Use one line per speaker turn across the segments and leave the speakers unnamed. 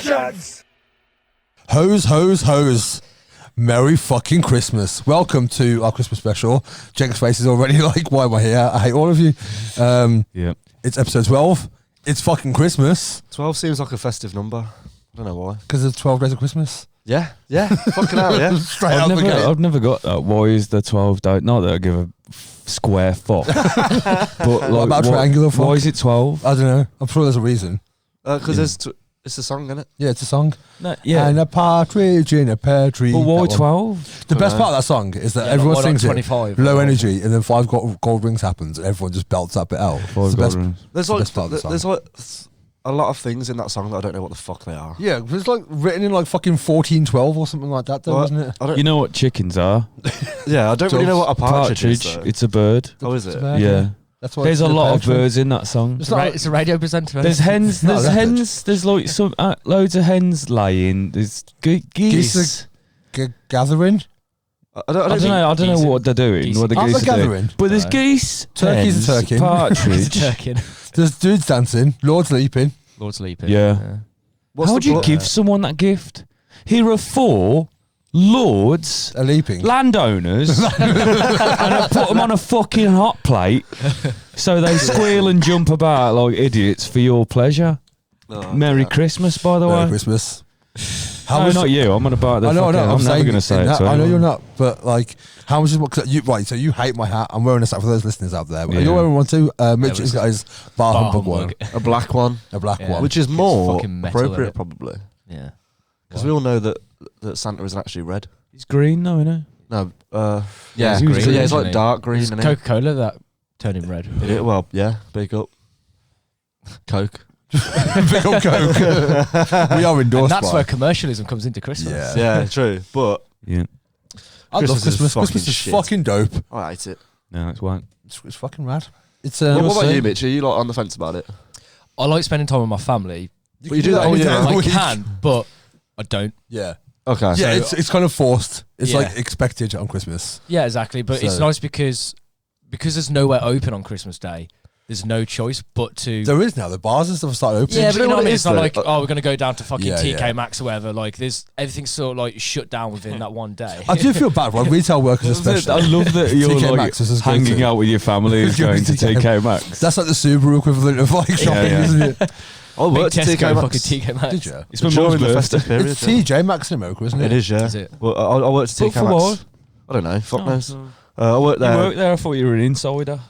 Congratulations!
Hose. Merry fucking Christmas. Welcome to our Christmas special. Jenk's face is already like, why am I here? I hate all of you.
Yeah.
It's episode 12. It's fucking Christmas.
12 seems like a festive number. I don't know why.
Because it's 12 days of Christmas.
Yeah. Fucking hell, yeah.
Straight up again.
I've never got that. Why is the 12 day? Not that I give a square fuck. But like,
What about triangular fuck?
Why is it 12?
I don't know. I'm sure there's a reason.
Because it's a song, isn't it?
Yeah, it's a song.
No, yeah.
And a partridge in a pear tree.
But why
That one.
12?
The best part of that song is that everyone
why not
sings
25?
it, low energy, and then 5 gold rings happens, and everyone just belts that bit out.
Five
It's the best.
gold rings.
There's
the
like
best part of the song.
there's like a lot of things in that song that I don't know what the fuck they are.
Yeah, it's like written in like fucking 1412 or something like that, though,
Well,
isn't it?
I don't,
You know what chickens are?
yeah, I don't really know what a partridge is. Though.
It's a bird.
Oh, is it?
Yeah.
That's why
There's
it's
a
in
lot
pear
of
tree.
birds in that song.
It's a radio presenter.
There's hens.
No,
There's
that's
hens. There's like some loads of hens laying. There's geese.
Gathering?
I don't
I don't know what they're doing.
Geese.
What the
Aren't
geese
they
are doing.
gathering?
But there's geese,
Turkeys
hens,
are turkeying.
partridge.
Turkey.
There's dudes dancing, Lord's leaping.
Lord's leaping.
Yeah.
What's
How
the
would you
plot?
give someone that gift? Here are 4 lords,
A leaping.
landowners, and I put them on a fucking hot plate so they squeal and jump about like idiots for your pleasure.
Oh,
Merry
yeah.
Christmas, by the
Merry
way.
Christmas.
No, not you. I'm on about the
I know,
fucking... I'm never
saying
going to say it.
that.
to
I know
anyone.
you're not, but like, how much is what? Right, so you hate my hat. I'm wearing this hat for those listeners out there.
Yeah.
You're wearing one too. Mitch has got his bar humbug one,
A black one,
a black
Yeah.
one.
which is more
fucking metal,
appropriate,
innit?
probably,
Yeah.
because we all know that Santa isn't actually red.
He's green, though, isn't
No,
Yeah,
yeah,
he's green,
so yeah, it's
isn't
like
he?
dark green.
It's
Isn't it?
Coca-Cola that turned him red.
Yeah, well, yeah, big up. Coke.
Big old Coke. We are
And
endorsed
that's
by.
where commercialism comes into Christmas.
Yeah.
Yeah, true. But
Yeah.
I love
Christmas is
Christmas.
fucking
Christmas is
shit.
fucking dope.
I hate it.
No, it's white.
It's fucking rad. It's
What about
say-
you, Mitch? Are you like on the fence about it?
I like spending time with my family.
But you do that all
any
year
day of
round.
the
I
week.
can, but I don't.
Yeah.
Okay.
Yeah,
So-
it's kind of forced. It's
Yeah.
like expected on Christmas.
Yeah, exactly. But it's
So-
nice because there's nowhere open on Christmas Day. There's no choice but to.
There is now. The bars and stuff started opening.
Yeah,
Do
but
you know
you know
what
what I
it
mean?
is,
It's not
though?
like, oh, we're going to go down to fucking
Yeah,
TK
yeah.
Maxx or whatever. Like, everything's sort of like shut down within that one day.
I do feel bad, right? Retail workers especially.
I love that you're
TK
like
Maxx is as good
hanging
too.
out with your family and going to TK Maxx.
That's like the Subaru equivalent of like shopping,
yeah.
isn't it?
I
Big
worked at
Tesco
TK
fucking
Maxx.
TK Maxx.
Did you?
It's my
During
mum's
the
birthday.
festive period.
It's
yeah.
TJ Maxx in America, isn't it?
It is, yeah.
Is it?
Well, I worked at
But
TK
for
Maxx.
what?
I don't know. Fuck
Oh,
knows.
no.
I worked
You
there
worked there? I thought you were an insider.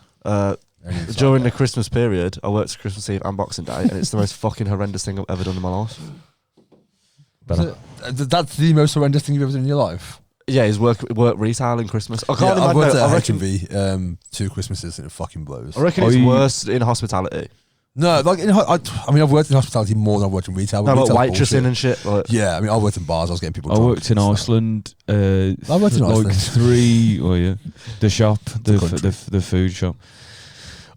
during the Christmas period. I worked Christmas Eve and Boxing Day, and it's the most fucking horrendous thing I've ever done in my life.
That's the most horrendous thing you've ever done in your life.
Yeah, his work retail in Christmas. I can't
I've worked
imagine.
at
I reckon.
HMV 2 Christmases and it fucking blows.
I reckon
Are
it's
you-
worse in hospitality.
No, like I mean, I've worked in hospitality more than I've worked in retail.
No,
but
like
retail's
waitressing
bullshit.
and shit. Like,
Yeah, I mean, I worked in bars. I was getting people.
I
drunk
worked in
and stuff.
Iceland.
I worked in
like
Iceland.
3. Oh yeah, the shop, the
country.
the food shop.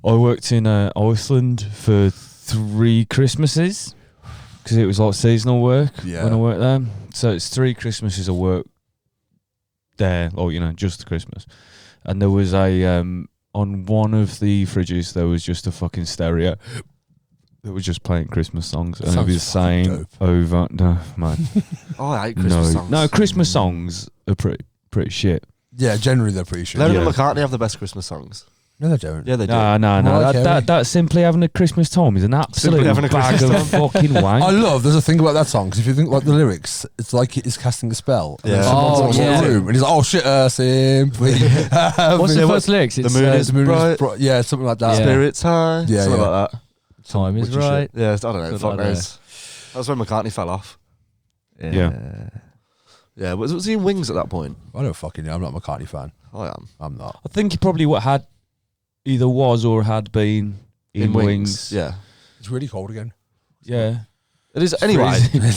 I worked in Iceland for 3 Christmases because it was like seasonal work
Yeah.
when I worked there. So it's 3 Christmases of work there, or just Christmas. And there was a on one of the fridges there was just a fucking stereo that was just playing Christmas songs, and it
Sounds
was
fucking
saying
dope.
over. No, man,
oh, I hate Christmas songs.
no, Christmas songs are pretty shit.
Yeah, generally they're pretty shit.
Lennon
Yeah.
and McCartney have the best Christmas songs.
No, they don't.
Yeah, they do.
No.
Mariah Carey.
That simply having a Christmas time is an absolute
having a
bag
Christmas
of fucking wank.
I love. There's a thing about that song because if you think like the lyrics, it's like it's casting a spell. And then
Yeah.
someone's
Oh,
in the
yeah.
room and he's like, "Oh shit, simply."
What's the first lyrics?
the
It's
moon
The moon is
bright.
yeah, something like that.
Yeah.
Spirits high.
Yeah,
something
yeah.
like that.
time is
Witchy
right.
shit.
Yeah, I don't know.
Something
Fuck
like
knows. That's when McCartney fell off.
Yeah.
Yeah, was he in Wings at that point?
I don't fucking know. I'm not a McCartney fan.
I am.
I'm not.
I think he probably had either was or had been in Wings.
Yeah.
It's really cold again.
Yeah.
It is. Anyway.
Yeah.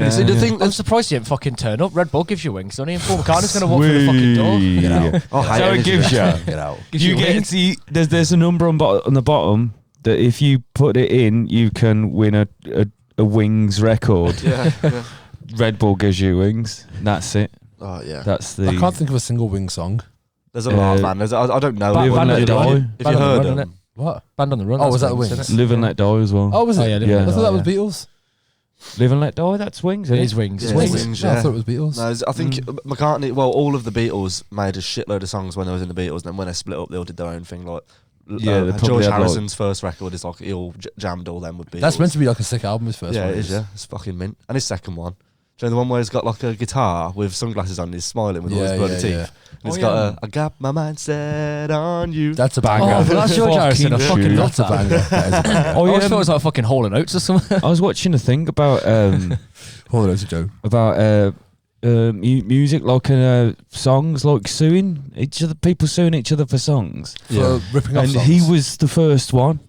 See, the thing.
I'm surprised you didn't fucking turn up. Red Bull gives you wings, don't he? And Paul McCartney's going to walk through the fucking door.
Get out.
Oh,
Get
high
So it
energy.
gives you.
Get out.
Gives
You
you
get
wings.
see. There's a number on the bottom that if you put it in, you can win a Wings record.
Yeah. Yeah.
Red Bull gives you wings. That's it.
Oh yeah.
That's the.
I can't think of a single Wing song.
There's a lot,
Uh,
man. I don't know.
Live
Band
and
on
Let
the
Die.
Run.
If
Band
you
on the
heard
Run,
them.
What?
Band on the Run.
Oh,
that's
was that
Wings,
Wings?
isn't it?
Live and Let Die as well.
Oh, was it?
Oh, yeah,
Yeah.
I thought that was Beatles.
Live and Let Die. That's Wings.
It
Isn't
is Wings.
Yeah,
It's Wings.
Wings.
No, I
Yeah.
thought it was Beatles.
No, I think McCartney. Well, all of the Beatles made a shitload of songs when they was in the Beatles, and then when they split up, they all did their own thing. Like,
Yeah, they probably
George
had, like-
Harrison's first record is like he all jammed all them with Beatles.
That's meant to be like a sick album. His first
Yeah,
one
it is. Yeah, it's fucking mint. And his second one, do you know the one where he's got like a guitar with sunglasses on, and he's smiling with all his bloody teeth.
yeah.
And it's
Oh,
got
yeah.
I got my mind set on you.
That's a
Banger.
banger.
Oh, but that's George Harrison. I
Fucking
fucking
tune.
love
That's a
that.
banger. That is a banger.
I
Oh,
always
yeah.
thought it was like fucking Hall and Oates or something.
I was watching a thing about
Hold on, Joe.
music, like songs, like suing each other, people suing each other for songs.
For ripping off
And
songs.
he was the first one.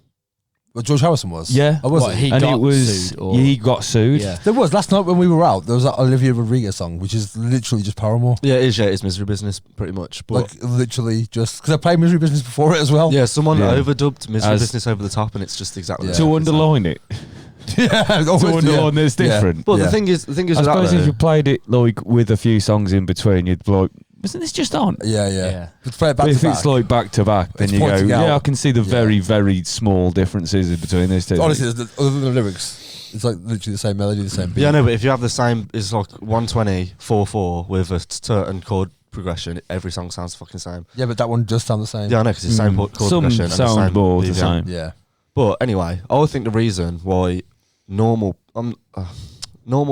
Well, George Harrison was.
Yeah.
Oh, was
What,
he?
he
And
got
it was
sued, or-
he got sued.
Yeah.
There was last night when we were out. There was that Olivia Rodrigo song, which is literally just Paramore.
Yeah, it is. Yeah, it's Misery Business, pretty much. But
Like literally just because I played Misery Business before it as well.
yeah, someone
Yeah.
overdubbed Misery
As-
Business over the top, and it's just exactly
Yeah.
the
To
same.
underline it,
yeah.
to
always,
underline
yeah.
there's different.
But
Yeah.
the thing is
I
with that,
suppose if
though,
you played it like with a few songs in between, you'd be like, wasn't this just on?
Yeah,
Yeah.
But play it back
But if
to
it's
back.
like back to back, then
It's
you go,
pointing out.
yeah, I can see the
Yeah.
very, very small differences between these two.
Honestly, other than the lyrics, it's like literally the same melody, the same beat.
yeah, no, but if you have the same, it's like 120 4/4 with a certain chord progression. Every song sounds fucking the same.
Yeah, but that one does sound the same.
Yeah, I know, because it's the same chord
Some
progression. and the
sound
same
more the
BPM.
same.
Yeah.
But anyway, I think the reason why normal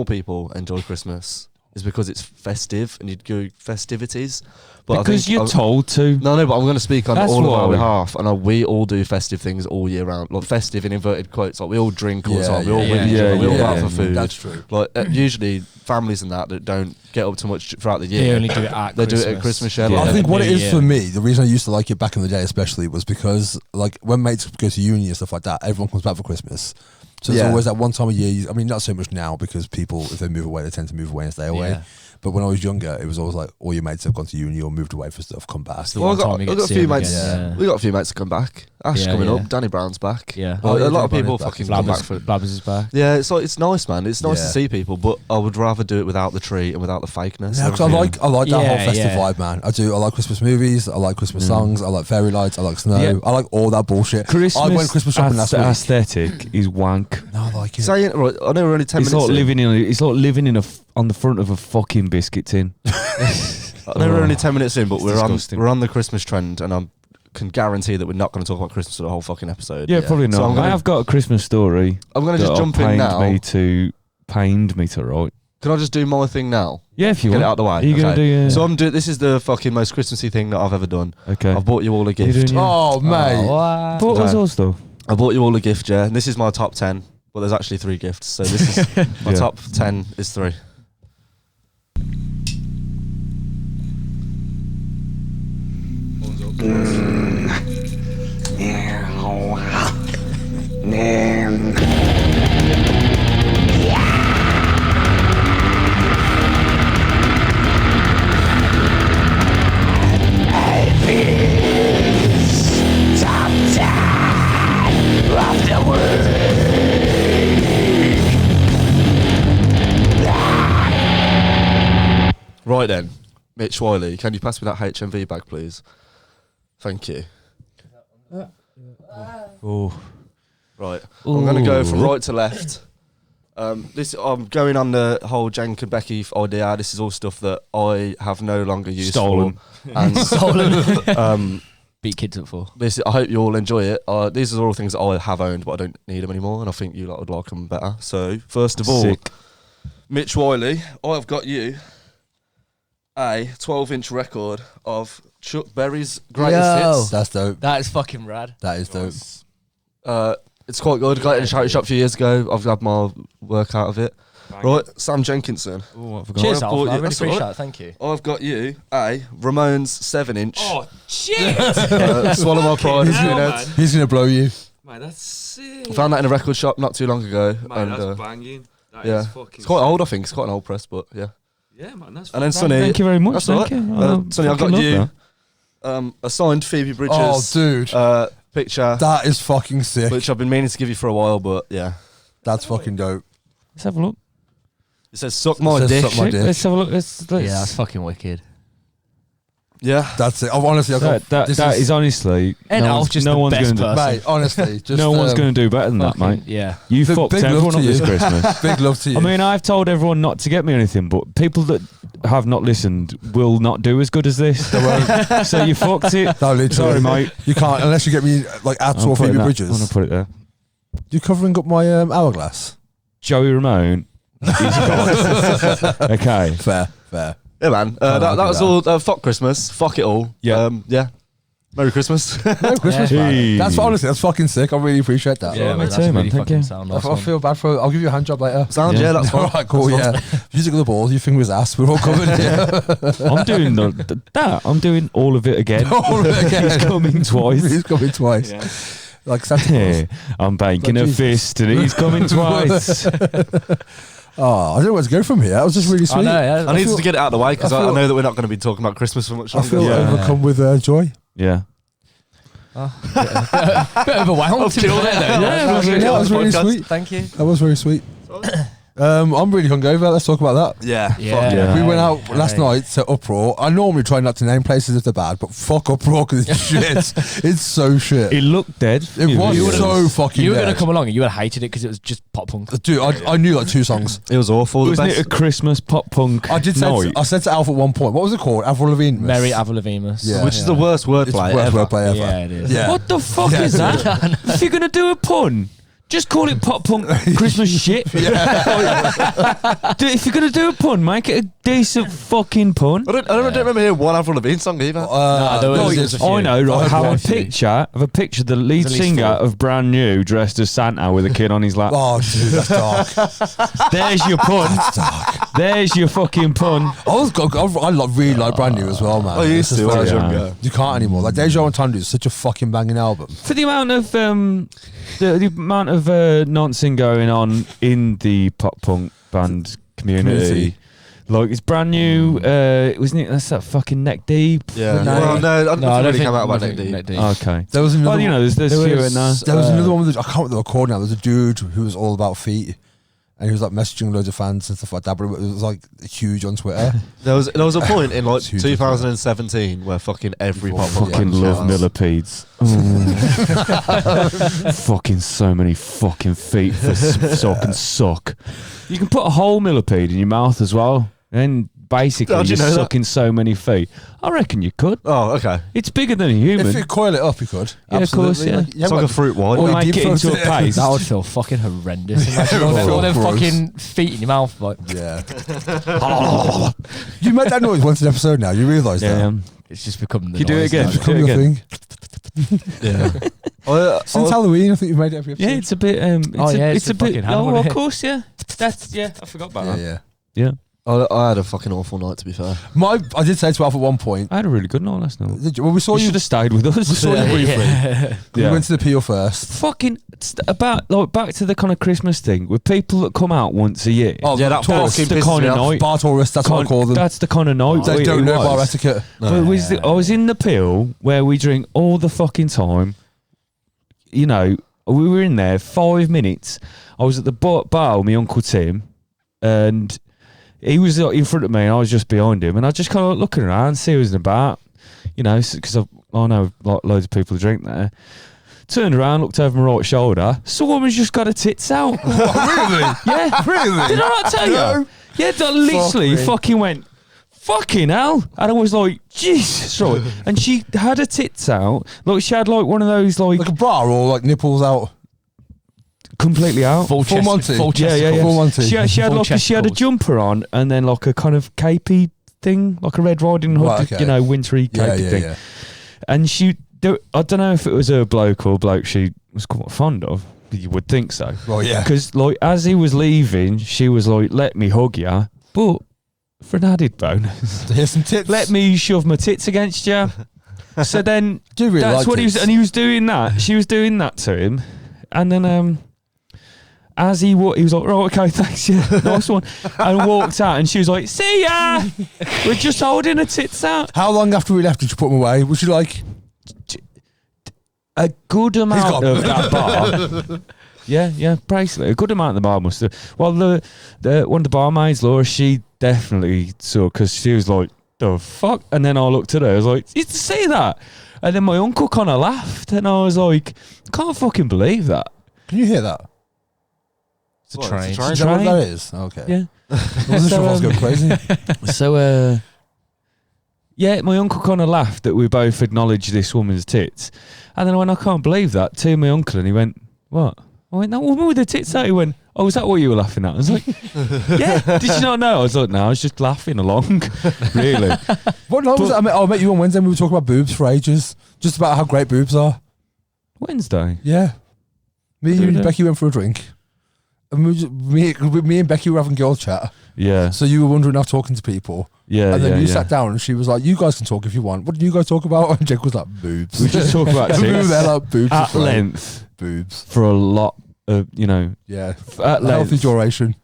people enjoy Christmas is because it's festive and you do festivities. But
Because
I think
you're told to.
No, but I'm going to speak on
That's
all of our
why.
behalf, and we all do festive things all year round. Like festive in inverted quotes, like we all drink all the
Yeah,
time, we all
yeah,
win each
yeah,
other, we all
yeah,
go out
yeah.
for food.
That's true.
Like usually families and that don't get up too much throughout the year.
They only do it at
They do
Christmas.
it at Christmas, yeah.
Yeah.
like-
I think what it
New
is
Year.
for me, the reason I used to like it back in the day, especially, was because like when mates go to uni and stuff like that, everyone comes back for Christmas. So there's
Yeah.
always that one time a year. I mean, not so much now because people, if they move away, they tend to move away and stay away.
Yeah.
But when I was younger, it was always like all your mates have gone to uni or moved away for stuff, come back.
That's the
Well,
one time you
I've
get
got
to
a
see
few
them
mates.
again, yeah.
We got a few mates to come back. Ash
Yeah,
coming
yeah.
up, Danny Brown's back.
Yeah.
Oh,
Like,
yeah,
a lot of
Danny
people
Brown's back.
fucking come back for.
Blabbers is back.
Yeah, it's nice, man. It's nice
Yeah.
to see people, but I would rather do it without the tree and without the fakeness.
Yeah, 'cause I like that whole
Yeah,
festive
yeah.
vibe, man. I do. I like Christmas movies. I like Christmas songs. I like fairy lights. I like snow.
Yeah.
I like all that bullshit.
Christmas,
I went Christmas shopping last week.
aesthetic is wank.
No, I like it.
Saying right, I know we're only 10
It's
minutes.
like
in.
living in on the front of a fucking biscuit tin.
I know we're only 10 minutes in, but
It's
we're
disgusting.
on the Christmas trend, and I can guarantee that we're not going to talk about Christmas for the whole fucking episode.
Yeah, probably
So
not.
I'm gonna-
I have got a Christmas story.
I'm going to
that
just jump in
pained
now.
pained me to write.
Can I just do my thing now?
Yeah, if you
Get
want.
it out of the way.
Are you gonna
Okay.
do your?
So this is the fucking most Christmassy thing that I've ever done.
okay.
I've bought you all a
You
gift.
doing your-
Oh, mate.
wow.
What was
Okay.
all stuff?
I bought you all a gift, yeah. And this is my top 10, but there's actually 3 gifts. So this is my
Yeah.
top 10 is 3. Right then, Mitch Wiley, can you pass me that HMV bag, please? Thank you.
Oh,
Right, I'm going to go from
Ooh.
right to left. I'm going on the whole Jenk and Becky idea. This is all stuff that I have no longer used
Stolen.
for. And
Beat kids up for.
I hope you all enjoy it. These are all things that I have owned, but I don't need them anymore, and I think you lot would like them better. So, first of all,
sick.
Mitch Wiley, I've got you a 12-inch record of Chuck Berry's greatest
Yo.
hits.
That's dope.
That is fucking rad.
That is dope.
It's quite good. Got it in a charity shop a few years ago. I've had my work out of it. Right, Sam Jenkinson.
Oh, I forgot.
Cheers,
I've
Alfie.
bought you-
I really
that's
appreciate
alright.
it. Thank you.
I've got you a Ramones 7-inch.
shit!
Swallow my pride.
He's gonna blow you.
Man, that's sick.
I found that in a record shop not too long ago.
Man,
and
that's banging. That
yeah,
is fucking
it's quite
sick.
old. I think it's quite an old press, but yeah.
Yeah, man, that's
And then
fucking-
Sonny,
Thank you very much.
that's
Thank
all
you.
right. Sonny, I've got
fucking
you.
love
A signed Phoebe Bridgers.
Oh, dude.
Picture,
That is fucking sick.
which I've been meaning to give you for a while, but yeah.
That's fucking dope.
that. Let's have a look.
It says "suck my
says
dick."
suck my dick.
Let's have a look. Let's
Yeah, that's fucking wicked.
Yeah.
That's it. Honestly, I've got
That is honestly.
And Alf just
no
the
one's
best
going to.
person.
mate. Honestly, just
No one's going to do better than that, mate.
Yeah.
You
Big-
fucked
big love
everyone
to
up this
you.
Christmas.
Big love to you.
I mean, I've told everyone not to get me anything, but people that have not listened will not do as good as this. So you fucked it.
no, literally,
Sorry, mate.
You can't unless you get me like ads
I'm
or
putting
Phoebe
that-
Bridges.
I'm going to put it there.
You covering up my hourglass?
Joey Ramone. He's gone. Okay.
Fair.
Yeah, man.
I
That
like
was
that.
all. Fuck Christmas. Fuck it all.
Yeah.
Yeah. Merry Christmas.
Merry Christmas, man.
Hey.
That's honestly, that's fucking sick. I really appreciate that.
Yeah,
me
man,
too,
that's
man.
really
Thank
fucking
you.
sound.
I
Nice one.
feel bad for. I'll give you a hand job later.
Sound,
Yeah.
yeah, that's fine.
All right, cool. Yeah, music of the balls. Your fingers ass. We're all covered here.
I'm doing that. I'm doing all of it again.
All of it again.
He's coming twice.
He's coming twice.
Yeah.
Like Santa Claus.
I'm banking
But
a
Jesus.
fist and he's coming twice.
Oh, I don't know where to go from here. That was just really sweet.
I know, yeah.
I needed to get it out of the way because
I
I
feel-
know that we're not going to be talking about Christmas for much
I
longer.
feel
Yeah.
overcome with joy.
Yeah.
bit overwhelmed to be
killed it
fair,
there.
though.
Yeah,
that was really, that was really
Podcast.
sweet.
Thank you.
That was very sweet. I'm really hungover. Let's talk about that.
Yeah.
Yeah.
Yeah.
We went out
Hey.
last night to Uproar. I normally try not to name places if they're bad, but fuck Uproar because it's shit. It's so shit.
It looked dead.
It was
You
so fucking
You were going
dead.
to come along and you would have hated it because it was just pop punk.
Dude, I knew like 2 songs.
It was awful. The
Wasn't it a
best.
Christmas pop punk
I did say
night?
I said to Alf at one point, what was it called? Avril Lavigne.
Merry Avril Lavigne.
Yeah.
Which is the worst
It's
wordplay
the worst
ever.
wordplay ever.
Yeah, it is.
Yeah.
What the fuck
Yeah,
is that? If you're going to do a pun, just call it pop punk Christmas shit. If you're going to do a pun, make it a decent fucking pun.
I don't remember hearing one Avril Lavigne song either.
there was- there's a few.
I know, right?
I
Have
heard
a
one.
picture of the lead
There's at least
singer
4.
of Brand New dressed as Santa with a kid on his lap.
Oh, dude, that's dark.
There's your pun.
That's dark.
There's your fucking pun.
Really like Brand New as well, man.
I used
It's
to
just
when I was
like-
younger.
You can't anymore. Like Deja and Tandu is such a fucking banging album.
For the amount of the amount of nonsense going on in the pop punk band community. Like it's Brand New, wasn't it? That's that fucking Neck Deep.
Yeah.
No.
Well, no, I don't
No, I don't
really
think
come out about
nothing
Neck Deep.
Okay.
There was another.
Well, you know, there's
There
few
was-
in there.
There was another one with I can't remember what they were called now. There's a dude who was all about feet, and he was like messaging loads of fans and stuff like that. But it was like huge on Twitter.
There was a point in like
It's huge.
2017 where fucking every pop punk
Fucking
band
love
was-
millipedes. Fucking so many fucking feet for sock and sock. You can put a whole millipede in your mouth as well, and basically
How'd you
you're
know that?
sucking so many feet. I reckon you could.
Oh, okay.
It's bigger than a human.
If you coil it up, you could.
Yeah, of course,
Absolutely.
yeah.
Like,
It's like a fruit wine.
or
Or
make
deep
it into a
throat it.
paste.
That would feel fucking horrendous. Imagine
It would
all them,
feel
all them
gross.
fucking feet in your mouth. Like,
Yeah. You made that noise once an episode now. You realise
yeah,
that?
it's just become the
You do it
noise
again.
now.
It's become
Do it
your
again.
thing.
Yeah.
Since Halloween, I think you've made it every episode.
Yeah, it's a bit. It's
Oh, yeah,
it's
it's
a
a
bit.
fucking hand
Oh,
on
of
it.
course, yeah. That's I forgot about that.
yeah.
Yeah,
I had a fucking awful night, to be fair.
I did say to Alf at one point.
I had a really good night last night.
Did you, well, we saw
You
you.
should have stayed with us.
We saw you briefly.
Yeah.
We
Yeah.
went to the Peel first.
Fucking about like back to the kind of Christmas thing with people that come out once a year.
Oh,
Yeah, that
tourists.
fucking
the
pisses
kind
me
of
off.
night.
Bar tourists, that's what I call them.
That's the kind of night.
They
it
don't know bar
was.
etiquette.
Well, I was in the Peel where we drink all the fucking time. You know, we were in there 5 minutes. I was at the bar with my Uncle Tim, and he was in front of me, and I was just behind him, and I just kind of looking around, see who was about, you know, because I know like loads of people who drink there. Turned around, looked over my right shoulder. Saw a woman's just got her tits out.
Really?
Yeah,
Really?
did I not tell
No.
you? Yeah, that literally
Fuck me.
fucking went, fucking hell. And I was like, Jesus, right. And she had her tits out. Like, she had like one of those, like
Like a bra or like nipples out?
completely out.
Full Monty.
Full
Yeah,
chest.
yeah, yeah.
Full Monty.
She had
Full
like
chest
she had a
balls.
jumper on and then like a kind of capey thing, like a Red Riding Hood,
Right, okay.
you know, wintry
Yeah,
capey
yeah,
thing.
yeah.
And I don't know if it was her bloke or bloke she was quite fond of. But you would think so.
Well, yeah.
Because like as he was leaving, she was like, "Let me hug you," but for an added bonus,
Here's some tits.
let me shove my tits against you. So then
Do you really
that's
like
what
tits?
he was doing that. She was doing that to him, and then as he was like, "Right, okay, thanks, yeah, nice one," and walked out, and she was like, "See ya." We're just holding her tits out.
How long after we left did you put them away? Was you like,
A good amount
gone.
of that bar. Yeah, basically a good amount of the bar must have. Well, the one of the barmaids, Laura, she definitely saw because she was like, the fuck? And then I looked at her, I was like, you see that? And then my uncle kind of laughed, and I was like, I can't fucking believe that.
Can you hear that?
It's a
What,
train.
it's a train?
Is that what that is? Okay.
Yeah.
I wasn't sure if I was going crazy.
So, yeah, my uncle kind of laughed that we both acknowledged this woman's tits. And then I went, I can't believe that, to my uncle. And he went, what? I went, that woman with the tits out. He went, oh, is that what you were laughing at? I was like, yeah. Did you not know? I was like, no, I was just laughing along. Really.
What night was it? I met you on Wednesday and we were talking about boobs for ages. Just about how great boobs are.
Wednesday?
Yeah. Me and Becky went for a drink. And me and Becky were having girl chat.
Yeah.
So you were wondering how talking to people.
Yeah,
And then
yeah,
you
yeah.
sat down and she was like, you guys can talk if you want. What did you guys talk about? And Jake was like, boobs.
We just talk about
And we were
tits
there like, boobs.
at
is great.
length
Boobs.
for a lot of, you know,
Yeah.
at
A healthy
length
duration.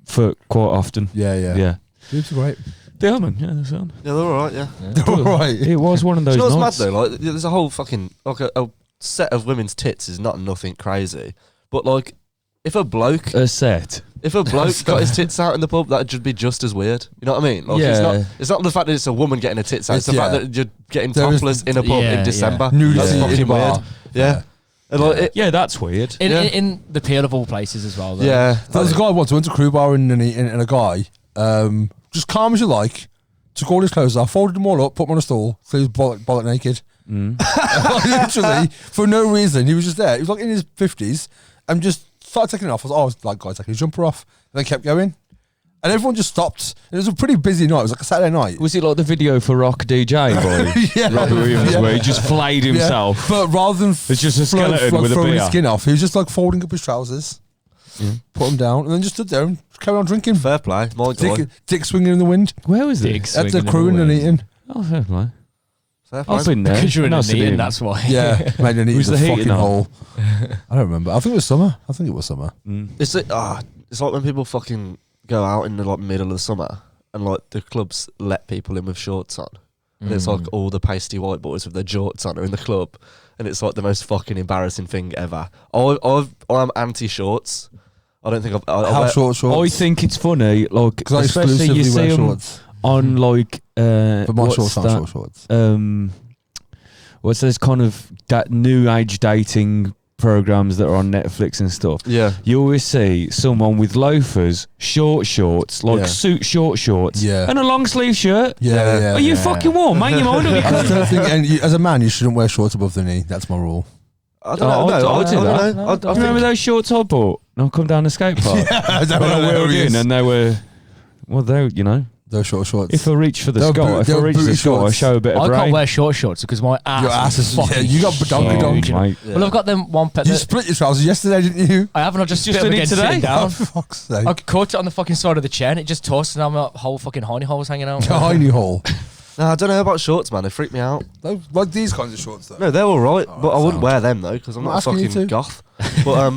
for quite often.
Yeah, yeah.
Yeah.
Boobs are great.
They are, man. Yeah, they're sound.
Yeah, they're all right. Yeah.
They're all right.
It was one of
Do
those
you know what's
nights.
mad though? Like, there's a whole fucking like a set of women's tits is not nothing crazy, but like if a bloke
A set.
got his tits out in the pub, that'd just be just as weird. You know what I mean? Like,
Yeah.
It's not the fact that it's a woman getting her tits out. It's the fact
Yeah.
that you're getting
There is-
topless in a pub
Yeah,
in December.
Nudity
That's
in a
fucking
bar.
weird. Yeah. And like,
Yeah, that's weird.
In the peel of all places as well. Though.
yeah.
There was a guy once who went to Crew Bar and a guy, just calm as you like, took all his clothes off, folded them all up, put them on a stool, so he was bollock naked.
Mm.
Literally, for no reason. He was just there. He was like in his 50s and just started taking it off. I was like, oh, it's like, guys, taking his jumper off. And then kept going. And everyone just stopped. It was a pretty busy night. It was like a Saturday night.
Was it like the video for Rock DJ boy?
Yeah.
Robbie Williams,
Yeah.
where he just flayed himself?
But rather than
It's just a skeleton with a
throwing his
beer.
skin off, he was just like folding up his trousers, put them down, and then just stood there and carried on drinking.
Fair play, my guy.
Dick swinging in the wind.
Where was
Dick
it?
That's the
swinging in
crewing
the
and
wind.
eating.
Oh, fair play.
Fair play.
I've been there.
Because you're in
Nice
the
to be
knee,
in.
and that's why.
Yeah, made an
Was
eating
the
the
heating
fucking
on?
hole. I don't remember. I think it was summer.
Mm.
It's like when people fucking go out in the like middle of the summer and like the clubs let people in with shorts on. And it's like all the pasty white boys with their jorts on are in the club, and it's like the most fucking embarrassing thing ever. I'm anti shorts. I don't think I've.
How short
I
shorts?
think it's funny, like,
Because I
especially you
exclusively
see
wear
them
shorts.
on like
But my
what's
shorts aren't
that?
short shorts.
What's those kind of new age dating programs that are on Netflix and stuff?
Yeah.
You always see someone with loafers, short shorts, like
Yeah.
suit short shorts,
Yeah.
and a long sleeve shirt.
Yeah, yeah.
Are you fucking warm? Make your mind up. You
I
can't-
don't think, and as a man, you shouldn't wear shorts above the knee. That's my rule.
I don't know.
I'll do that.
I don't know. I
Remember
think
those shorts I bought? And I come down the skate park.
I don't
When I
know
wheeled
who he
in,
is.
and they were, well, they, you know,
Those short shorts.
if I reach for the
They're
sky,
boot-
if I
they're
reach the
booty
sky, I
shorts.
show a bit of
I
brain.
can't wear short shorts because my ass.
Your ass is
fucking
yeah. You got donkey donk.
Huge, mate.
Yeah.
Well, I've got them one pet.
You split your trousers yesterday, didn't you?
I haven't. I just
Just
spit
did it
again
today?
sitting
Oh,
down.
for fuck's sake.
I caught it on the fucking side of the chair and it just tossed, and I'm a whole fucking hiney holes hanging out.
Tiny hole.
No, I don't know about shorts, man. They freak me out.
Like these kinds of shorts, though.
No, they're all right, but I wouldn't
sound.
wear them though because I'm
I'm
not a
asking you
fucking
to.
goth. But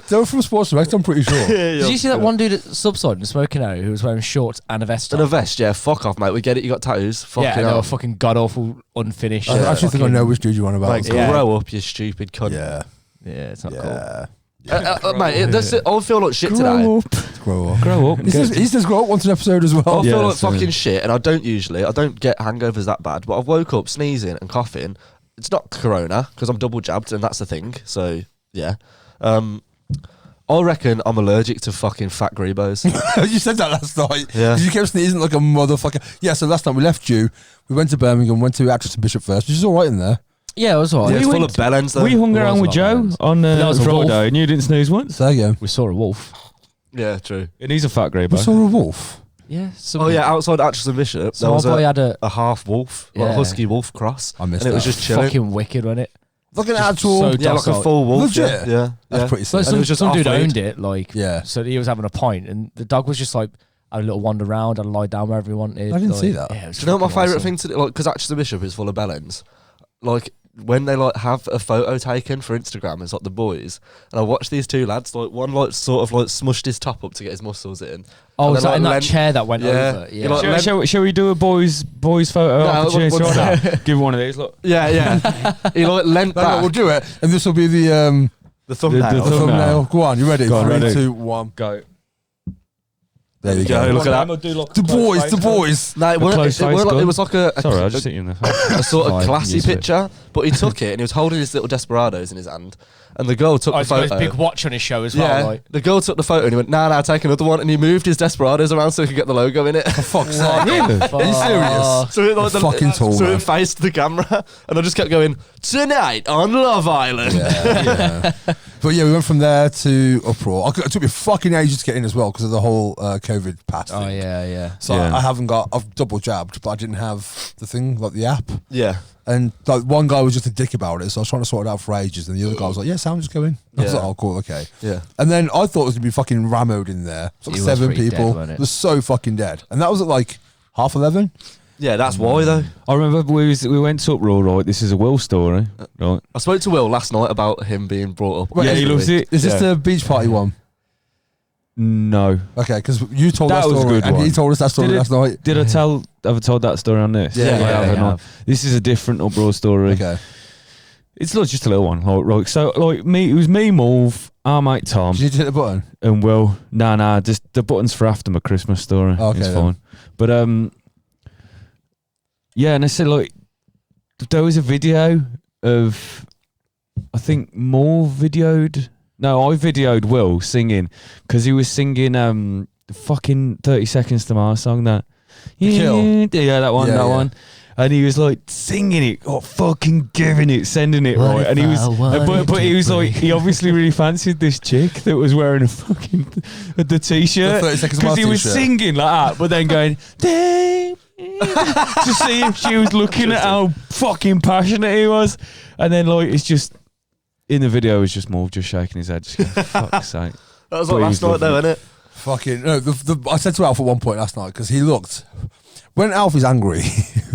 They were from Sports Direct, I'm pretty sure.
Did you see that one dude at Subside and smoking out who was wearing shorts and a vest
and
on?
a vest, yeah. Fuck off, mate. We get it. You got tattoos. Fucking
Yeah, and they were
hell.
fucking god awful, unfinished.
I actually think I know which dude you're on about.
Mate,
Yeah.
grow up, you stupid cunt.
Yeah.
Yeah, it's not cool.
Yeah.
Mate, that's it. I feel like shit today.
Grow up.
Grow up.
Grow up.
He says grow up once an episode as
I
well.
Yeah,
feel like
so-
fucking shit, and I don't get hangovers that bad, but I've woke up sneezing and coughing. It's not corona because I'm double jabbed, and that's the thing. So yeah, I reckon I'm allergic to fucking fat grebos.
You said that last night.
Yeah.
'Cause you kept sneezing like a motherfucker. Yeah, so last time we left you, we went to Birmingham, went to Actress and Bishop first, which is all right in there.
Yeah, it was alright.
Yeah, it's
We
full
went-
of bellends though.
We hung
It
around
was
with
a lot,
Joe
man.
on
That was a wolf.
Friday, and you didn't snooze once.
So there you go.
We saw a wolf.
Yeah, true.
And he's a fat grey
We
boy.
saw a wolf.
Yeah.
Oh yeah, outside Actress and Bishop, there
So
was
our boy had a
a half wolf, like a
Yeah.
husky wolf cross,
I missed
and it was
that.
just chilling.
fucking wicked, wasn't it?
Like an
Just
actual.
so
Yeah, like a
docile.
full wolf.
Legit?
Yeah,
That's
yeah.
pretty
So
sick.
And it was just
some dude
off-lead.
owned it, like,
Yeah.
so he was having a pint, and the dog was just like had a little wander around and lie down wherever he wanted.
I didn't
like,
see that.
Yeah, it was
Do you know what my
fucking
favourite
awesome.
thing to do? Like, because Actress and Bishop is full of bellends. Like, when they like have a photo taken for Instagram, it's like the boys, and I watch these two lads. Like, one like sort of like smushed his top up to get his muscles in.
Oh,
And
is
then,
that in
like,
that chair that went
Yeah.
over?
You
Yeah.
like-
Shall we do a boys photo
No,
opportunity
what's
right now? Give one of these. Look,
Yeah, yeah. He like leant
Hang on,
back.
we'll do it, and this will be the
The thumbnail.
The
thumbnail. Go on, you ready?
Go on,
3,
ready.
2, 1.
go.
There you
Yeah,
go.
look at that.
The boys.
No, it was like
Sorry, I just hit you in the face.
a sort of
Fine,
classy
use it.
picture, but he took it and he was holding his little Desperados in his hand, and the girl took the
He's got
photo.
his big watch on his show as well.
Yeah,
Like.
the girl took the photo and he went, nah, take another one, and he moved his Desperados around so he could get the logo in it.
For fuck's sake.
Really?
Are you serious?
So it, like,
Fucking tall,
so
man.
it faced the camera, and I just kept going, tonight on Love Island.
Yeah. But yeah, we went from there to Uproar. It took me fucking ages to get in as well because of the whole COVID pass
Oh
thing.
yeah.
So
Yeah.
I've double jabbed, but I didn't have the thing, like the app.
Yeah.
And like one guy was just a dick about it, so I was trying to sort it out for ages. And the other guy was like, "Yeah, Sam, just go in." I was
Yeah.
like, "Oh, cool, okay."
Yeah.
And then I thought it was gonna be fucking rammed in there. It's like
It was
7
pretty
people.
dead, wasn't it?
It was so fucking dead. And that was at like 11:30.
Yeah, that's why though.
I remember we went to Uproar, right? This is a Will story, right?
I spoke to Will last night about him being brought up.
Wait,
Yeah, he
is-
loves it.
Is this
Yeah.
the beach party one?
No.
Okay, because you told that
That was a
story,
good
and he
one.
told us that story
Did it-
last night.
Did I have I told that story on this?
Yeah,
I
yeah,
have,
you
haven't I?
have.
This is a different Uproar story.
Okay.
It's not just a little one, right? So, like me, it was me, Morv, our mate Tom,
Did you hit the button?
and Will. Nah, just the button's for after my Christmas story.
Okay,
It's
then.
fine. But yeah, and I said like there was a video of, I think Morv videoed. No, I videoed Will singing because he was singing the fucking 30 Seconds to Mars song that.
Kill.
Yeah, that one,
Yeah,
that
yeah.
one. And he was like singing it, fucking giving it, sending it right. And he was, but he was like, he obviously really fancied this chick that was wearing a fucking the t-shirt
The 30 Seconds to
because
Mars
he was
t-shirt.
singing like that, but then going "Damn," to see if she was looking at how fucking passionate he was. And then like it's just in the video, it was just more just shaking his head, just going, fuck's sake.
That was
But
like
he
last
was
night though,
lovely.
innit?
Fucking no. I said to Alf at one point last night because he looked. When Alfie's angry,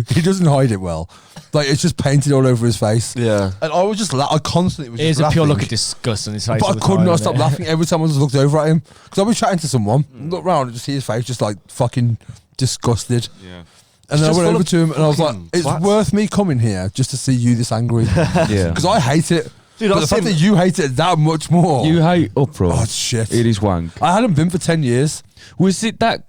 he doesn't hide it well. Like it's just painted all over his face.
Yeah.
And I was just, I constantly was
It
just
is a pure
laughing.
look of disgust on his face.
But
all
I
the
could
time,
not
isn't
stop
it?
laughing every time I just looked over at him. Because I'll be chatting to someone, look round and just see his face just like fucking disgusted.
Yeah.
And then I
just
went
full
over
of
to him and I was like,
fucking
it's
twats.
worth me coming here just to see you this angry.
Yeah.
Because I hate it.
Dude,
But
I've
the fact
seen-
that you hate it that much more.
You hate Uproar.
Oh, shit.
It is wank.
I hadn't been for 10 years.
Was it that?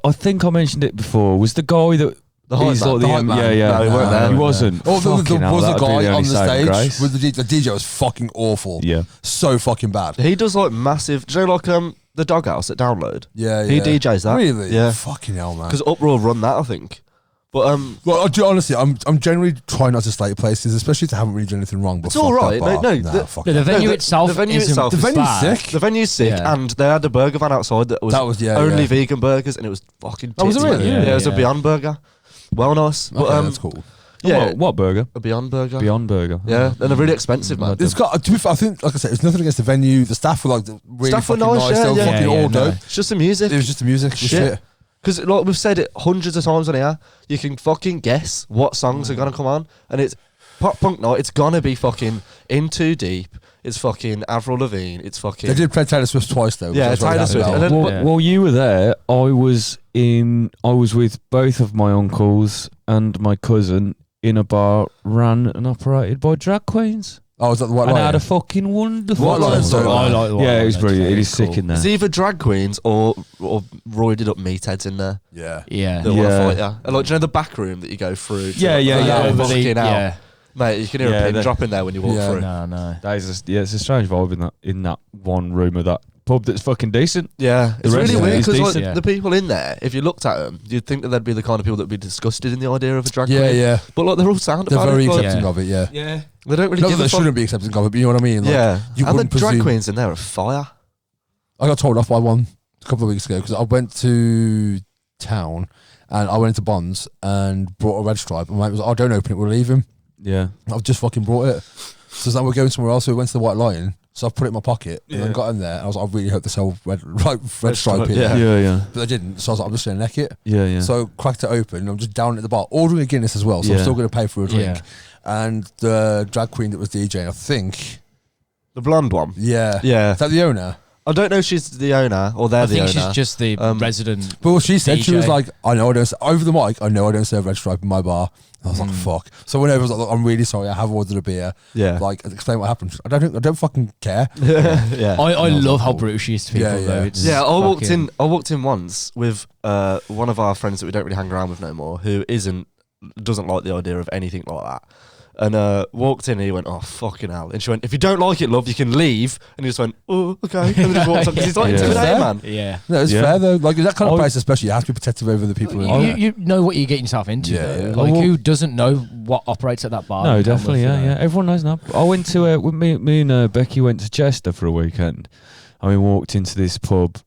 I think I mentioned it before. Was the guy that
The hype
he's
man.
like
The hype man.
Yeah, yeah.
No, he weren't there.
He wasn't.
Oh, there
Fucking hell,
was a
that'd be
guy
the
on
only
the
saving
stage
grace.
with the DJ was fucking awful.
Yeah.
So fucking bad.
He does like massive. Do you know like the Doghouse at Download?
Yeah, yeah.
He DJs that.
Really?
Yeah.
Fucking hell, man.
Because Uproar run that, I think. But
Well, honestly, I'm generally trying not to slate places, especially if I haven't really done anything wrong. But
It's all
fuck
right.
that bar.
No,
Nah,
the-
fuck
No,
that.
the venue
the-
itself
the venue
isn't
itself-
The venue's
bad.
sick.
the venue's sick,
Yeah.
and they had a burger van outside that was
yeah.
vegan burgers, and it was fucking.
Oh, was it
tits,
really?
man.
Yeah,
Yeah, it was a
yeah.
Beyond Burger. Well, nice.
Okay,
But
that's cool.
yeah,
What burger?
a Beyond Burger.
Beyond Burger.
Yeah, and they're really expensive, man.
It's got to be fair, I think, like I said, it's nothing against the venue. The staff were like really
Staff were
fucking
nice,
nice.
yeah,
They were
yeah.
fucking
Yeah,
all
yeah,
dope.
no.
It's just the music.
It was just the music, just
Shit.
shit.
Because like we've said it hundreds of times on here, you can fucking guess what songs are gonna come on, and it's pop punk night. It's gonna be fucking In Too Deep. It's fucking Avril Lavigne. It's fucking.
They did play Taylor Swift twice though. which
Yeah,
I was very
Taylor
happy
Swift.
about.
And then-
Well,
Yeah.
while you were there, I was with both of my uncles and my cousin in a bar ran and operated by drag queens.
Oh, was that the White
And I
Lion?
had a fucking wonderful
White Lion's
time.
so
I
bad.
like the White
Yeah,
Lion,
it was
that's
brilliant. It
very
is sick
cool.
in there.
It's either drag queens or roided up meatheads in there
Yeah.
Yeah.
that want to
Yeah.
fight you. And like, do you know the back room that you go through? to,
Yeah,
like,
yeah,
that
yeah.
little
But
fucking
the-
out.
yeah.
Mate, you can hear
Yeah,
a pin
the-
drop in there when you walk
Yeah.
through.
No.
That is it's a strange vibe in that one room of that pub that's fucking decent.
Yeah, it's
rest
really
of it
weird
is
because like,
decent.
Yeah.
the people in there, if you looked at them, you'd think that they'd be the kind of people that would be disgusted in the idea of a drag
Yeah,
queen.
yeah.
But like they're all sound
They're
about
very
it. Like,
accepting
Yeah.
of it, yeah.
Yeah.
they don't really
Not
give
that
a
they
fuck.
shouldn't be accepting of it, but you know what I mean? Like,
Yeah,
you
and the
wouldn't
drag
presume-
queens in there are fire.
I got told off by one a couple of weeks ago because I went to town and I went into Bonds and brought a red stripe. And my mate was like, "Oh, don't open it, we'll leave him."
Yeah.
I've just fucking brought it. So now we're going somewhere else. So we went to the White Lion. So I put it in my pocket and then
Yeah.
got in there. And I was like, I really hope they sell red stripe
stripe,
here.
yeah.
Yeah.
But they didn't. So I was like, I'm just going to neck it.
Yeah.
So cracked it open. And I'm just down at the bar, ordering a Guinness as well. So I'm
Yeah.
still going to pay for a drink.
Yeah.
And the drag queen that was DJing, I think,
The blonde one.
yeah.
Yeah.
Is that the owner?
I don't know if she's the owner or they're
I
the
think
owner.
she's just the resident.
But what she said, she was
DJ.
like, I know I don't, over the mic, I know I don't serve red stripe in my bar. I was like, fuck. So whenever I was like, look, I'm really sorry, I have ordered a beer.
Yeah.
Like, explain what happened. I don't fucking care.
yeah.
I love how brutal she is to people,
Yeah, yeah.
though. It's
Yeah, I
fucking-
walked in once with one of our friends that we don't really hang around with no more, who doesn't like the idea of anything like that. And walked in and he went, oh, fucking hell. And she went, if you don't like it, love, you can leave. And he just went, oh, okay. And then just walked up because he's like,
Yeah.
intimidating, man.
Yeah.
No, it's
Yeah.
fair though. Like, in that kind of
Oh.
place, especially, you have to be protective over the people in there.
You know what you're getting yourself into,
Yeah,
though.
yeah.
Like,
Oh,
who doesn't know what operates at that bar?
No,
in Tamworth,
definitely,
you
yeah,
know?
yeah. Everyone knows now. I went to with me and Becky went to Chester for a weekend, and we walked into this pub,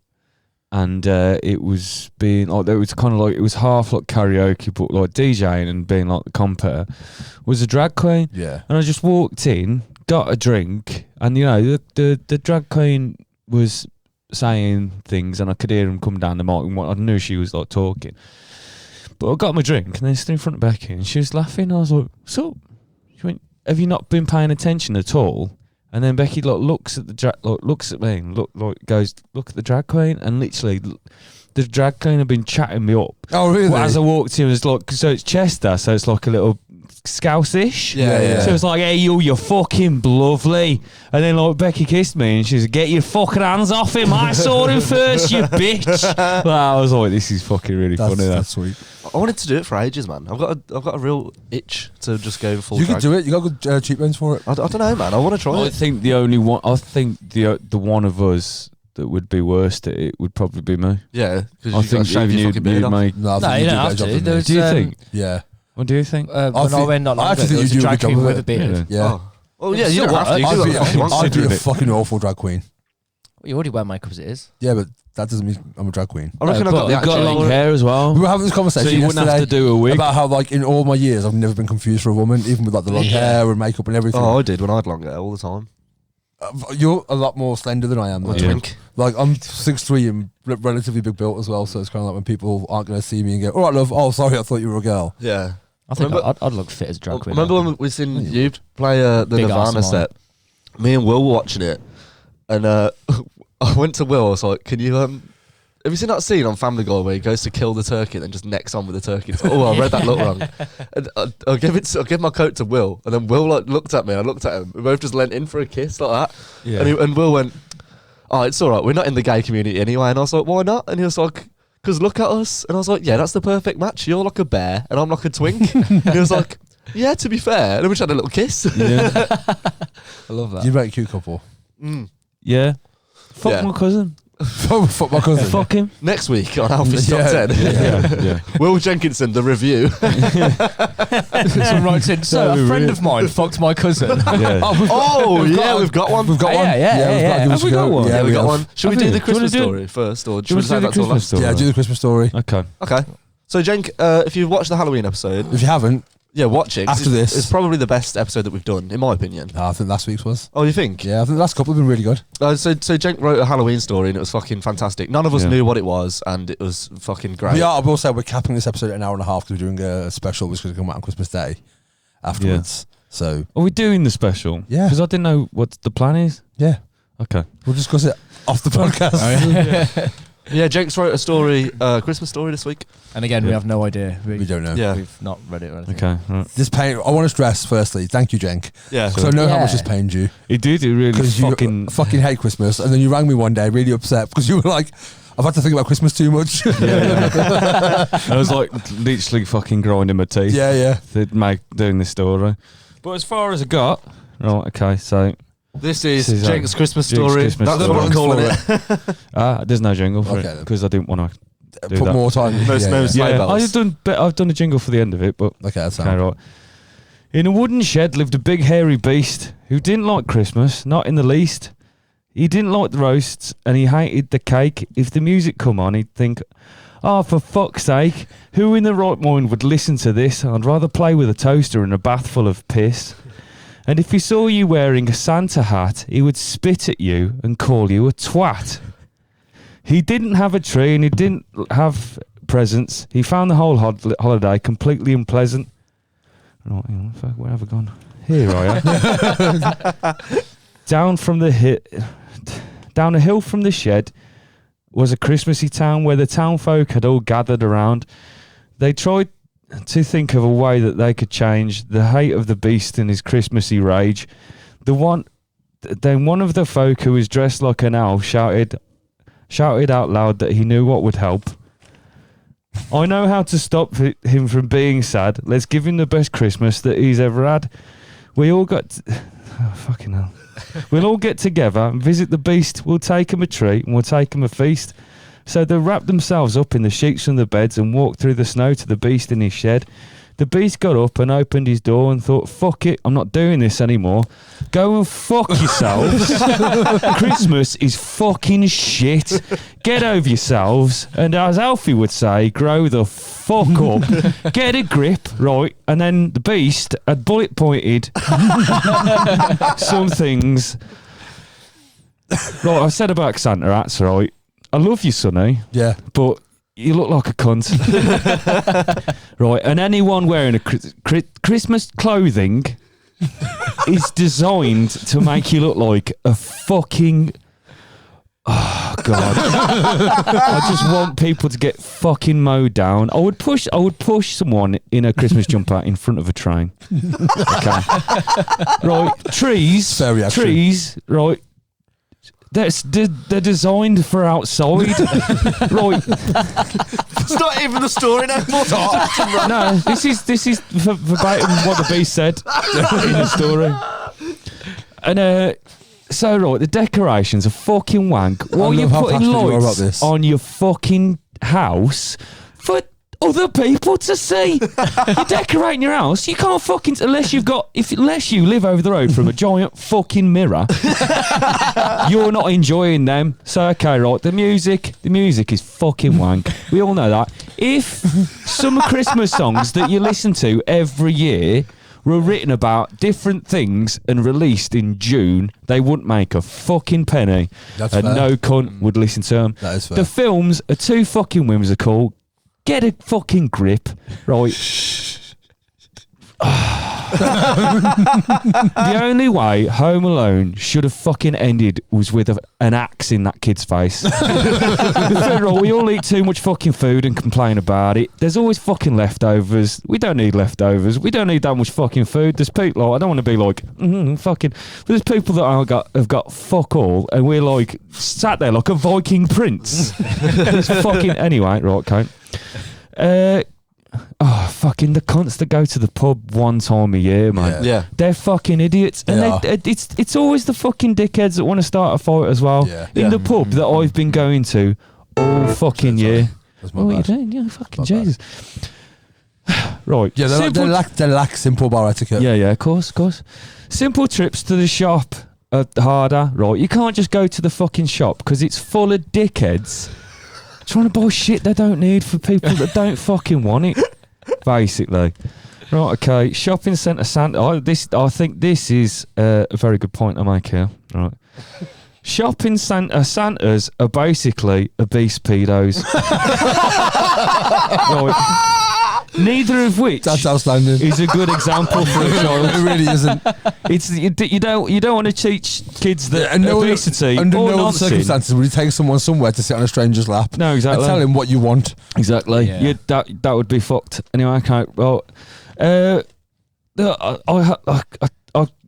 and it was being like it was kind of like it was half like karaoke, but like DJing and being like the compere was a drag queen,
Yeah.
and I just walked in, got a drink, and you know the drag queen was saying things, and I could hear him come down the mic, and I knew she was like talking. But I got my drink, and then stood in front of Becky, and she was laughing. I was like, "So, she went, have you not been paying attention at all?" And then Becky looks at looks at me, and goes, "Look at the drag queen," and literally, the drag queen had been chatting me up.
Oh, really?
Well, as I walked in, it was like, so it's Chester, so it's like a little Scouse-ish.
Yeah, yeah.
So it's like, hey, you're fucking lovely. And then like Becky kissed me and she's like, get your fucking hands off him. I saw him first, you bitch. Well, I was like, this is fucking really funny.
That's sweet.
I wanted to do it for ages, man. I've got a real itch to just go full
You
drag.
could do it. You got good cheekbones for it.
I don't know, man. I want to try
I
it.
think the only one, I think the one of us that would be worst at it would probably be me.
Yeah, because
I
you got to
think
shave
even
your fucking
you'd
beard off.
make.
No, I
No,
think
you
you do
don't
a
have
better job
to.
than
There
me.
was,
Do you think?
Yeah.
What do you think?
When
think-
I went not long
I actually
ago, there
think
was
you
a
do a
drag
good job
queen
of
with
it.
a beard.
Yeah.
Oh yeah, you
Still
don't have to. You
works.
can do
I'd
what
be,
the fuck you want
I'd
to.
be a fucking awful drag queen.
You already wear makeup as it is.
Yeah, but that doesn't mean I'm a drag queen.
I reckon I've got the
You've got
actual
long hair as well.
We were having this
So
conversation
you wouldn't
yesterday
have to do a wig.
about how, like, in all my years, I've never been confused for a woman, even with like the long hair and makeup and everything.
Oh, I did when I had long hair all the time.
You're a lot more slender than I am. Though.
Yeah.
Twink.
Like, I'm 6'3" and relatively big built as well, so it's kind of like when people aren't going to see me and go, all right, love, oh, sorry, I thought you were a girl.
Yeah.
I think
Remember-
I'd look fit as a drag queen.
Remember when we seen you play the
Big
Nirvana
arse
set? Me and Will were watching it, and I went to Will. I was like, "Can you have you seen that scene on Family Guy where he goes to kill the turkey and then just necks on with the turkey?" It's like, oh, I read that look wrong. And I gave my coat to Will, and then Will like looked at me. I looked at him. We both just leant in for a kiss like that.
Yeah.
And Will went, "Oh, it's all right. We're not in the gay community anyway." And I was like, "Why not?" And he was like, "'Cause look at us." And I was like, "Yeah, that's the perfect match. You're like a bear, and I'm like a twink." And he was like, "Yeah, to be fair." And then we just had a little kiss.
Yeah.
I love that.
You make a cute couple.
Yeah. Fuck
Yeah.
my cousin.
Fuck my cousin.
Fuck him.
Next week on Alfie's Top
Yeah.
10.
Yeah.
Will Jenkinson, the review.
Someone writes in, so
That'd
a
be
friend
real.
of mine fucked my cousin.
Yeah.
Oh, yeah, we've got one.
We've got
Yeah,
one.
yeah,
we've
yeah.
got- give us
Have we
a
got
go.
one?
Yeah, we got
have.
one. Should we
Have
do
we?
the
Do you wanna
Christmas
do-
story first, or
Do
should
you
we
want to
save
do the
that till
Christmas
last?
story?
Yeah, do the Christmas story.
Okay.
Okay. So, Jenk, if you've watched the Halloween episode,
If you haven't,
yeah, watch it. 'cause
After
it's,
this.
it's probably the best episode that we've done, in my opinion.
I think last week's was.
Oh, you think?
Yeah, I think the last couple have been really good.
So Jenk wrote a Halloween story, and it was fucking fantastic. None of us
Yeah.
knew what it was, and it was fucking great.
We are, I will say, we're capping this episode at an hour and a half because we're doing a special which is going to come out on Christmas Day afterwards. So,
Are we doing the special?
Yeah.
Because I didn't know what the plan is.
yeah,
Okay.
we'll discuss it off the podcast.
Yeah, Jenk's wrote a story, Christmas story this week.
And again, we
Yeah.
have no idea.
We don't know.
Yeah.
We've not read it or anything.
Okay. Right.
This pain, I want to stress, firstly, thank you, Jenk.
Yeah.
So I know how much
Yeah.
this pained you.
It did. It really
Because you
fucking.
hate Christmas, and then you rang me one day really upset because you were like, I've had to think about Christmas too much.
I was like literally fucking grinding my teeth.
yeah.
Doing this story. But as far as I got, right. Okay. So
This is
This is,
Jenk's Christmas
Jenk's
story.
Christmas
That's
story.
what I'm calling it.
there's no jingle for
Okay,
it
then.
because I didn't want to. Do
Put
that.
more time.
No sleigh
Yeah,
bells.
I've done a jingle for the end of it, but
Okay, that's
okay,
fine.
right. In a wooden shed lived a big hairy beast who didn't like Christmas, not in the least. He didn't like the roasts and he hated the cake. If the music come on, he'd think, "Oh, for fuck's sake, who in the right mind would listen to this? I'd rather play with a toaster and a bath full of piss." And if he saw you wearing a Santa hat, he would spit at you and call you a twat. He didn't have a tree and he didn't have presents. He found the whole holiday completely unpleasant. Right, hang on, fuck, where have I Down a hill from the shed was a Christmassy town where the town folk had all gathered around. They tried to think of a way that they could change the hate of the beast and his Christmassy rage. Then one of the folk who was dressed like an owl shouted out loud that he knew what would help. I know how to stop him from being sad. Let's give him the best Christmas that he's ever had. We all got... oh, fucking hell. We'll all get together and visit the beast. We'll take him a treat and we'll take him a feast. So they wrapped themselves up in the sheets from the beds and walked through the snow to the beast in his shed. The beast got up and opened his door and thought, fuck it, I'm not doing this anymore. Go and fuck yourselves. Christmas is fucking shit. Get over yourselves. And as Alfie would say, grow the fuck up. Get a grip, right? And then the beast had bullet pointed some things. Right, I said about Santa hats, right? I love you, Sonny.
Yeah.
But you look like a cunt. Right, and anyone wearing a Christmas clothing is designed to make you look like a fucking... oh, God. I just want people to get fucking mowed down. I would push someone in a Christmas jumper in front of a train. Okay. Right, trees, right, they're designed for outside. Right.
It's not even the story no more.
No, this is verbatim what the beast said in the story. And so right, the decorations are fucking wank. Why are you putting lights on your fucking house for other people to see? You're decorating your house. You can't fucking unless you live over the road from a giant fucking mirror. You're not enjoying them. So okay, right. The music is fucking wank. We all know that. If some Christmas songs that you listen to every year were written about different things and released in June, they wouldn't make a fucking penny.
That's
and
fair.
no cunt would listen to them.
That is fair.
The films are too fucking whimsical. Get a fucking grip, right? The only way Home Alone should have fucking ended was with an axe in that kid's face. We all eat too much fucking food and complain about it. There's always fucking leftovers. We don't need leftovers. We don't need that much fucking food. There's people, like, I don't want to be like, fucking, but there's people that have got fuck all, and we're like, sat there like a Viking prince. It's fucking, anyway, right, Kate. Fucking the cunts that go to the pub one time a year, man.
Yeah.
They're fucking idiots. And it's always the fucking dickheads that want to start a fight as well.
Yeah.
In the pub that I've been going to all fucking year.
That's my
What are you
bad.
doing? Yeah, fucking
My
Jesus. Right.
Yeah, they lack simple bar etiquette.
Yeah, of course. Simple trips to the shop are harder, right? You can't just go to the fucking shop because it's full of dickheads trying to buy shit they don't need for people that don't fucking want it, basically. Right, okay. Shopping centre Santa. I think this is a very good point to make here. Right. Shopping Santas are basically obese pedos. Right. Neither of which
That's outstanding.
is a good example for a child.
It really isn't.
It's you don't want to teach kids that
And
obesity
under
or
no
nonsense.
circumstances would you take someone somewhere to sit on a stranger's lap.
No, exactly.
And tell him what you want.
Exactly.
Yeah.
That would be fucked. Anyway, okay. Well, I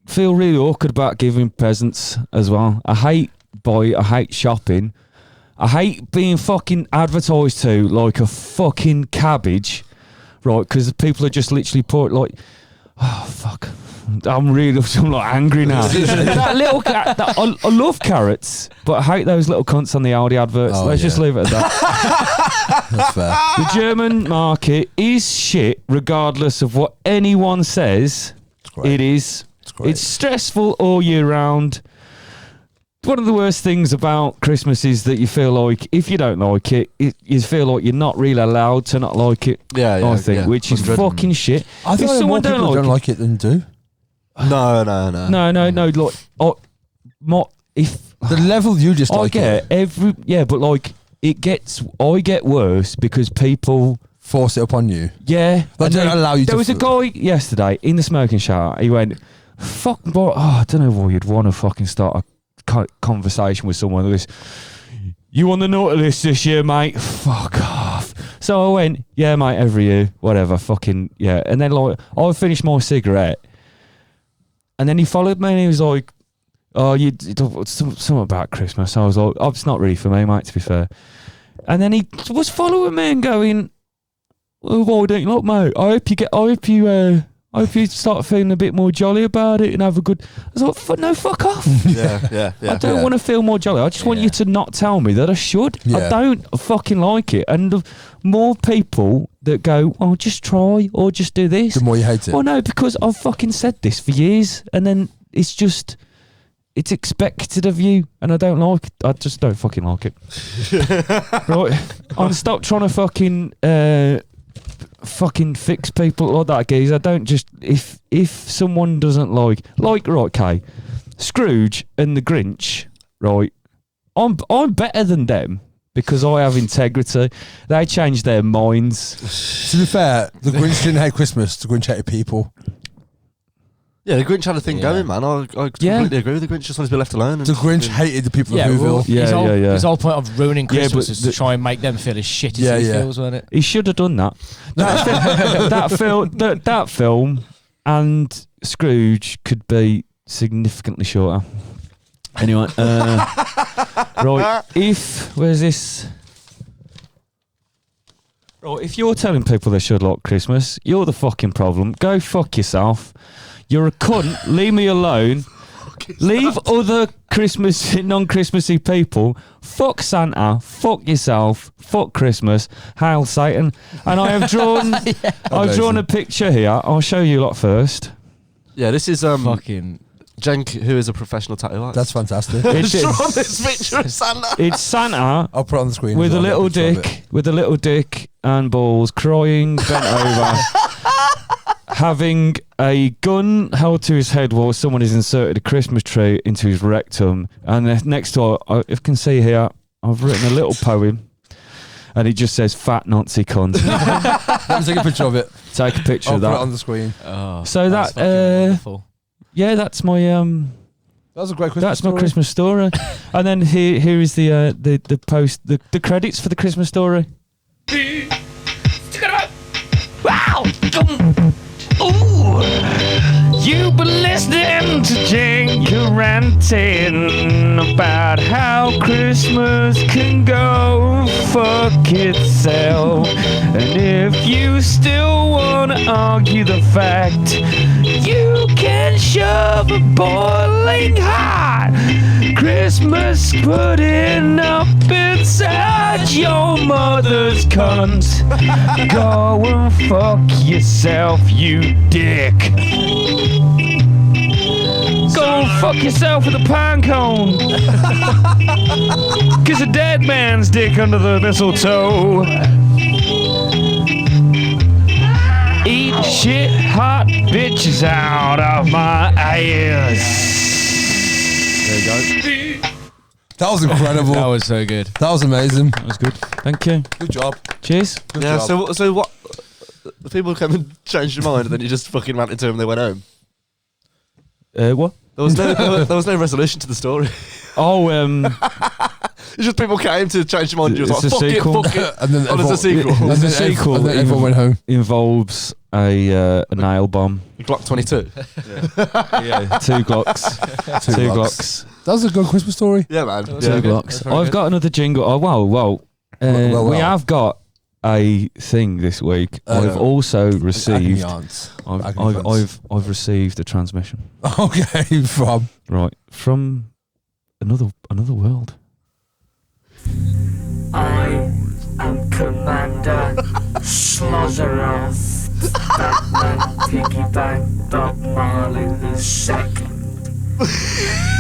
feel really awkward about giving presents as well. I hate shopping. I hate being fucking advertised to like a fucking cabbage, right? Because people are just literally like, oh fuck. I'm like angry now. That little I love carrots, but I hate those little cunts on the Aldi adverts.
Oh,
Let's just
yeah.
leave it at that.
That's fair.
The German market is shit, regardless of what anyone says.
It's great.
It is.
It's great.
It's stressful all year round. One of the worst things about Christmas is that you feel like if you don't like it, you feel like you're not really allowed to not like it. I think, which is
100.
fucking shit.
I think
if
more
someone
people don't like it than do.
No.
Like, if
The level you just
I
like
get
it,
but like I get worse because people.
force it upon you.
Yeah.
They
and
don't
then
allow you
There
to
was a guy yesterday in the smoking shower. He went, fuck, boy, I don't know why you'd want to fucking start a conversation with someone like this. You on the naughty list this year, mate? Fuck off. So I went, yeah, mate, every year, whatever, fucking, yeah. And then, like, I finished my cigarette, and then he followed me, and he was like, oh, something about Christmas. I was like, oh, it's not really for me, mate, to be fair. And then he was following me and going, well, why don't you look, mate? I hope you start feeling a bit more jolly about it and have a good... I was like, no, fuck off.
Yeah.
I don't want to feel more jolly. I just want you to not tell me that I should. I don't fucking like it. And the more people that go, oh, just try or just do this.
The more you hate it.
Well, no, because I've fucking said this for years, and then it's just... It's expected of you, and I just don't fucking like it. Right? I'll stop trying to fucking fix people like that, guys. I don't just... If someone doesn't like, right, okay, Scrooge and the Grinch, right, I'm better than them because I have integrity. They changed their minds.
To be fair, the Grinch didn't hate Christmas, the Grinch hated people.
Yeah, the Grinch had a thing going, man. I completely agree with the Grinch. Just wanted to be left alone.
The Grinch hated the people of
well,
Whoville.
His whole point of ruining Christmas is to try and make them feel as shit as he feels, wasn't it?
He should have done that. That film and Scrooge could be significantly shorter. Anyway, right, where's this? Right, if you're telling people they should like Christmas, you're the fucking problem. Go fuck yourself. You're a cunt. Leave me alone. Leave other non-Christmassy people. Fuck Santa. Fuck yourself. Fuck Christmas. Hail Satan. And I have drawn. I've drawn a picture here. I'll show you lot first.
Yeah, this is
fucking
Jenk, who is a professional tattoo artist.
That's fantastic.
It's drawn this picture of Santa.
It's Santa.
I'll put it on the screen
with a little dick, and balls, crying, bent over. Having a gun held to his head while someone has inserted a Christmas tree into his rectum. And next to it, if you can see here, I've written a little poem. And it just says, fat Nazi cunt.
Let me take a picture of it.
Take a picture of that.
I'll put it on the screen.
Oh,
so
that's
yeah, that's my...
that was a great Christmas
That's
story.
my Christmas story. And then here is the post, the credits for the Christmas story. Wow! Ooh, you've been listening to Jenk ranting about how Christmas can go fuck itself. And if you still want to argue the fact, you can shove a boiling hot Christmas pudding up inside your mother's cunt. Go and fuck yourself, you dick. Go and fuck yourself with a pine cone. Kiss a dead man's dick under the mistletoe. Eat shit hot bitches out of my ass.
There you go.
That was incredible.
That was so good.
That was amazing.
That was good. Thank you.
Good job.
Cheers.
Good
Yeah,
job.
so what? The people come and changed your mind, and then you just fucking ranted to them and they went home.
What?
There was no resolution to the story.
Oh,
It's just people came to change your mind. And you was
It's
like,
a sequel.
fuck it.
And then
Oh, there's a sequel.
And
The
then
sequel
and then everyone went home.
involves a nail bomb.
Glock 22.
Yeah, 2 Glocks.
Two
2
Glocks.
Glocks.
That was a good Christmas story.
Yeah, man.
2
Yeah.
Glocks. I've got another jingle. Oh, well.
Well.
We have got a thing this week. I've also received. I've received a transmission.
Okay,
from another world.
I am Commander Slozerov, Batman Piggyback Bob Marley II.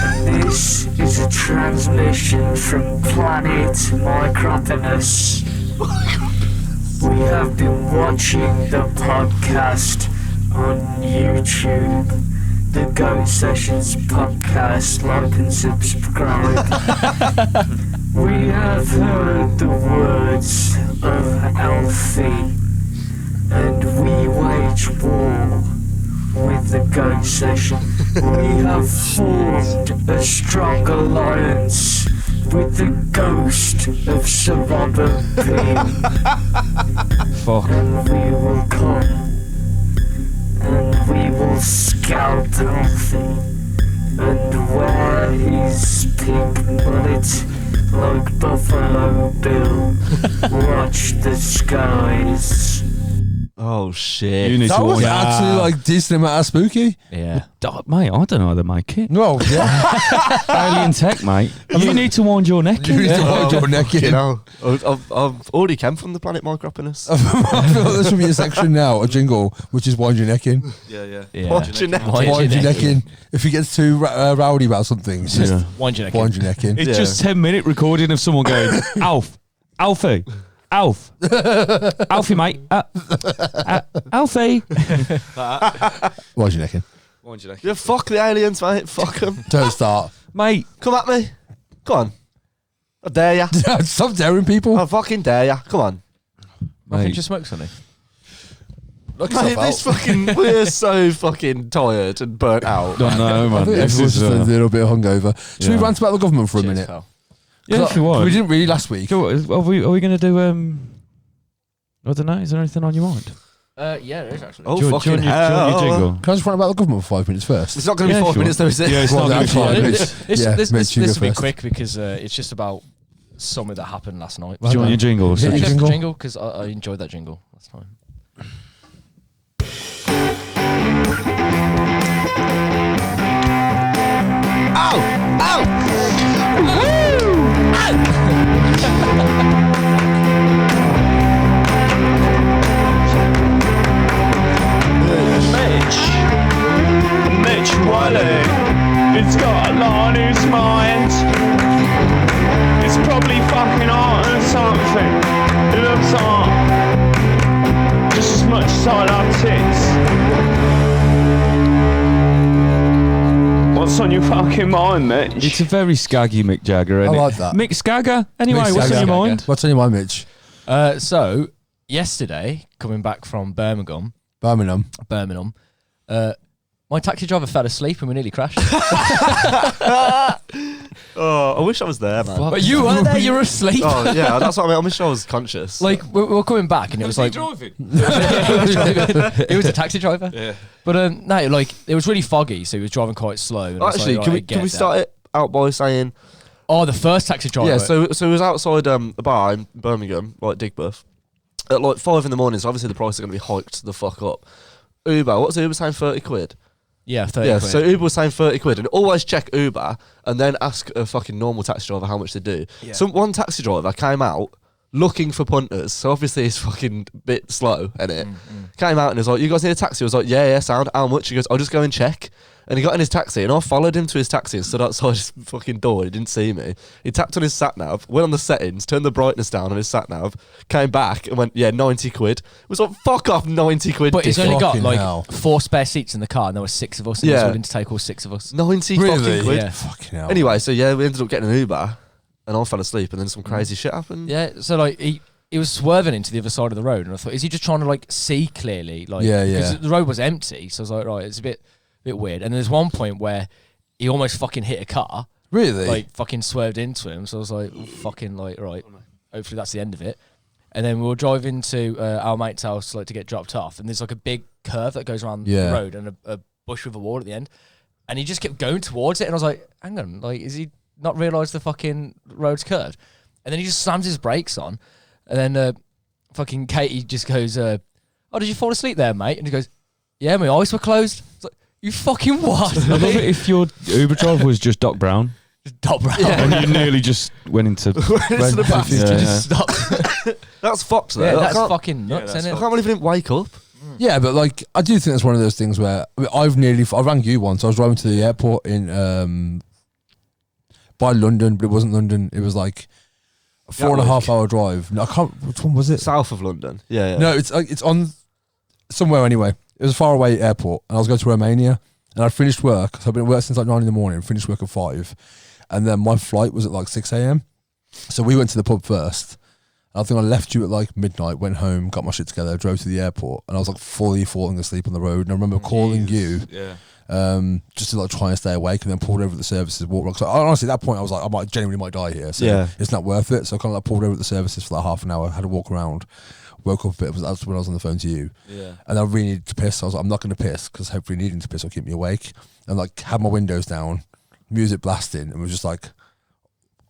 And this is a transmission from planet Micropolis. We have been watching the podcast on YouTube, the Go Sessions podcast. Like and subscribe. We have heard the words of Alfie, and we wage war with the ghost session. We have formed a strong alliance with the ghost of suburban Pim.
Fuck.
We will come and we will scout Alfie and wear his pink mullet like Buffalo Bill. Watch the skies.
Oh shit!
You need
That
to
was
watch.
actually like decent amount of spooky.
Yeah.
Mate, I don't know how to make it.
No, yeah.
Alien tech, mate. You need to wind your neck
You
in.
need to wind your neck in.
You know, I've already come from the planet Micropenis.
I feel like there should be a section now, a jingle, which is wind your neck in.
Yeah.
Yeah.
Wind your neck.
Wind your neck in. If he gets too rowdy about something, it's just
Yeah.
Wind your neck.
wind your neck in.
It's
Yeah.
just 10-minute recording of someone going, Alfie, Alfie, mate, Alfie.
Wind your neck in.
Yeah, fuck the aliens, mate. Fuck them.
Don't start.
Mate,
Come at me. Go on. I dare ya.
Stop daring people.
I fucking dare ya. Come on.
I think
mate.
you smoke something.
Look
Mate,
yourself
this
out.
fucking we're so fucking tired and burnt out.
Don't know,
I
man.
think
This
everyone's
is,
just a little bit hungover. Should we
yeah.
rant about the government for a
Cheers,
minute?
pal.
yeah, if you want.
We didn't really last week.
Go, are we going to do, I don't know, is there anything on your mind?
Yeah, there is actually.
Oh,
Do you want
fucking
your
hell.
jingle?
Can I just rant about the government for 5 minutes first?
It's not going to be
Yeah,
5
sure.
minutes though, is it?
Yeah, it's
Well,
not
that's
going
fine.
to be
Mitch. Yeah,
This
Mitch, you
will
go
be
first.
quick because it's just about something that happened last night.
Do you want your jingle?
Yeah,
So
your
just-
jingle?
jingle? Because I enjoyed that jingle last time.
Mitch Wiley, it's got a lot on his mind. It's probably fucking art or something. It looks art just as much as I love tits. What's on your fucking mind, Mitch?
It's a very skaggy Mick Jagger, isn't
I
it?
like that.
Mick Skagger? Anyway,
Mick
what's on
Skagger.
your mind?
What's on your mind, Mitch?
So yesterday, coming back from Birmingham,
Birmingham.
my taxi driver fell asleep and we nearly crashed.
Oh, I wish I was there, man.
But you weren't there. You were asleep.
Oh, yeah, that's what I mean. I wish I was conscious.
Like we were coming back and it was like
driving?
he was a taxi driver. Yeah. But no, like it was really foggy, so he was driving quite slow. And I was
actually,
like,
can
right,
we
I get
can we
that.
start it out by saying
Oh, the first taxi driver.
yeah? So it was outside a bar in Birmingham, like Digbeth, at like 5 in the morning. So obviously the price is going to be hiked the fuck up. Uber, what's Uber saying? 30 quid.
yeah, 30
Yeah,
quid.
so Uber was saying 30 quid, and always check Uber and then ask a fucking normal taxi driver how much they do.
Yeah.
One taxi driver came out looking for punters, so obviously he's fucking bit slow, innit? Came out and was like, "You guys need a taxi?" I was like, "Yeah, sound. How much?" He goes, "I'll just go and check." And he got in his taxi, and I followed him to his taxi and stood outside his fucking door. He didn't see me. He tapped on his sat nav, went on the settings, turned the brightness down on his sat nav, came back and went, "Yeah, 90 quid." It was like, "Fuck off, 90 quid."
But he's
dickhead."
only got
Fucking
like
hell.
4 spare seats in the car, and there were 6 of us, and he was
Yeah.
willing to take all 6 of us.
90
Really?
fucking quid.
Yeah.
Fucking hell.
Anyway, so yeah, we ended up getting an Uber, and I fell asleep, and then some crazy shit happened.
Yeah, so like he was swerving into the other side of the road, and I thought, is he just trying to like see clearly? Like,
Yeah, yeah.
Because the road was empty, so I was like, right, it's a bit weird. And there's one point where he almost fucking hit a car,
Really?
like fucking swerved into him. So I was like, oh, fucking like, right, hopefully that's the end of it. And then we were driving to our mate's house like to get dropped off, and there's like a big curve that goes around
Yeah.
the road and a bush with a wall at the end. And he just kept going towards it, and I was like, hang on, like, is he not realised the fucking road's curved? And then he just slams his brakes on, and then fucking Katie just goes, "Oh, did you fall asleep there, mate?" And he goes, "Yeah, my eyes were closed." It's like, you fucking what?
I love it if your Uber driver was just Doc Brown
Doc Brown.
and you nearly just went into...
Into the past.
Yeah, yeah.
Just stop.
That's fucked though.
Yeah,
I
that's
can't-
fucking nuts,
I
isn't
can't believe he didn't wake up.
Yeah, but like I do think that's one of those things where I rang you once. I was driving to the airport in by London, but it wasn't London. It was like a 4.5 hour drive. No, I can't. Which one was it?
South of London. Yeah.
No, it's on somewhere anyway. It was a far away airport, and I was going to Romania, and I'd finished work. So I've been at work since like 9 in the morning. Finished work at 5, and then my flight was at like 6 a.m. So we went to the pub first, I think I left you at like midnight, went home, got my shit together, drove to the airport, and I was like fully falling asleep on the road. And I remember calling you, just to like try and stay awake, and then pulled over at the services, walked around. So honestly, at that point, I was like, I genuinely might die here. So it's not worth it. So I kind of like pulled over at the services for like half an hour, had a walk around, woke up a bit. That's when I was on the phone to you. Yeah. And I really needed to piss. I was like, I'm not going to piss because hopefully needing to piss will keep me awake. And like had my windows down, music blasting, and was just like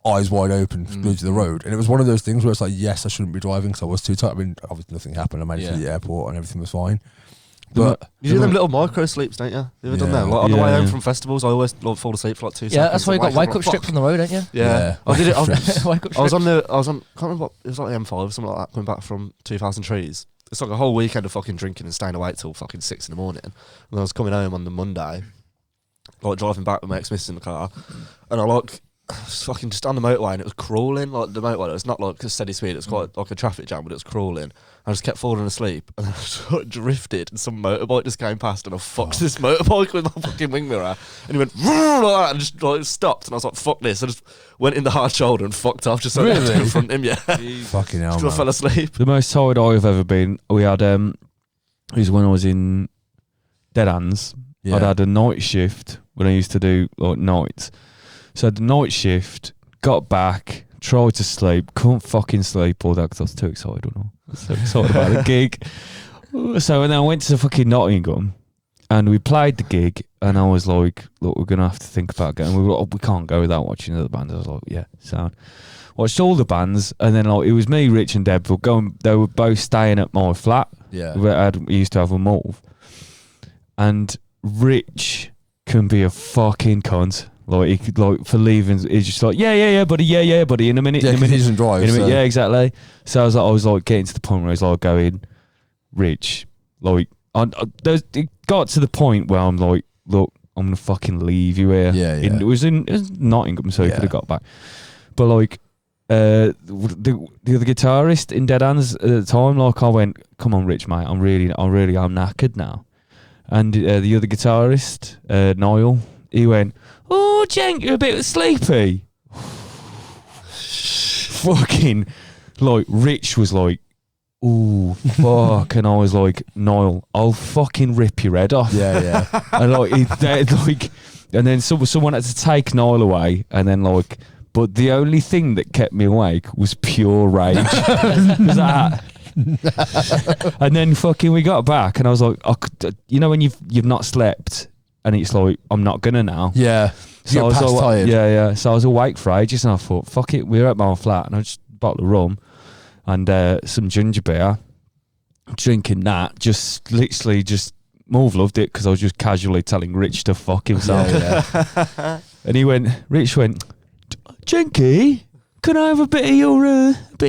eyes wide open, glued to the road. And it was one of those things where it's like, yes, I shouldn't be driving because I was too tired. I mean, obviously nothing happened. I made it to the airport and everything was fine. But
you do them little micro sleeps, don't you? You ever done them? Like on the way home from festivals, I always like, fall asleep for like 2 seconds.
Yeah, that's why you got wake up strip from the road, don't you?
Yeah. I did it.
Wake up
I was on, can't remember what, it was like the M5 or something like that, coming back from 2000 Trees. It's like a whole weekend of fucking drinking and staying awake till fucking 6 in the morning. And I was coming home on the Monday, like driving back with my ex-missus in the car, and I like, was fucking just on the motorway and it was crawling, like the motorway, it's not like a steady speed, it's quite like a traffic jam, but it was crawling. I just kept falling asleep and then I sort of drifted and some motorbike just came past and I fucked this motorbike with my fucking wing mirror and he went like that and just like stopped and I was like, fuck this. I just went in the hard shoulder and fucked off just so I had to confront him,
Fucking hell,
man. I fell asleep.
The most tired I've ever been, we had, it was when I was in Dead Hands.
Yeah.
I'd had a night shift when I used to do like nights. So I had the night shift, got back, tried to sleep, couldn't fucking sleep all that because I was too excited. I was so excited about the gig. So then I went to fucking Nottingham and we played the gig and I was like, look, we're going to have to think about getting, we were like, we can't go without watching the other bands. I was like, yeah, sound. Watched all the bands and then like, it was me, Rich and Deb, they were both staying at my flat.
Yeah.
We used to have a move. And Rich can be a fucking cunt. Like he could, like for leaving, he's just like yeah, buddy. In a minute,
he doesn't drive.
Yeah, exactly. So I was like getting to the point where I was like going, Rich, like it got to the point where I'm like, look, I'm gonna fucking leave you here.
Yeah.
It was Nottingham, so he could have got back. But like the other guitarist in Dead Hands at the time, like I went, come on, Rich, mate, I'm knackered now. And the other guitarist, Niall, he went, oh, Jenk, you're a bit sleepy. Fucking, like, Rich was like, ooh, fuck. And I was like, Niall, I'll fucking rip your head off.
Yeah.
And and then someone had to take Niall away. And then like, but the only thing that kept me awake was pure rage. Was that? And then fucking we got back and I was like, you know when you've not slept and it's like, I'm not gonna now.
Yeah.
So I was
past tired.
Yeah. So I was awake for ages and I thought, fuck it, we were at my flat and I just bottle of rum and some ginger beer, drinking that, just literally just Morv loved it because I was just casually telling Rich to fuck himself.
Yeah.
And Rich went, Jenky, can I have a bit of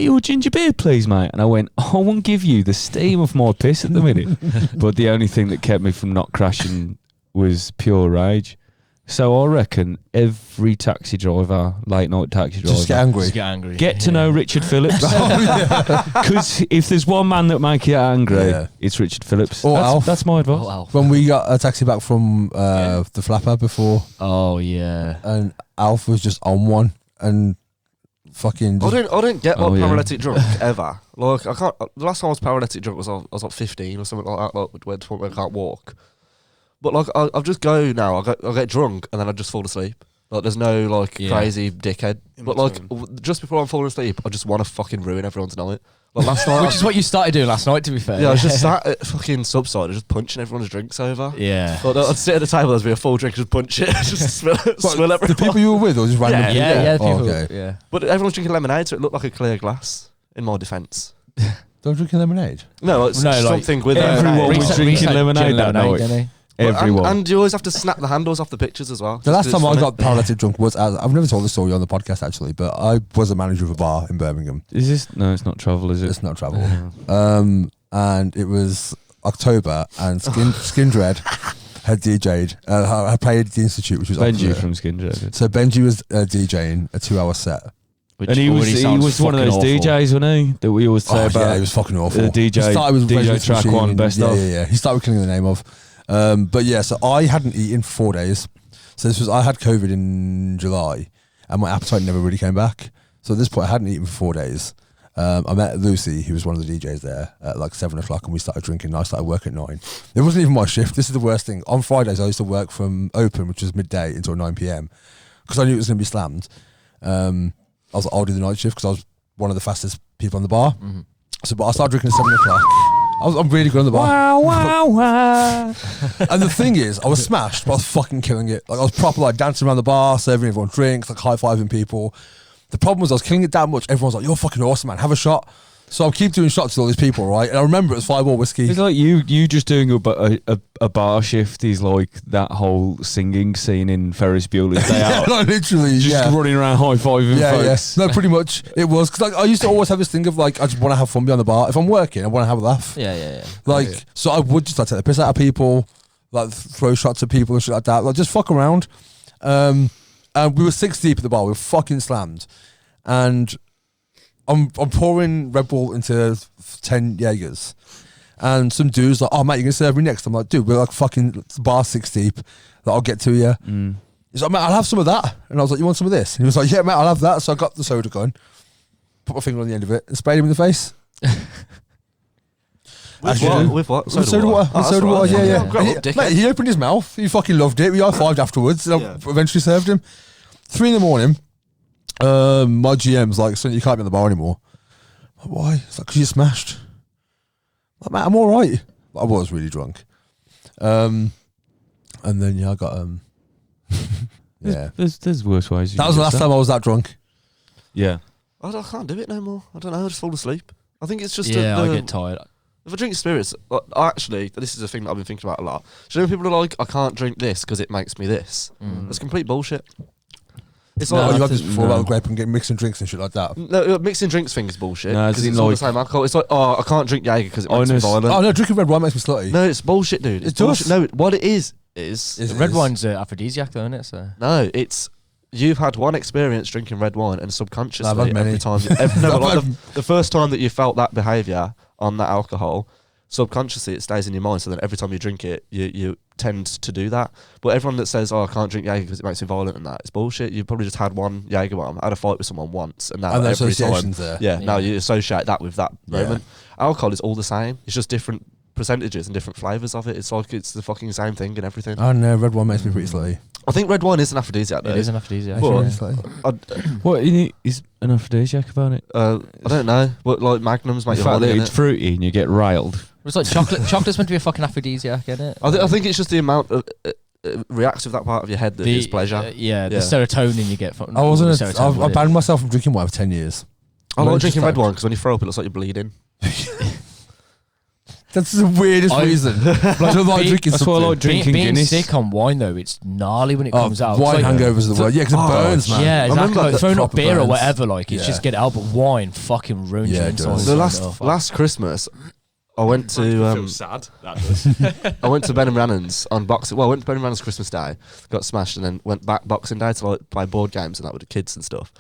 your ginger beer, please, mate? And I went, I won't give you the steam of my piss at the minute. But the only thing that kept me from not crashing was pure rage. So I reckon every taxi driver, late night taxi driver,
just get angry.
Get to know Richard Phillips. Because if there's one man that make you angry, it's Richard Phillips.
Or Alf.
That's my advice.
Alf.
When we got a taxi back from the Flapper before,
oh yeah,
and Alf was just on one and fucking.
I don't get paralytic drunk ever. Like I can't. The last time I was paralytic drunk was I was like 15 or something like that. Like where I can't walk. But like I'll just go now. I'll get drunk and then I just fall asleep. Like there's no like crazy dickhead. But like just before I'm falling asleep, I just want to fucking ruin everyone's night. Like last night,
which is what you started doing last night. To be fair,
yeah, I was just sat at fucking Subside, just punching everyone's drinks over.
Yeah,
like, I'd sit at the table, there'd be a full drink, just punch it, just spill everyone.
The people you were with, or just random people?
Yeah,
people.
Oh,
okay.
Yeah.
But everyone's drinking lemonade, so it looked like a clear glass. In my defence.
Don't drink lemonade.
No, it's something with
everyone was drinking lemonade that night. Everyone.
And you always have to snap the handles off the pictures as well.
The last time I got paralytic drunk was, I've never told the story on the podcast actually, but I was a manager of a bar in Birmingham.
Is this? No, it's not Travel, is it?
It's not Travel. And it was October and Skindred had DJ'd. I played at the Institute, which was
Benji from Skindred.
So Benji was DJing a 2-hour set.
And he was one of those DJs, wasn't he? That we always say about.
Yeah, he was fucking awful.
The DJ track one, best of.
Yeah. He started killing the name of. But yeah, so I hadn't eaten for 4 days. So I had COVID in July and my appetite never really came back. So at this point I hadn't eaten for 4 days. I met Lucy, who was one of the DJs there, at like 7 o'clock, and we started drinking. And I started work at 9. It wasn't even my shift. This is the worst thing. On Fridays, I used to work from open, which was midday, until 9 p.m. because I knew it was going to be slammed. I was like, I'll do the night shift because I was one of the fastest people on the bar.
Mm-hmm.
So, but I started drinking at 7 o'clock. I'm really good on the bar.
Wow, wow, wow.
And the thing is, I was smashed, but I was fucking killing it. Like I was proper like dancing around the bar, serving everyone drinks, like high-fiving people. The problem was I was killing it that much. Everyone's like, "You're fucking awesome, man. Have a shot." So I'll keep doing shots to all these people, right? And I remember it was 5 more whiskey.
It's like you just doing a bar shift is like that whole singing scene in Ferris Bueller's Day Out.
Like, literally,
Just running around high-fiving folks.
No, pretty much it was because like I used to always have this thing of like I just want to have fun behind the bar. If I'm working, I want to have a laugh.
Yeah.
Like so, I would just like take the piss out of people, like throw shots at people and shit like that. Like just fuck around. And we were 6 deep at the bar. We were fucking slammed, and I'm pouring Red Bull into 10 Jaegers, and some dude's like, "Oh mate, you're gonna serve me next?" I'm like, "Dude, we're like fucking bar 6 deep. Like, I'll get to you." He's like, "Mate, I'll have some of that." And I was like, "You want some of this?" And he was like, "Yeah, mate, I'll have that." So I got the soda gun, put my finger on the end of it, and sprayed him in the face.
With what?
Soda water.
Oh,
Soda water.
right.
Yeah.
Grow up, dickhead.
Mate, he opened his mouth. He fucking loved it. We high-fived afterwards. And I eventually served him. 3 a.m. My GM's like, "Son, you can't be in the bar anymore." I'm like, "Why?" It's like, "Because you smashed." I'm like, "Mate, I'm all right." I was really drunk. And then I got yeah.
There's worse ways.
That was the last time I was that drunk.
Yeah.
I can't do it no more. I don't know. I just fall asleep. I think it's just
I get tired.
if I drink spirits, actually, this is a thing that I've been thinking about a lot. Do you know people are like, "I can't drink this because it makes me this." That's complete bullshit. It's
No,
like
you had this before about grape and getting mixing drinks and shit like that.
no, mixing drinks thing is bullshit.
No,
Because
it's
it's all the
like-
same alcohol. It's like, "Oh, I can't drink Jaeger because it makes me violent."
Oh no, drinking red wine makes me slutty.
No, it's bullshit, dude. It's
It does.
bullshit. No, what it is
Red wine's aphrodisiac, though, isn't it? So
no, it's you've had one experience drinking red wine, and subconsciously
I've had many.
every time, no, but like the first time that you felt that behaviour on that alcohol, subconsciously it stays in your mind. So then every time you drink it, you tend to do that. But everyone that says, "Oh, I can't drink Jaeger because it makes me violent," and that, it's bullshit. You probably just had one Jaeger bomb, had a fight with someone once, and now
And the
every time,
associations there.
now you associate that with that
Yeah.
moment. Alcohol is all the same. It's just different percentages and different flavours of it. It's like it's the fucking same thing and everything.
Oh no, red wine makes me pretty slutty.
I think red wine is an aphrodisiac though.
it is an aphrodisiac.
But-
Makes me really slutty.
What is an aphrodisiac about it?
I don't know, but like Magnums make
The
you
fact
horny,
that
innit?
it's fruity and you get riled.
It's like chocolate. Chocolate's meant to be a fucking aphrodisiac, isn't it?
I think it's just the amount of reacts with that part of your head that is pleasure.
The
Yeah.
serotonin you get from.
I wasn't.
the serotonin
I
with it.
banned myself from drinking wine for 10 years.
I
When
like
it just
drinking red
started-
wine because when you throw up, it looks like you're bleeding.
That's the weirdest reason. Like, I don't like drinking
That's why I
something.
like drinking
being
Guinness.
sick on wine though, it's gnarly when it comes out.
Wine
It's like-
hangovers is the word. Yeah, because it burns, man.
Yeah, exactly.
remember
Like
the
throwing up
proper
beer or
burns.
whatever, like it's
Yeah.
just get out, but wine fucking ruins
Yeah,
your
it does.
insides.
The last Christmas, I went to
sad. That does.
I went to Ben and Rannan's on Boxing. Well, I went to Ben and Rannan's Christmas Day, got smashed, and then went back Boxing Day to like play board games and that with the kids and stuff.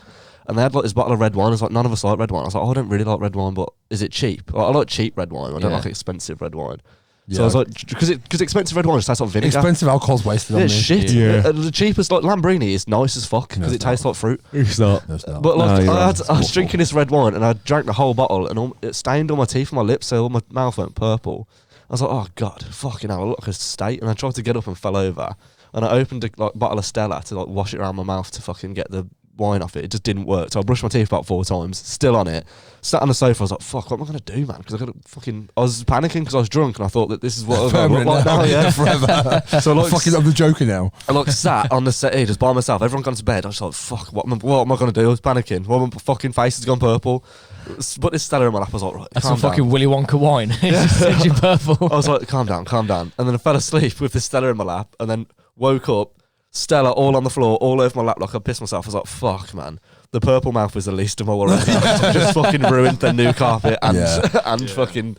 And they had like this bottle of red wine. I was like, none of us like red wine. I was like, "Oh, I don't really like red wine, but is it cheap?" Like, I like cheap red wine. I don't
Yeah.
like expensive red wine.
Yeah.
So I was like, because expensive red wine just tastes like vinegar.
Expensive alcohol's wasted
Yeah,
on
it's
me.
shit.
Yeah.
The cheapest like Lambrini is nice as fuck
No,
because it
it's
tastes like fruit.
It's not.
No, it's not.
But like,
No, you're
I
right.
was drinking this red wine and I drank the whole bottle and it stained all my teeth and my lips, so all my mouth went purple. I was like, "Oh God, fucking hell, I look like a state." And I tried to get up and fell over. And I opened a bottle of Stella to like wash it around my mouth to fucking get the wine off it. It just didn't work. So I brushed my teeth about 4 times, still on it. Sat on the sofa, I was like, "Fuck, what am I gonna do, man?" Because I was panicking because I was drunk and I thought that this is what I
Permanent
look like
now.
now. Yeah,
Forever.
So like,
I'm the joker now.
I like sat on the settee just by myself. Everyone gone to bed. I was like, "Fuck, what am I gonna do?" I was panicking. Well, my fucking face has gone purple. Put this Stella in my lap. I was like, "Right,
That's
calm
some fucking
down."
Willy Wonka wine. It just turns you purple.
I was like, "Calm down, calm down." And then I fell asleep with this Stella in my lap, and then woke up, Stella all on the floor, all over my lap, like I pissed myself. I was like, "Fuck, man." The purple mouth was the least of my worries. I just fucking ruined the new carpet and
Yeah.
fucking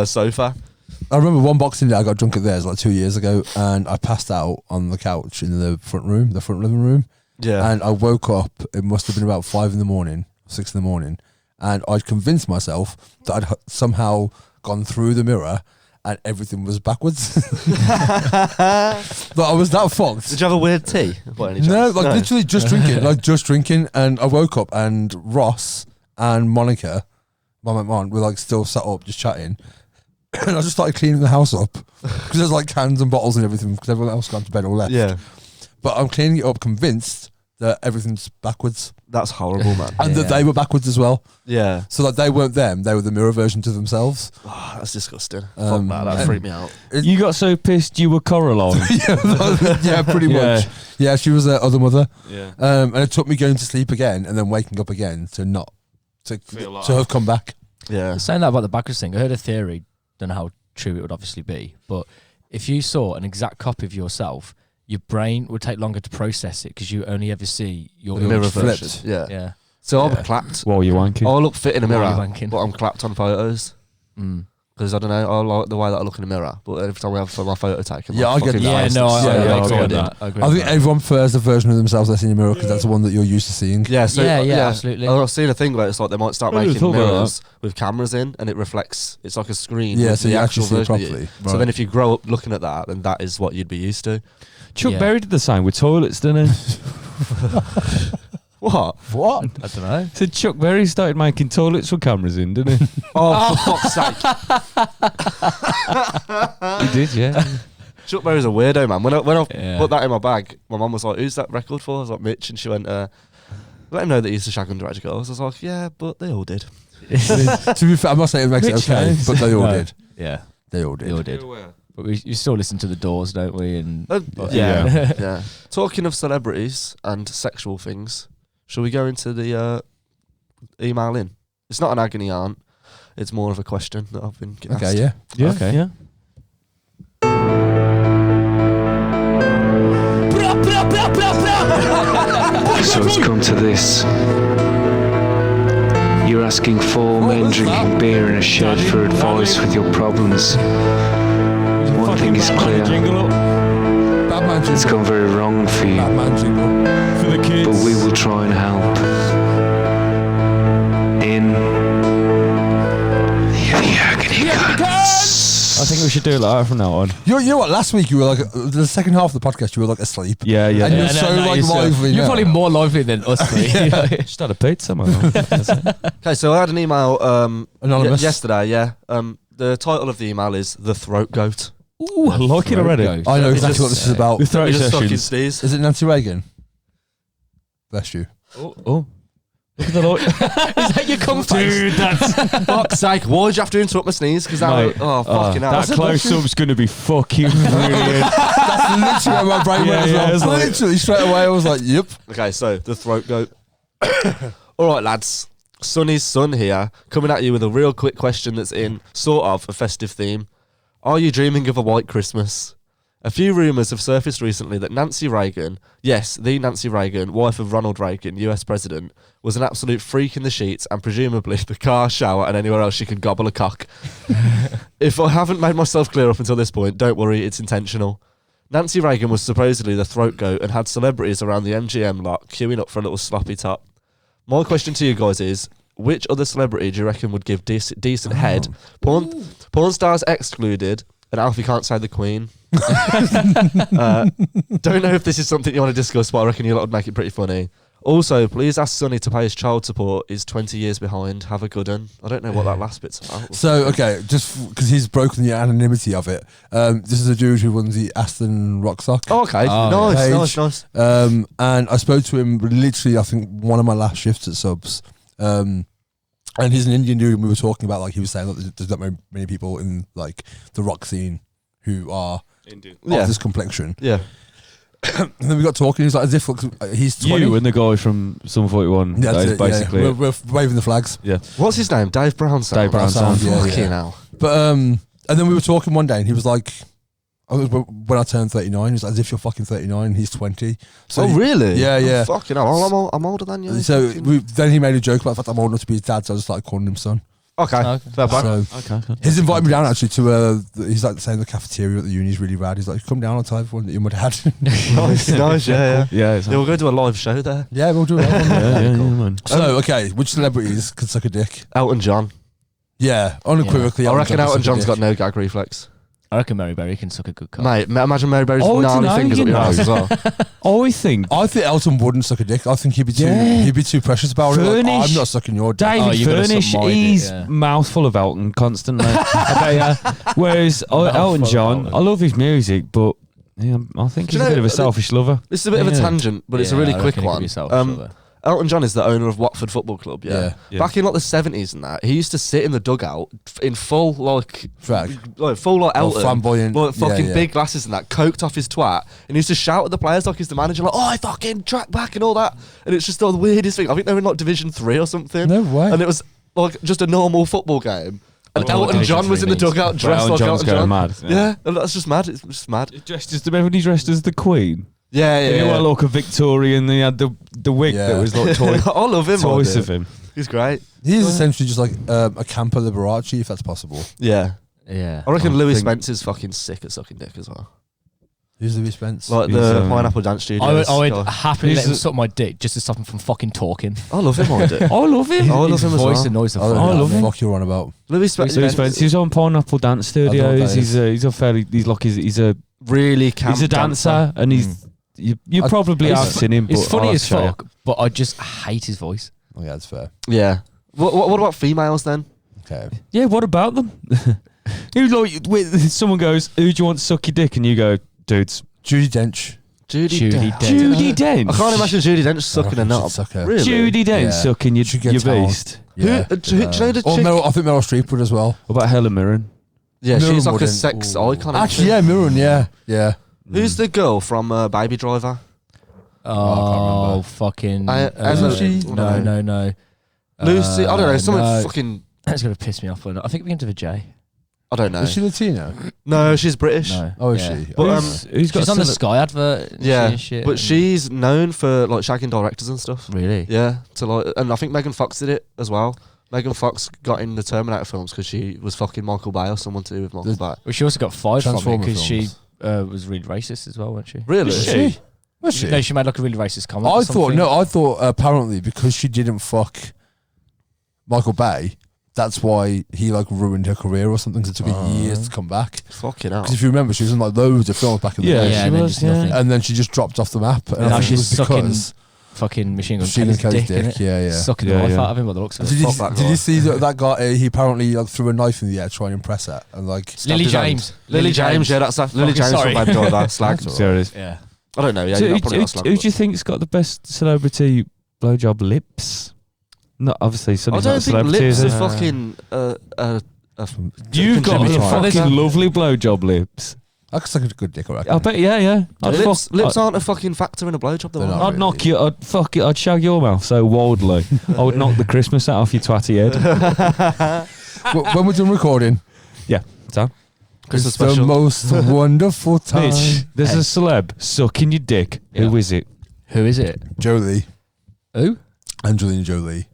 sofa.
I remember one Boxing Day I got drunk at theirs like 2 years ago, and I passed out on the couch in the front living room.
Yeah.
And I woke up, it must have been about 5 in the morning, 6 in the morning, and I'd convinced myself that I'd somehow gone through the mirror and everything was backwards. Like, I was that fucked.
Did you have a weird tea? by any
No,
chance?
like literally just drinking, and I woke up and Ross and Monica my mum, we're like still sat up, just chatting. And I just started cleaning the house up because there's like cans and bottles and everything because everyone else gone to bed or left.
Yeah.
But I'm cleaning it up, convinced that everything's backwards
That's horrible, man.
and that they were backwards as well.
Yeah.
So like they weren't them; they were the mirror version to themselves.
Oh, that's disgusting. Fuck that. That freaked me out.
You got so pissed you were Coraline.
Yeah, pretty much. Yeah, she was her other mother.
Yeah.
And it took me going to sleep again and then waking up again to have come back.
Yeah.
Saying that about the backwards thing, I heard a theory. Don't know how true it would obviously be, but if you saw an exact copy of yourself, your brain would take longer to process it because you only ever see your
The mirror
image
version.
flipped.
Yeah.
Yeah.
So I'm
Yeah.
clapped.
While you're wanking.
I look fit in a
While
mirror,
you're wanking.
but I'm clapped on photos. Because I don't know, I like the way that I look in the mirror. But every time we have my photo taken,
Yeah,
like,
I get
fucking
that.
Yeah,
face
no,
looks so
I agree
exciting.
with that. I agree
I
with
think
that.
everyone prefers the version of themselves they see in the mirror because that's the one that you're used to seeing.
Yeah, so
Yeah, absolutely.
I've seen a thing where it's like they might start
I never
making
thought about
mirrors with cameras in, and it reflects. It's like a screen.
Yeah,
with
so
the
you
actual
actually see it
version of you.
properly.
So
Right.
then, if you grow up looking at that, then that is what you'd be used to.
Chuck
Yeah.
Berry did the same with toilets, didn't he?
What?
What?
I don't know.
So Chuck Berry started making toilets with cameras in, didn't he?
Oh, for fuck's sake!
He did, yeah.
Chuck Berry's a weirdo, man. When I
Yeah.
put that in my bag, my mum was like, "Who's that record for?" I was like, "Mitch," and she went, "Let him know that he used to shag underage girls." I was like, "Yeah, but they all did."
To be fair, I'm not saying it makes it
Mitch
okay,
knows.
but they all
No.
did.
Yeah,
They all did.
they all did. But we still listen to the Doors, don't we? And
Yeah, yeah. Talking of celebrities and sexual things, shall we go into the email in? It's not an agony aunt. It's more of a question that I've been asked.
Okay, yeah.
Yeah,
Okay.
yeah.
So it's come to this. You're asking four men drinking beer in a shed for advice with your problems. One thing is clear.
Batman
It's
jingle.
gone very wrong for you,
Batman jingle.
For the kids.
but we will try and help. In the agony cuts.
I think we should do it like that from now on.
You know what? Last week you were like the second half of the podcast. You were like asleep.
Yeah, yeah.
And
yeah.
you're so like lively.
You're
now.
probably more lively than us three.
Just had a pizza, man.
Okay, so I had an email
Anonymous.
yesterday. Yeah. The title of the email is "The Throat Goat."
Ooh, I like it already.
Throat goat.
I know
It's
exactly
just-
what this is about.
The throat
He just fucking
sessions.
sneezed.
Is it Nancy Reagan? Bless you.
Oh. Look at the light.
Is that your cum face?
Dude, that's
Fuck's sake! Why did you have to interrupt my sneeze? Because
Mate,
oh fucking hell!
that close-up's going to be fucking brilliant.
That's literally where my brain went as
Yeah,
well.
yeah, it's like-
Literally straight away, I was like, "Yep."
Okay, so the throat goat. All right, lads. Sonny's son here, coming at you with a real quick question that's in sort of a festive theme. Are you dreaming of a white Christmas? A few rumours have surfaced recently that Nancy Reagan, yes, the Nancy Reagan, wife of Ronald Reagan, US President, was an absolute freak in the sheets and presumably the car, shower, and anywhere else she could gobble a cock. If I haven't made myself clear up until this point, don't worry, it's intentional. Nancy Reagan was supposedly the throat goat and had celebrities around the MGM lot queuing up for a little sloppy top. My question to you guys is, which other celebrity do you reckon would give decent head? Porn stars excluded, and Alfie can't say the Queen. Don't know if this is something you want to discuss, but I reckon you lot would make it pretty funny. Also, please ask Sonny to pay his child support. He's 20 years behind. Have a good one. I don't know what that last bit's about.
So, okay, just because he's broken the anonymity of it, this is a dude who runs the Aston Rucksack.
Oh, okay.
Oh,
nice.
And I spoke to him literally, I think, one of my last shifts at Subs. And he's an Indian dude, and we were talking about, like, he was saying that there's not many people in, like, the rock scene who are
Indian.
Yeah.
of this complexion.
Yeah.
And then we got talking, he's like, as if, he's 20.
You and the guy from Sum 41.
Yeah,
that
that's
is
it,
basically
yeah.
it.
We're waving the flags.
Yeah.
What's his name? Dave Brownsound.
Dave Brownsound,
yeah,
Fucking
yeah.
hell.
But, and then we were talking one day, and he was like, when I turned 39, he was like, as if you're fucking 39, he's 20. So
Oh, really?
Yeah, yeah.
Oh, fucking hell. I'm older than you.
So then he made a joke about the fact I'm old enough to be his dad, so I just started calling him son.
Okay.
Okay.
Fair play.
So
Okay.
he's invited me down actually to he's like saying the cafeteria at the uni is really rad. He's like, come down, I'll tell everyone that you're my dad.
nice, yeah.
Yeah, it's
Yeah, we'll go to a live show there.
Yeah, we'll do it.
yeah, man.
So okay, which celebrities can suck a dick?
Elton John.
Yeah, unequivocally.
I reckon Elton
can suck a
John's got
dick.
no gag reflex.
I reckon Mary Berry can suck a good cock.
Mate, imagine Mary Berry's
Oh, I don't
gnarly
know,
fingers
you
up your
know.
ass as well.
I think
I think Elton wouldn't suck a dick. I think he'd be too.
Yeah.
He'd be too precious about it. Like,
Furnish.
I'm not sucking your dick.
David
Oh, you gotta
Furnish,
suck my dick,
he's
yeah.
mouthful of Elton constantly. I bet you. Whereas Elton
Mouthful
John,
of Elton.
I love his music, but yeah, I think
Do
he's
you
a bit
know,
of a selfish lover.
This is a bit of a
Yeah.
tangent, but it's a really
I
quick
reckon he could
one.
be selfish, lover.
Elton John is the owner of Watford Football Club,
Yeah.
Yeah.
Back in like the 70s and that, he used to sit in the dugout in full like
Frag.
full like
Oh,
Elton,
flamboyant.
like fucking
Yeah.
big glasses and that, coked off his twat, and he used to shout at the players like he's the manager, like, "Oh, I fucking track back" and all that, and it's just the weirdest thing. I think they were in like Division 3 or something.
No way.
And it was like just a normal football game, and
I don't know what
Elton
Division
John was
3
in the
means.
dugout
But
dressed
Elton
like
John's
Elton
going
John.
mad.
Yeah, and that's just mad. It's just mad.
Remember when he dressed as the Queen?
Yeah,
You know, like a Victorian, they had the wig
Yeah.
that was like toy,
I love him.
toys
I
of
do.
him.
He's great.
He's essentially just like a Campo Liberace, if that's possible.
Yeah,
Yeah.
I reckon
I
Louis
think-
Spencer's fucking sick at sucking dick as well.
Who's Louis Spence?
Like
He's,
the
um,
Pineapple Dance Studios.
I would
guy.
happily let
He's
him
a-
suck my dick just to stop him from fucking talking.
I love him. I do.
I love him.
I love
His
him as
voice
well.
annoys the
I don't
fuck
know
I
what
love
the
him.
fuck you're on about.
Louis Spencer.
Louis Spence, he's on Pineapple Dance
I don't know what
Studios.
that
He's a fairly, he's like he's a
really camp
he's a dancer, and he's you
I-
probably
he's
have seen him. But
He's funny
I'll
as
show you.
fuck, but I just hate his voice.
Oh yeah, that's fair.
Yeah. What about females then?
Okay.
Yeah, what about them? Who like someone goes, "Who do you want to suck your dick?" And you go, "Dudes."
Judy Dench.
Judy
Judy
Dench.
Dench.
Judy Dench.
I can't imagine Judy Dench sucking a
reckon she'd
knob.
suck her.
Really?
Judy Dench
Yeah.
sucking your
She gets
beast.
Yeah.
Do you know the
Or
chick?
I think Meryl Streep would as well.
What about Helen Mirren?
Yeah,
Mirren
she's like a
wouldn't.
sex
Ooh.
icon.
Actually, yeah, Mirren, yeah. Yeah.
Who's the girl from Baby Driver?
Oh, fucking.
Isn't
she?
No.
Lucy? I don't know. Someone
no.
fucking.
That's going to piss me off. I think we begins with a J.
I don't know.
Is she Latino?
No, she's British.
No.
Oh, is
Yeah.
she?
But,
Who's got
She's on the
cele-
Sky advert. and
Yeah,
shit.
but she's known for like shagging directors and stuff.
Really?
Yeah, to like, and I think Megan Fox did it as well. Megan Fox got in the Terminator films because she was fucking Michael Bay or someone to do with Michael
The-
Bay.
Well, she also got fired from it
Transformer
because she
films.
was really racist as well, wasn't she?
Really?
Is she? Was she?
No, she made like a really racist comment.
I
or
thought
something.
I thought apparently because she didn't fuck Michael Bay, that's why he like ruined her career or something. 'Cause it took her years to come back.
Fucking hell.
Because if you remember, she was in like loads of films back in the
Yeah,
day,
Yeah,
she
and then
was.
just
Yeah.
nothing.
and then she just dropped off the map. And
And
I
now
think it
she's
was
sucking
because
fucking Machine Gun
Machine
Kelly's
Gun Kelly's
dick,
dick.
innit?
Yeah, yeah.
Sucking
Yeah,
the life
yeah.
out of him by the looks of
Did
it.
you,
Fuck that
did
guy.
you see that guy? He apparently like threw a knife in the air to try and impress her, and like
Lily
his hand.
James.
Lily James, yeah, that's Lily
Fucking
James
sorry.
from Baby Driver. Slag.
That's all
There it is.
Yeah.
I don't know. Yeah,
So
you're
who,
not probably not slag.
who do you think's got the best celebrity blowjob lips? Not obviously.
I
Sonny's not a
don't think
celebrity.
lips
is
are
he?
fucking.
You've got
contributing
fucking
factor.
lovely blowjob lips.
that's like a good dick, I reckon.
I bet. Yeah.
Lips aren't a fucking factor in a blowjob. Though.
They're
are
not.
they?
I'd knock you. I'd fuck it. I'd shag your mouth so wildly. I would knock the Christmas out off your twatty head.
When we're done recording,
So,
Christmas
it's the
special.
most wonderful time.
Mitch, there's a celeb sucking your dick.
Yeah.
Who is it?
Who is it?
Jolie,
Who?
Angelina Jolie.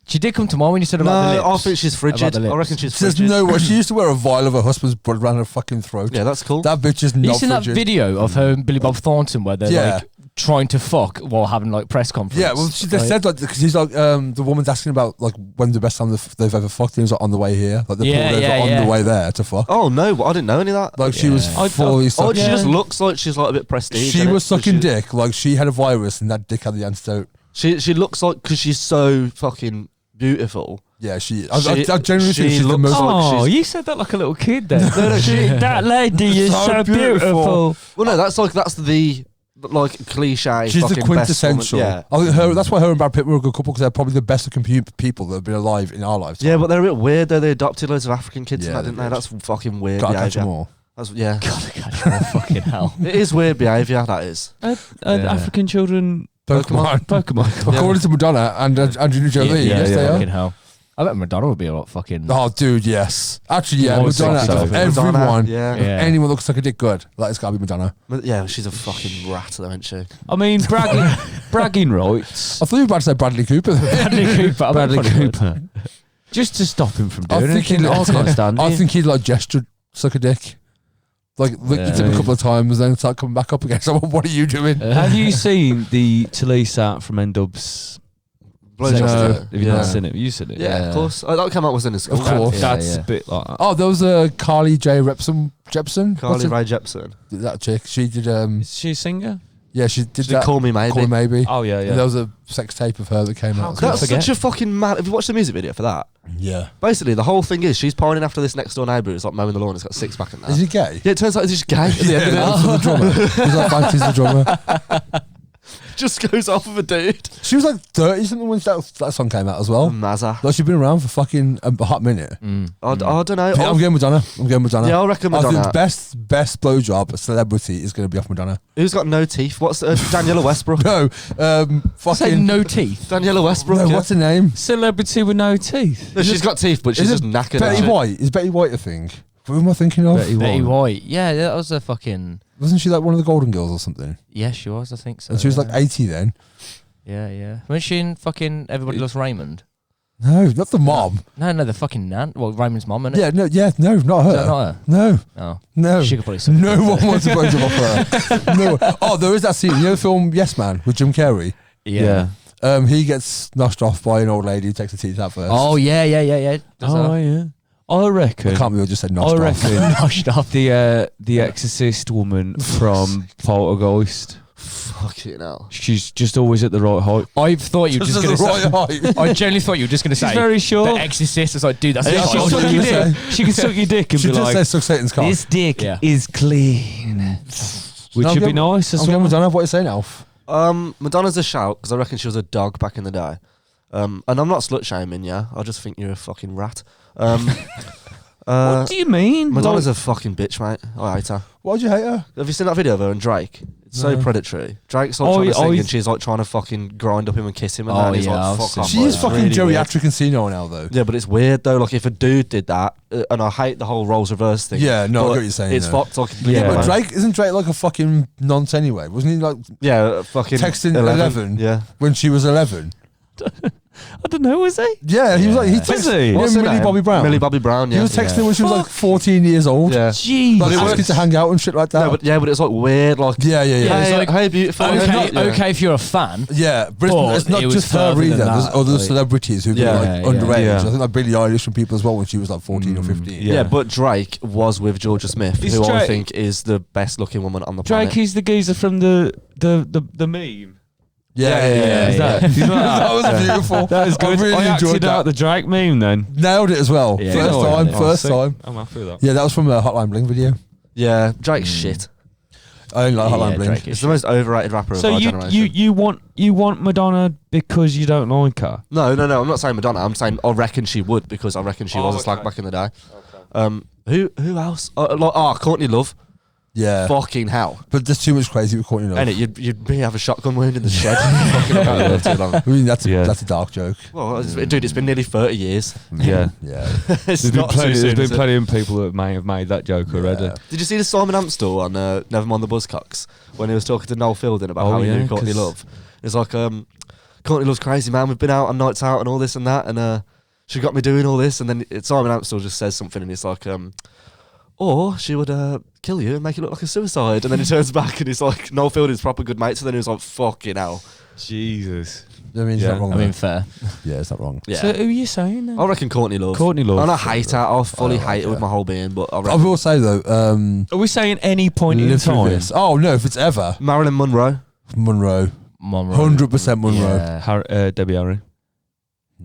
She did come to mind when you said about the
No,
lips.
I think she's frigid.
About the
I
lips.
reckon she's
There's
frigid.
no way. She used to wear a vial of her husband's blood around her fucking throat.
Yeah, that's cool.
That bitch is
Have you
not
seen that
frigid.
video of her and Billy Bob Thornton where they're
Yeah.
like trying to fuck while having like press conference?
Yeah, well, they said like because he's like the woman's asking about like when the best time they've ever fucked. And he was like on the way here, like they
Yeah,
pulled over
yeah,
on
yeah.
the way there to fuck.
Oh no, I didn't know any of that.
Like she was
Yeah.
fully
Oh,
sucking.
she just looks like she's like a bit prestige.
She
innit?
was
So
sucking dick like she had a virus and that dick had the antidote.
She looks like because she's so fucking beautiful.
Yeah,
She-
I generally
she
think she's the
looks
most.
like
Oh,
she's-
you said that like a little kid then. That lady is
So
so beautiful.
Well, no, that's the like cliche.
She's the
fucking best
quintessential.
woman. Yeah.
I think that's why her and Brad Pitt were a good couple because they're probably the best looking people that have been alive in our lives.
Yeah, but they're a bit weird though. They adopted loads of African kids
Yeah,
and that, didn't
they
they?
did.
That's fucking weird
Gotta catch them
behaviour.
all.
That's yeah.
fucking hell.
It is weird behaviour. That is.
Yeah.
African children.
Pokemon.
Pokemon.
According to Madonna and Angelina Jolie, yes, they are.
Fucking hell. I bet Madonna would be a lot fucking.
Oh, dude, yes. Actually, yeah,
Oh,
Madonna.
so.
Everyone,
Madonna, yeah.
Yeah.
anyone looks like a dick good. Like it's gotta be Madonna.
Yeah, she's a fucking rat though, isn't she?
I mean, bragging rights.
I thought you were about to say Bradley Cooper.
Bradley Cooper. I bet
Bradley
probably would.
Cooper. Just to stop him from
I
doing
think
anything. I can't stand
I
it.
think he'd like gesture suck a dick. Like licked
Yeah.
him a couple of times, then start coming back up again. So what are you doing?
Have you seen the Talise out from N-Dubs?
Blowjob.
Have you
Yeah.
not seen it? You seen it?
Yeah, of course. That came out was in a school.
Of course.
That's
Yeah.
a bit like that.
Oh, there was a Carly J. Repson Jepsen.
Carly Rae Jepsen.
That chick. She did.
Is she a singer?
Yeah, she did
She did
that.
Call Me Maybe.
Call Me Maybe.
Oh yeah,
And
yeah.
there was a sex tape of her that came out.
could I
That's
forget?
such a fucking mad. Have you watched the music video for that?
Yeah.
Basically, the whole thing is she's pining after this next door neighbour who's like mowing the lawn. He's got six pack in there.
Is he gay?
Yeah, it turns out he's just gay. At the end of it.
Yeah, for the drummer. He's like fancies the drummer.
Just goes off with a dude.
She was like 30 something when that song came out as well.
Mazza.
Like she's been around for fucking a hot minute.
I don't know.
Yeah, I'm going Madonna.
Yeah, I reckon
I
Madonna.
think the best blowjob celebrity is going to be off Madonna.
Who's got no teeth? What's Daniela Westbrook?
No,
Say
fucking
no teeth.
Daniela Westbrook.
No,
yeah.
what's her name?
Celebrity with no teeth.
No, she's got teeth, but she's
Is
just
it
knackered.
Betty
isn't she?
White. Is Betty White a thing? Who am I thinking of?
Betty White. Yeah, that was a fucking.
Wasn't she like one of the Golden Girls or something?
Yeah, she was. I think so.
And she was
yeah.
like 80 then.
Yeah. Wasn't she in fucking Everybody Loves Raymond?
No, not the mom.
No, the fucking nan. Well, Raymond's mum, innit?
No, not her.
Is that not her?
No,
Oh.
no.
She could probably suck
No
it.
one wants a blowjob off her. No. Oh, there is that scene. You know the film Yes Man with Jim Carrey?
Yeah.
He gets noshed off by an old lady who takes the teeth out first.
Oh, yeah. Does
Oh
that-
yeah. I reckon.
I can't believe I just said noshed
I
off.
reckon
Noshed off.
the Exorcist woman from Poltergeist.
Fucking hell.
She's just always at the right height.
I thought you were just going to say.
right.
I genuinely thought you were just going to
She's
say.
very short.
The Exorcist is like, dude, that's
She
a
Yeah,
can
I
suck
was
your
gonna
dick. She can suck your dick and
She
be
just
like,
says suck Satan's cock.
"This dick
Yeah.
is clean," which would be nice as
I'm
well.
going Madonna. What are you saying, Alf?
Madonna's a shout because I reckon she was a dog back in the day. And I'm not slut shaming, yeah. I just think you're a fucking rat.
What do you mean?
Madonna's
Like,
a fucking bitch, mate. I hate her.
Why'd you hate her?
Have you seen that video of her and Drake? It's so
No.
predatory. Drake's like trying to sing
I-
and she's like trying to fucking grind up him and kiss him and
Oh,
that. And he's
yeah,
like,
I've
fuck
seen
off.
She
like,
is
it's
fucking
really weird.
geriatric and senile now, though.
Yeah, but it's weird though. Like if a dude did that, and I hate the whole roles reverse thing.
Yeah, no, I
but
get what you're saying,
It's
though.
fucked. Like,
Yeah.
But
man.
isn't Drake like a fucking nonce anyway? Wasn't he like
yeah, fucking
texting 11?
Yeah.
when she was 11?
I don't know, was he?
Yeah, he was like, he
Was
texted
he?
you know
What's her
Millie
name?
Bobby Brown.
Millie Bobby Brown.
He
Yeah.
was texting
Yeah.
when she was like 14 years old.
Yeah.
Jeez.
Like,
it
asking
was-
to hang out and shit like that.
No, but it's like weird. Like
yeah.
Yeah, it's
hey,
like,
hey, beautiful.
Okay,
Yeah.
okay, if you're a fan.
Yeah, but
But
it's not
it was
just her
further than
either. There's
that,
other
like-
celebrities who've been
Yeah.
like
Yeah,
underage.
yeah.
I think like Billie Eilish from people as well when she was like 14 or 15.
yeah.
Yeah, but Drake was with Georgia Smith,
Is
who I
Drake-
think is the best looking woman on the
Drake
planet.
is the geezer from the meme.
Yeah.
Is that? You know
That was beautiful.
That is good.
I really
acted
enjoyed
out
that.
the Drake meme then.
Nailed it as well.
Yeah.
First
Oh,
time.
yeah.
First
sick.
time.
I'm happy with that.
Yeah, that was from a Hotline Bling video.
Yeah, Drake's shit.
I only like Hotline
Yeah,
Bling.
Drake is
It's the most overrated rapper
So
of our
you
generation.
you want Madonna because you don't like her?
No, I'm not saying Madonna. I'm saying I reckon she would because I reckon she was a slag
okay.
back in the day. Who else? Courtney Love.
Yeah.
Fucking hell.
But there's too much crazy with Courtney Love.
And you'd be have a shotgun wound in the shed. Fucking about Love too long.
I mean, that's
Yeah.
a dark joke.
Well, dude, it's been nearly 30 years.
Yeah.
Yeah.
It's
There's been
not too
plenty,
soon,
there's been
is it?
plenty of people that may have made that joke already.
Yeah.
Did you see the Simon Amstel on Nevermind the Buzzcocks when he was talking to Noel Fielding about
Oh,
how he
yeah,
knew Courtney
'cause-
Love? It's like, Courtney Love's crazy, man. We've been out on nights out and all this and that, and she got me doing all this. And then Simon Amstel just says something, and it's like, or she would kill you and make it look like a suicide. And then he turns back and he's like, Noel Fielding's proper good mate. So then he was like, fucking hell.
Jesus.
I mean, it's
Yeah.
not wrong.
I mean,
though.
fair.
Yeah, it's not wrong.
Yeah.
So who are you saying then?
I reckon Courtney Love.
Courtney Love.
And I hate her. I fully
I like
hate her with
her.
my whole being, but I
I
reckon
will say though,
Are we saying any point in
live through
time?
this. Oh no, if it's ever
Marilyn Monroe.
Monroe,
Monroe.
100% Monroe.
Yeah.
Debbie Harry.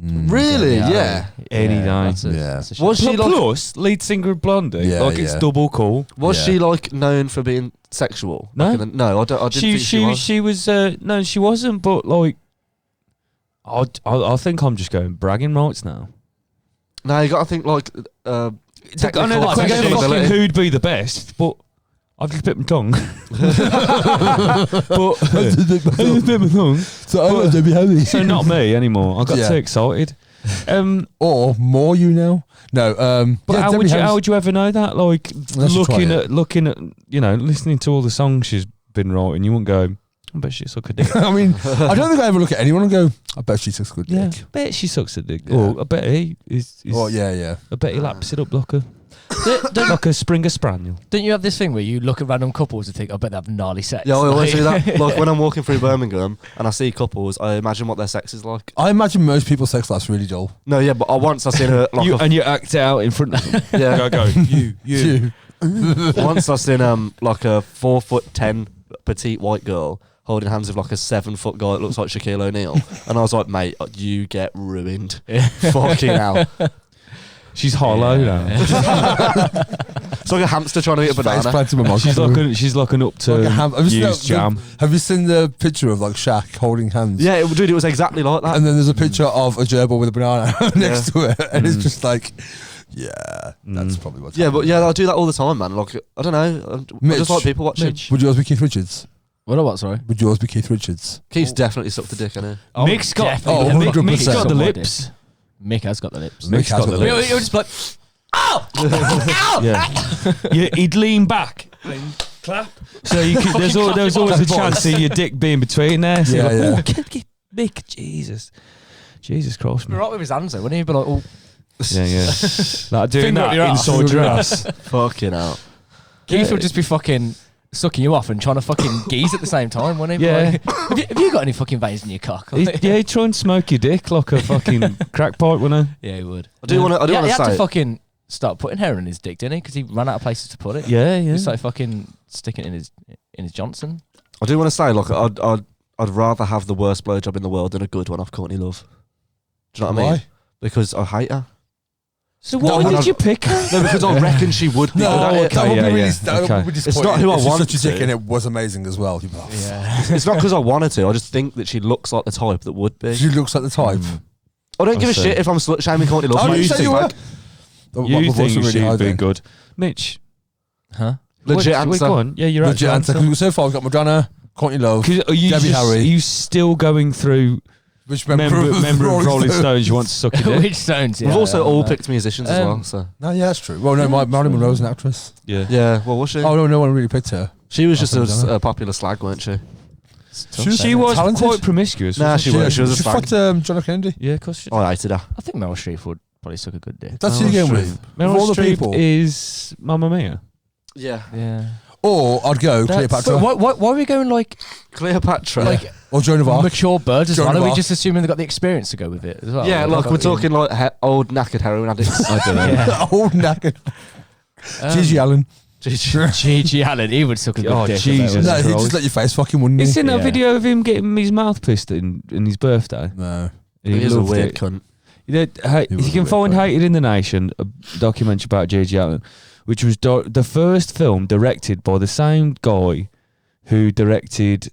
Really? Yeah.
Any day.
That's a,
Yeah.
that's a
Was
shame.
she like?
Plus, lead singer of Blondie.
Yeah,
like it's
yeah.
double cool.
Was
Yeah.
she like known for being sexual?
No.
Back in the- no, I didn't think she was.
no, she wasn't. But like, I think I'm just going bragging rights now.
No, you got to think like.
I know
technical
the question
questionability.
fucking who'd be the best, but I've just bit my tongue. but I just bit my tongue.
So Debbie Harry.
So not me anymore. I got
Yeah.
too excited.
Or more, you know? No.
But
yeah,
how
Debbie
would
Harry's-
you ever know that? Like
Let's try it.
looking at listening to all the songs she's been writing, you wouldn't go, I bet she suck a dick.
I mean, I don't think I ever look at anyone and go, I bet she sucks a good
Yeah,
dick.
I bet she sucks a dick.
Yeah.
Or I bet he is.
Oh yeah.
I bet he laps it up like a like a Springer Spaniel.
Don't you have this thing where you look at random couples and think, I bet they have gnarly sex?
Yeah, I always do
Like-
that. Like when I'm walking through Birmingham and I see couples, I imagine what their sex is like.
I imagine most people's sex life's really dull.
No, yeah, but once I seen a like
You act it out in front of them.
yeah,
go. You.
Once I seen like a 4'10" petite white girl holding hands with like a 7-foot guy that looks like Shaquille O'Neal, and I was like, mate, you get ruined. Fucking hell.
She's hollow now.
It's like a hamster trying to eat a
Face
banana.
planted my microphone.
She's like an upturned
Have you seen
used jam.
Have you seen the picture of like Shaq holding hands?
Yeah, dude, it was exactly like that.
And then there's a picture of a gerbil with a banana next to it, and it's just like, yeah, that's probably what's
Yeah, but
happening.
yeah, I do that all the time, man. Like, I don't know. I
Mitch.
just like people watching.
Mitch.
Would yours be Keith Richards?
What? Sorry.
Would yours be Keith Richards?
Keith's definitely sucked the dick, I know.
Mick's got,
definitely.
Mick's
100%.
got the lips.
Mick has got the lips.
Mick has got the
He'll
lips.
just be like,
Yeah, he'd lean back, clap. So you could, there's always a chance of your dick being between there. So
Yeah,
you're
yeah.
like, oh, Mick, Jesus Christ,
be
man.
right with his hands though, wouldn't he? Be like, oh,
Yeah. Like doing
Finger up
that
your ass.
inside your ass.
Fucking hell.
Keith would just be fucking sucking you off and trying to fucking geese at the same time, wouldn't he? Be
Yeah.
like, have you got any fucking veins in your cock?
He'd try and smoke your dick like a fucking crack pipe, wouldn't he?
Yeah, he would.
I do want to
He had
say.
to fucking start putting hair in his dick, didn't he? Because he ran out of places to put it.
Yeah.
He started fucking sticking it in his Johnson.
I do want to say, like, I'd rather have the worst blowjob in the world than a good one off Courtney Love. Do you know what I mean?
Why?
Because I hate her.
So why
No,
did you pick her?
No, because I reckon she would be good at it.
that would
yeah,
be really.
yeah.
That would
Okay.
be
It's not who I
If she's
want
such a dick,
to.
and it was amazing as well. You'd be like,
Yeah.
It's not because I wanted to. I just think that she looks like the type that would be.
she looks like the type.
I don't give a
see.
shit if I'm slut shaming Courtney Love.
Oh,
mate.
you said you were.
You think
really
she'd
high
be
then.
good, Mitch?
Huh?
Legit
Wait,
answer.
go on. Yeah, you're
Legit answer. 'Cause so far, we've got Madonna, Courtney Love.
Are you
Debbie Harry.
Are you still going through
Which
member of Rolling Stones you want to suck your dick?
Which Stones?
We've
Yeah,
also
yeah,
all
no.
picked musicians as well. So
No, yeah, that's true. Well, no, Marilyn Monroe's an actress.
Yeah.
yeah, well, was she?
Oh, no one really picked her.
She was just
Madonna.
a popular slag, weren't she?
She was
talented.
quite promiscuous.
Nah,
wasn't
she was. She was a
She
slag.
fucked John F. Kennedy.
Yeah, of course. She
I hated her.
I think Meryl Streep would probably suck a good dick.
That's who
Meryl
you're going
Streep.
with.
Meryl
Of all the
Streep
people.
is Mamma Mia.
Yeah.
Yeah.
Or I'd go Cleopatra.
Why are we going like
Cleopatra.
like
Or Joan of Arc.
mature birds as
Joan
well?
of
Are we
Arc.
just assuming they've got the experience to go with it as well?
yeah, like we're talking like old knackered heroin addicts. I don't know.
Yeah.
Old knackered. Gigi Allen.
Gigi Allen, he would suck a good
Oh,
dick.
Jesus.
No, he'd
Christ.
just let your face fucking, wouldn't he?
You seen that
Yeah.
video of him getting his mouth pissed in his birthday?
No.
And
He is a
loved
weird
it.
cunt.
You
was a
can
weird
find
guy.
Hated in the Nation, a documentary about Gigi Allen, which was the first film directed by the same guy who directed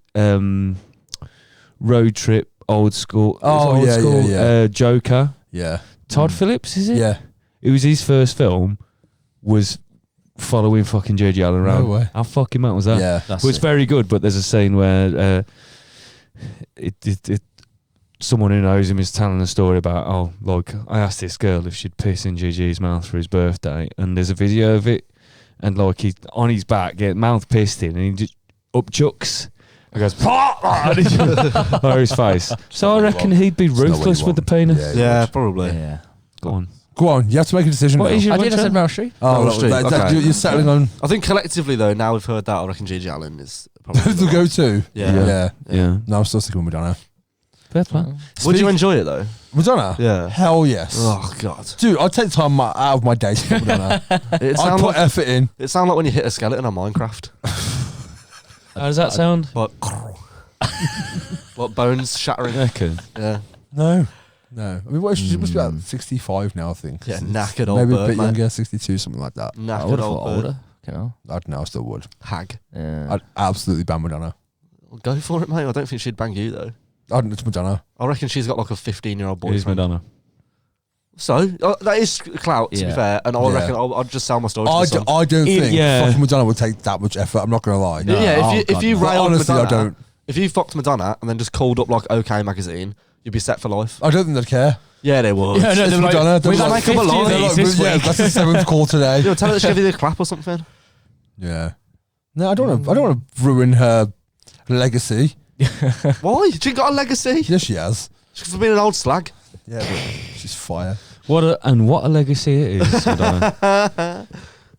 Road Trip, Old School,
Oh,
Old
yeah,
School,
yeah.
Joker.
Yeah.
Todd Phillips, is it?
Yeah.
It was his first film, was following fucking Gigi Allen around.
No way.
How fucking mad was that?
Yeah.
That's
Well, it's
it.
very good, but there's a scene where someone who knows him is telling a story about, oh, like, I asked this girl if she'd piss in Gigi's mouth for his birthday, and there's a video of it, and like he's on his back, get mouth pissed in, and he just upchucks. He goes, over his face. So I reckon he'd be
not what you
ruthless with the
want.
penis.
Yeah.
Yeah, probably.
Yeah.
Go on.
Go on, you have to make a decision.
What
now.
is your
I did. I said Meryl Streep.
Oh,
Meryl Streep, okay.
you're settling on
I think collectively though, now we've heard that, I reckon Gigi Allen is probably
the go-to.
Yeah.
Yeah.
No, I'm still sticking with Madonna.
Fair play.
Would you enjoy it though?
Madonna?
Yeah.
Hell yes.
Oh god.
Dude, I'd take time out of my day to put Madonna.
It
I'd
sounds
put
like
effort in.
it sounds like when you hit a skeleton on Minecraft.
How does that sound?
Like like bones shattering.
Reckon.
Yeah.
No. I mean, what, she must be about 65 now, I think.
Yeah, knackered old
Maybe a
bird,
bit
mate.
younger, 62, something like that.
I
Knackered
would have
old
thought
bird.
older. You know.
I don't know, I still would.
Hag.
Yeah.
I'd absolutely ban Madonna.
Well, go for it, mate. I don't think she'd bang you though.
It's Madonna.
I reckon she's got like a 15-year-old
It is
boyfriend.
Madonna.
So that is clout, to be
Yeah.
fair. And I
Yeah.
reckon I'd just sell my story.
I
to the Sun.
don't think
yeah.
fucking Madonna would take that much effort. I'm not going to lie.
No.
Yeah,
Oh,
if
God,
you
no.
But
railed
honestly,
Madonna,
I don't.
if you fucked Madonna and then just called up like OK Magazine, you'd be set for life.
I don't think they'd care.
Yeah, they would.
Yeah, no,
It's
they're like,
Madonna. They're
we've
like,
had 50 of
they're
these
like,
this
yeah,
week.
that's the 7th call today.
You know, tell her to give you a clap or something.
Yeah. No, I don't want to ruin her legacy.
Why? She got a legacy.
Yes, she has.
She's been an old slag.
Yeah, but she's fire.
What a legacy it is. Madonna.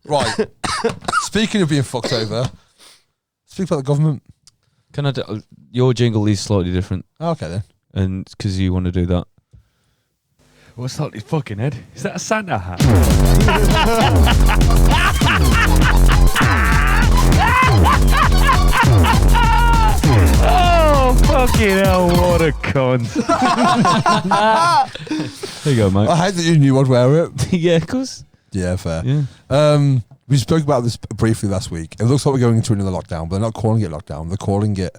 Right. Speaking of being fucked over, speak about the government.
Can I do, your jingle is slightly different,
Oh, okay then.
and because you want to do that. What's that? His fucking head? Is that a Santa hat? cunt. There you go, mate.
I hate that you knew I'd wear it.
Yeah, of course.
Yeah, fair.
Yeah.
We spoke about this briefly last week. It looks like we're going into another lockdown, but they're not calling it lockdown. They're calling it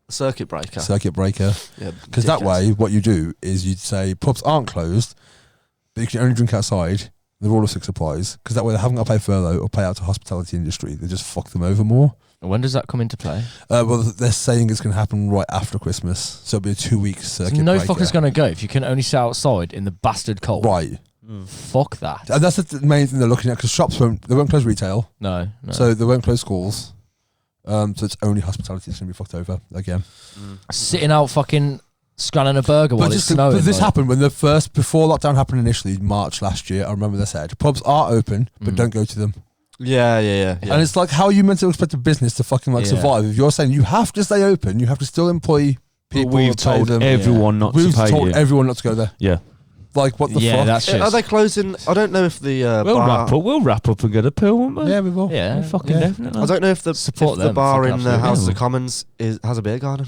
Circuit breaker.
circuit breaker.
Yeah,
Because that
dickheads.
way, what you do is you'd say pubs aren't closed, but you can only drink outside. The rule of 6 applies. Because that way they haven't got to pay furlough or pay out to hospitality industry. They just fuck them over more.
When does that come into play?
Well, they're saying it's going to happen right after Christmas. So it'll be a 2-week circuit
No
breaker.
fucker's going to go if you can only sit outside in the bastard cold.
Right.
Fuck that.
And that's the main thing they're looking at, because shops won't close retail.
No.
So they won't close schools. So it's only hospitality that's going to be fucked over again.
Sitting out fucking scanning a burger while it's snowing.
But this
like-
happened when before lockdown happened initially, March last year. I remember they said pubs are open, but don't go to them.
Yeah.
And it's like, how are you meant to expect a business to fucking
Yeah.
survive if you're saying you have to stay open, you have to still employ people.
We've
and pay
told
them.
everyone not to
We've
pay
told
you.
everyone not to go there.
Yeah.
Like, what the
Yeah,
fuck?
that's
Are they closing? I don't know if the
We'll
bar.
wrap up. We'll wrap up and get a pill, won't we?
Yeah, we will.
Yeah,
Fucking
Yeah.
definitely.
I don't know if the
Support
if the
them,
bar
fucking
in the
absolutely.
House of
Yeah.
the Commons has a beer garden.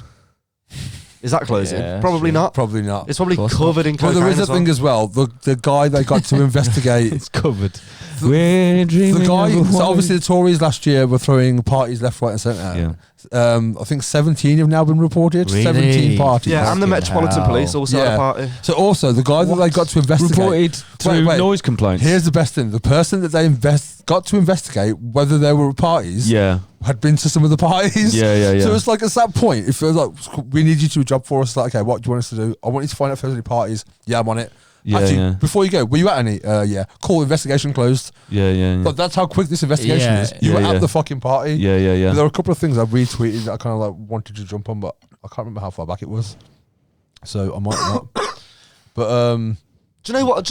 Is that closing?
Yeah,
Probably
true.
not.
Probably not.
It's probably
Of course
covered in
Well,
cocaine.
there is a
as well.
thing as well. The guy they got to investigate.
It's covered. We're dreaming
The guy.
of a
So
white-
obviously the Tories last year were throwing parties left, right, and centre.
Yeah.
I think 17 have now been reported.
Really?
17 parties.
Yeah, and the
Fucking
Metropolitan
hell.
Police also had
Yeah.
a party.
So also the guy that they got to investigate.
Reported through
Wait.
noise complaints.
Here's the best thing: the person that they got to investigate whether there were parties
yeah.
had been to some of the parties.
Yeah.
So it's like at that point, it feels like we need you to do a job for us. Like, okay, what do you want us to do? I want you to find out if there's any parties. Yeah, I'm on it.
Yeah,
Actually,
yeah.
before you go, were you at any? Yeah. Cool. Investigation closed.
Yeah.
But that's how quick this investigation
Yeah.
is. You were
Yeah,
at
yeah.
the fucking party.
Yeah.
There were a couple of things I retweeted that I kind of like wanted to jump on, but I can't remember how far back it was. So I might not. But
Do you know what?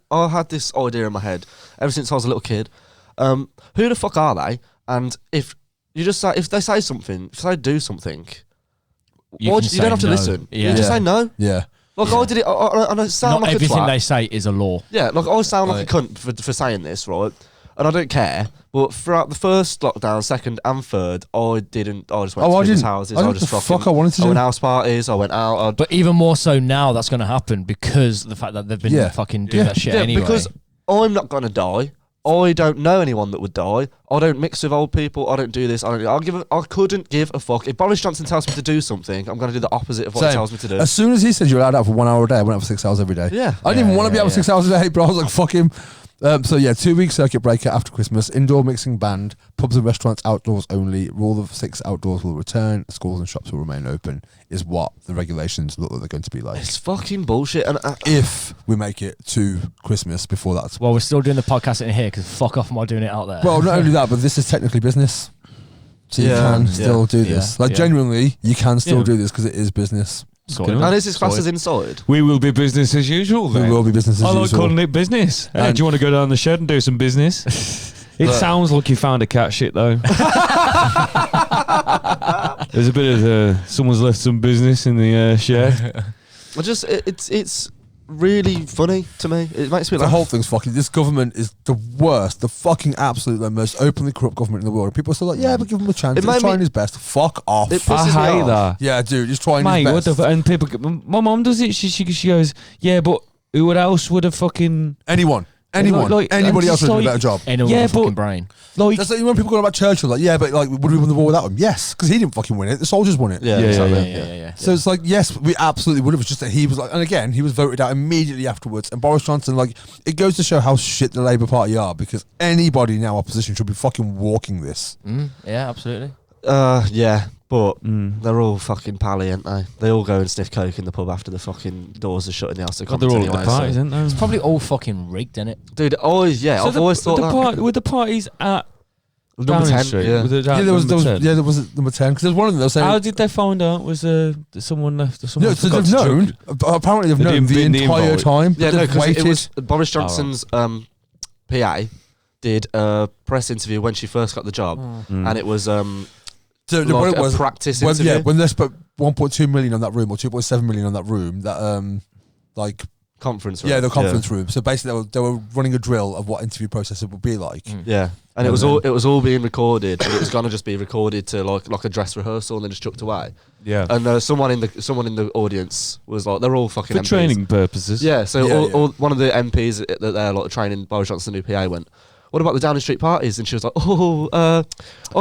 I had this idea in my head ever since I was a little kid. Who the fuck are they? And if you just say, if they say something, if they do something,
You
why
can
do- you don't
say
have to
no.
listen.
Yeah.
You just say no.
yeah.
Like I did it. I know it sound
Not
like a
everything
twat.
they say is a law.
Yeah, like I sound like a cunt for saying this, right? And I don't care. But throughout the first lockdown, second and third, I didn't. I just went
Oh,
to
I
people's
didn't.
houses.
I
I
did
just
the
fucking.
fuck I wanted to
I
do.
went house parties. I went out.
But even more so now, that's going to happen because of the fact that they've been
Yeah.
fucking doing that shit anyway.
because I'm not gonna die. I don't know anyone that would die. I don't mix with old people. I don't do this. I couldn't give a fuck. If Boris Johnson tells me to do something, I'm gonna do the opposite of what he
Same.
tells me to do.
As soon as he said you're allowed out for 1 hour a day, I went out for 6 hours every day.
Yeah.
I didn't even want to be out for
yeah.
6 hours a day, but I was like, fuck him. So yeah, 2-week circuit breaker after Christmas. Indoor mixing banned. Pubs and restaurants outdoors only. Rule of 6 outdoors will return. Schools and shops will remain open. Is what the regulations look like they're going to be like.
It's fucking bullshit. And
If we make it to Christmas before that.
well, we're still doing the podcast in here because fuck off, am I doing it out there?
Well, not only that, but this is technically business. So you
Yeah,
can
yeah,
still do this.
yeah,
Like
yeah.
genuinely, you can still
Yeah.
do this because it is business.
Sorted.
and is his classes inside?
We will be business as usual
We
then.
will be business as
I like
usual.
calling it business. Hey,
And-
do you want to go down the shed and do some business? It sounds like you found a cat shit though. There's a bit of someone's left some business in the shed.
I just it's really funny to me. It makes me
The
laugh.
whole thing's fucking. This government is the worst, the fucking absolute, the most openly corrupt government in the world. And people are still like, yeah, but give him a chance.
It
He's
made
trying
me-
his best. Fuck off.
It
I
pisses me
hate
off.
that.
Yeah, dude, he's trying
Mate,
his
what
best.
the and people, my mum does it. She goes, yeah, but who else would have fucking
Anyone,
Like,
anybody
I'm
else
just
would do a
like-
better job.
Anyone
Yeah,
with a fucking
but-
brain.
like?
That's like when people go on about Churchill, like, yeah, but like, would we win the war without him? Yes, because he didn't fucking win it. The soldiers won it.
Yeah,
Yeah,
exactly.
Yeah.
So it's like, yes, we absolutely would have. It's just that he was like, and again, he was voted out immediately afterwards. And Boris Johnson, like, it goes to show how shit the Labour Party are, because anybody now opposition should be fucking walking this.
Yeah, absolutely.
Yeah, but
Mm.
they're all fucking pally, aren't they? They all go and sniff coke in the pub after the fucking doors are shut in the House of
God,
Commons.
they're all at the
anyway, so-
parties, aren't they?
It's probably all fucking rigged, innit?
Dude, always, yeah, I've always thought that.
Were the parties at
Number
Downing
10,
Street?
yeah.
Was it
Yeah,
at
there was
number 10?
there was number 10, because there's one of them that was saying,
How did they find out? Was that someone left? Or someone
no, so
forgot
they've
to
known.
drink?
Apparently, they've
They
known
didn't
the
bin the
entire
invite.
time.
Yeah,
but
no,
they've
because
waited.
it was Boris Johnson's PA did a press interview when she first got the job,
Mm.
and it was
So
like
what it was,
a practice
when,
interview.
when they spent 1.2 million on that room or 2.7 million on that room, that like
conference room.
Yeah, the conference room. So basically, they were running a drill of what interview process it would be like.
Yeah, and it was all being recorded, and it was gonna just be recorded to like a dress rehearsal and then just chucked away.
Yeah.
And someone in the audience was like, they're all fucking
For
MPs.
training purposes.
Yeah, so
Yeah,
all one of the MPs that they're like training Boris Johnson, new PA, went, what about the Downing Street parties? And she was like, I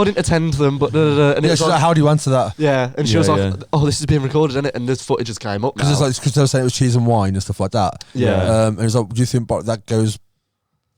didn't attend them, but and
Yeah, she's like, how do you answer that?
yeah, and she
Yeah,
was like,
yeah.
this is being recorded, isn't it? And this footage just came up now.
Because they were saying it was cheese and wine and stuff like that.
Yeah.
And it's like, do you think that goes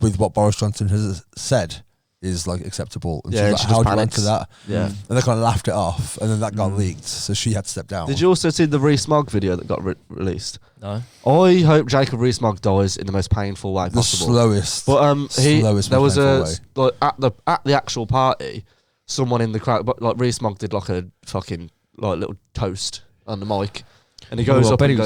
with what Boris Johnson has said is like acceptable? And
Yeah,
she's
she
like,
just
how do you
panics.
answer that?
Yeah.
And they kind of laughed it off, and then that got leaked, so she had to step down.
Did you also see the Rees-Mogg video that got released?
No.
I hope Jacob Rees-Mogg dies in the most painful way
the
possible.
slowest?
But
slowest
there was
most
like at the actual party, someone in the crowd, but like Rees-Mogg did like a fucking like little toast on the mic, and he goes
Well, I
up
bet
and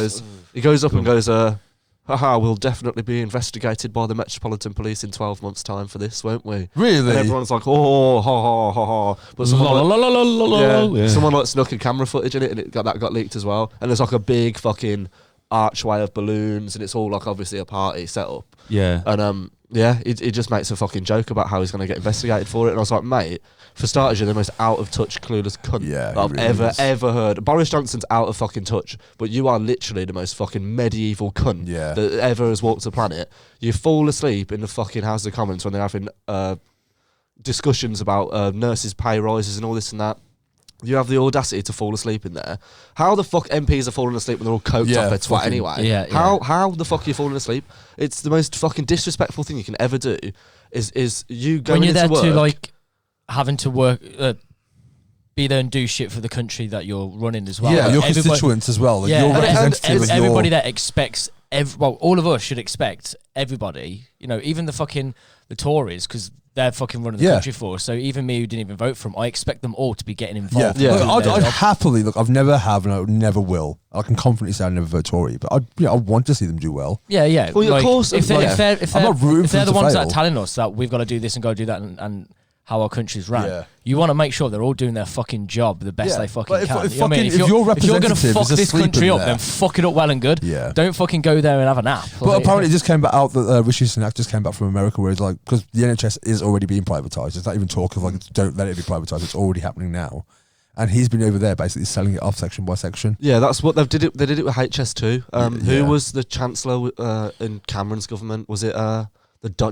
he
goes,
was-
haha, we'll definitely be investigated by the Metropolitan Police in 12 months' time for this, won't we?
Really?
And everyone's like, oh, ha ha ha ha. But someone someone like snuck in camera footage in it, and that got leaked as well. And there's like a big fucking archway of balloons, and it's all like obviously a party set up.
Yeah.
And he just makes a fucking joke about how he's going to get investigated for it. And I was like, mate, for starters, you're the most out of touch, clueless cunt
Yeah,
that I've
he really is.
ever heard. Boris Johnson's out of fucking touch, but you are literally the most fucking medieval cunt
Yeah.
that ever has walked the planet. You fall asleep in the fucking House of Commons when they're having discussions about nurses' pay rises and all this and that. You have the audacity to fall asleep in there. How the fuck MPs are falling asleep when they're all coked
Yeah,
off their twat
fucking-
anyway?
Yeah,
How the fuck are you falling asleep? It's the most fucking disrespectful thing you can ever do. Is you going
When you're there
into work,
to like having to work, be there and do shit for the country that you're running as well.
Yeah,
Like,
your
everybody-
constituents as well. Like
Yeah,
your
and
representative is
everybody
your...
that expects, all of us should expect everybody, even the Tories, because they're fucking running the
Yeah.
country for us. So even me who didn't even vote for them, I expect them all to be getting involved.
Yeah,
Yeah.
in
Look,
their
I'd
job.
happily look. I've never have, and I never will. I can confidently say I never vote Tory, but I want to see them do well.
Yeah, yeah.
Well, of course,
if
like-
they're
I'm not rooting
if
for
they're
them
the
to
ones that
fail.
are telling us that we've got to do this and go do that and how our country's run,
Yeah.
you want to make sure they're all doing their fucking job the best
Yeah,
they fucking
but if-
can.
if
You know what I mean?
fucking- if your
you're gonna
representative
fuck
is
this
asleep
country
in
up,
there-
then fuck it up well and good.
Yeah.
Don't fucking go there and have a nap.
But
Like,
apparently, it just came back out that Rishi Sunak just came back from America, where he's like, because the NHS is already being privatised. It's not even talk of like, don't let it be privatised. It's already happening now, and he's been over there basically selling it off section by section.
Yeah, that's what they did. They did it with HS2.
Yeah.
Who was the chancellor in Cameron's government? Was it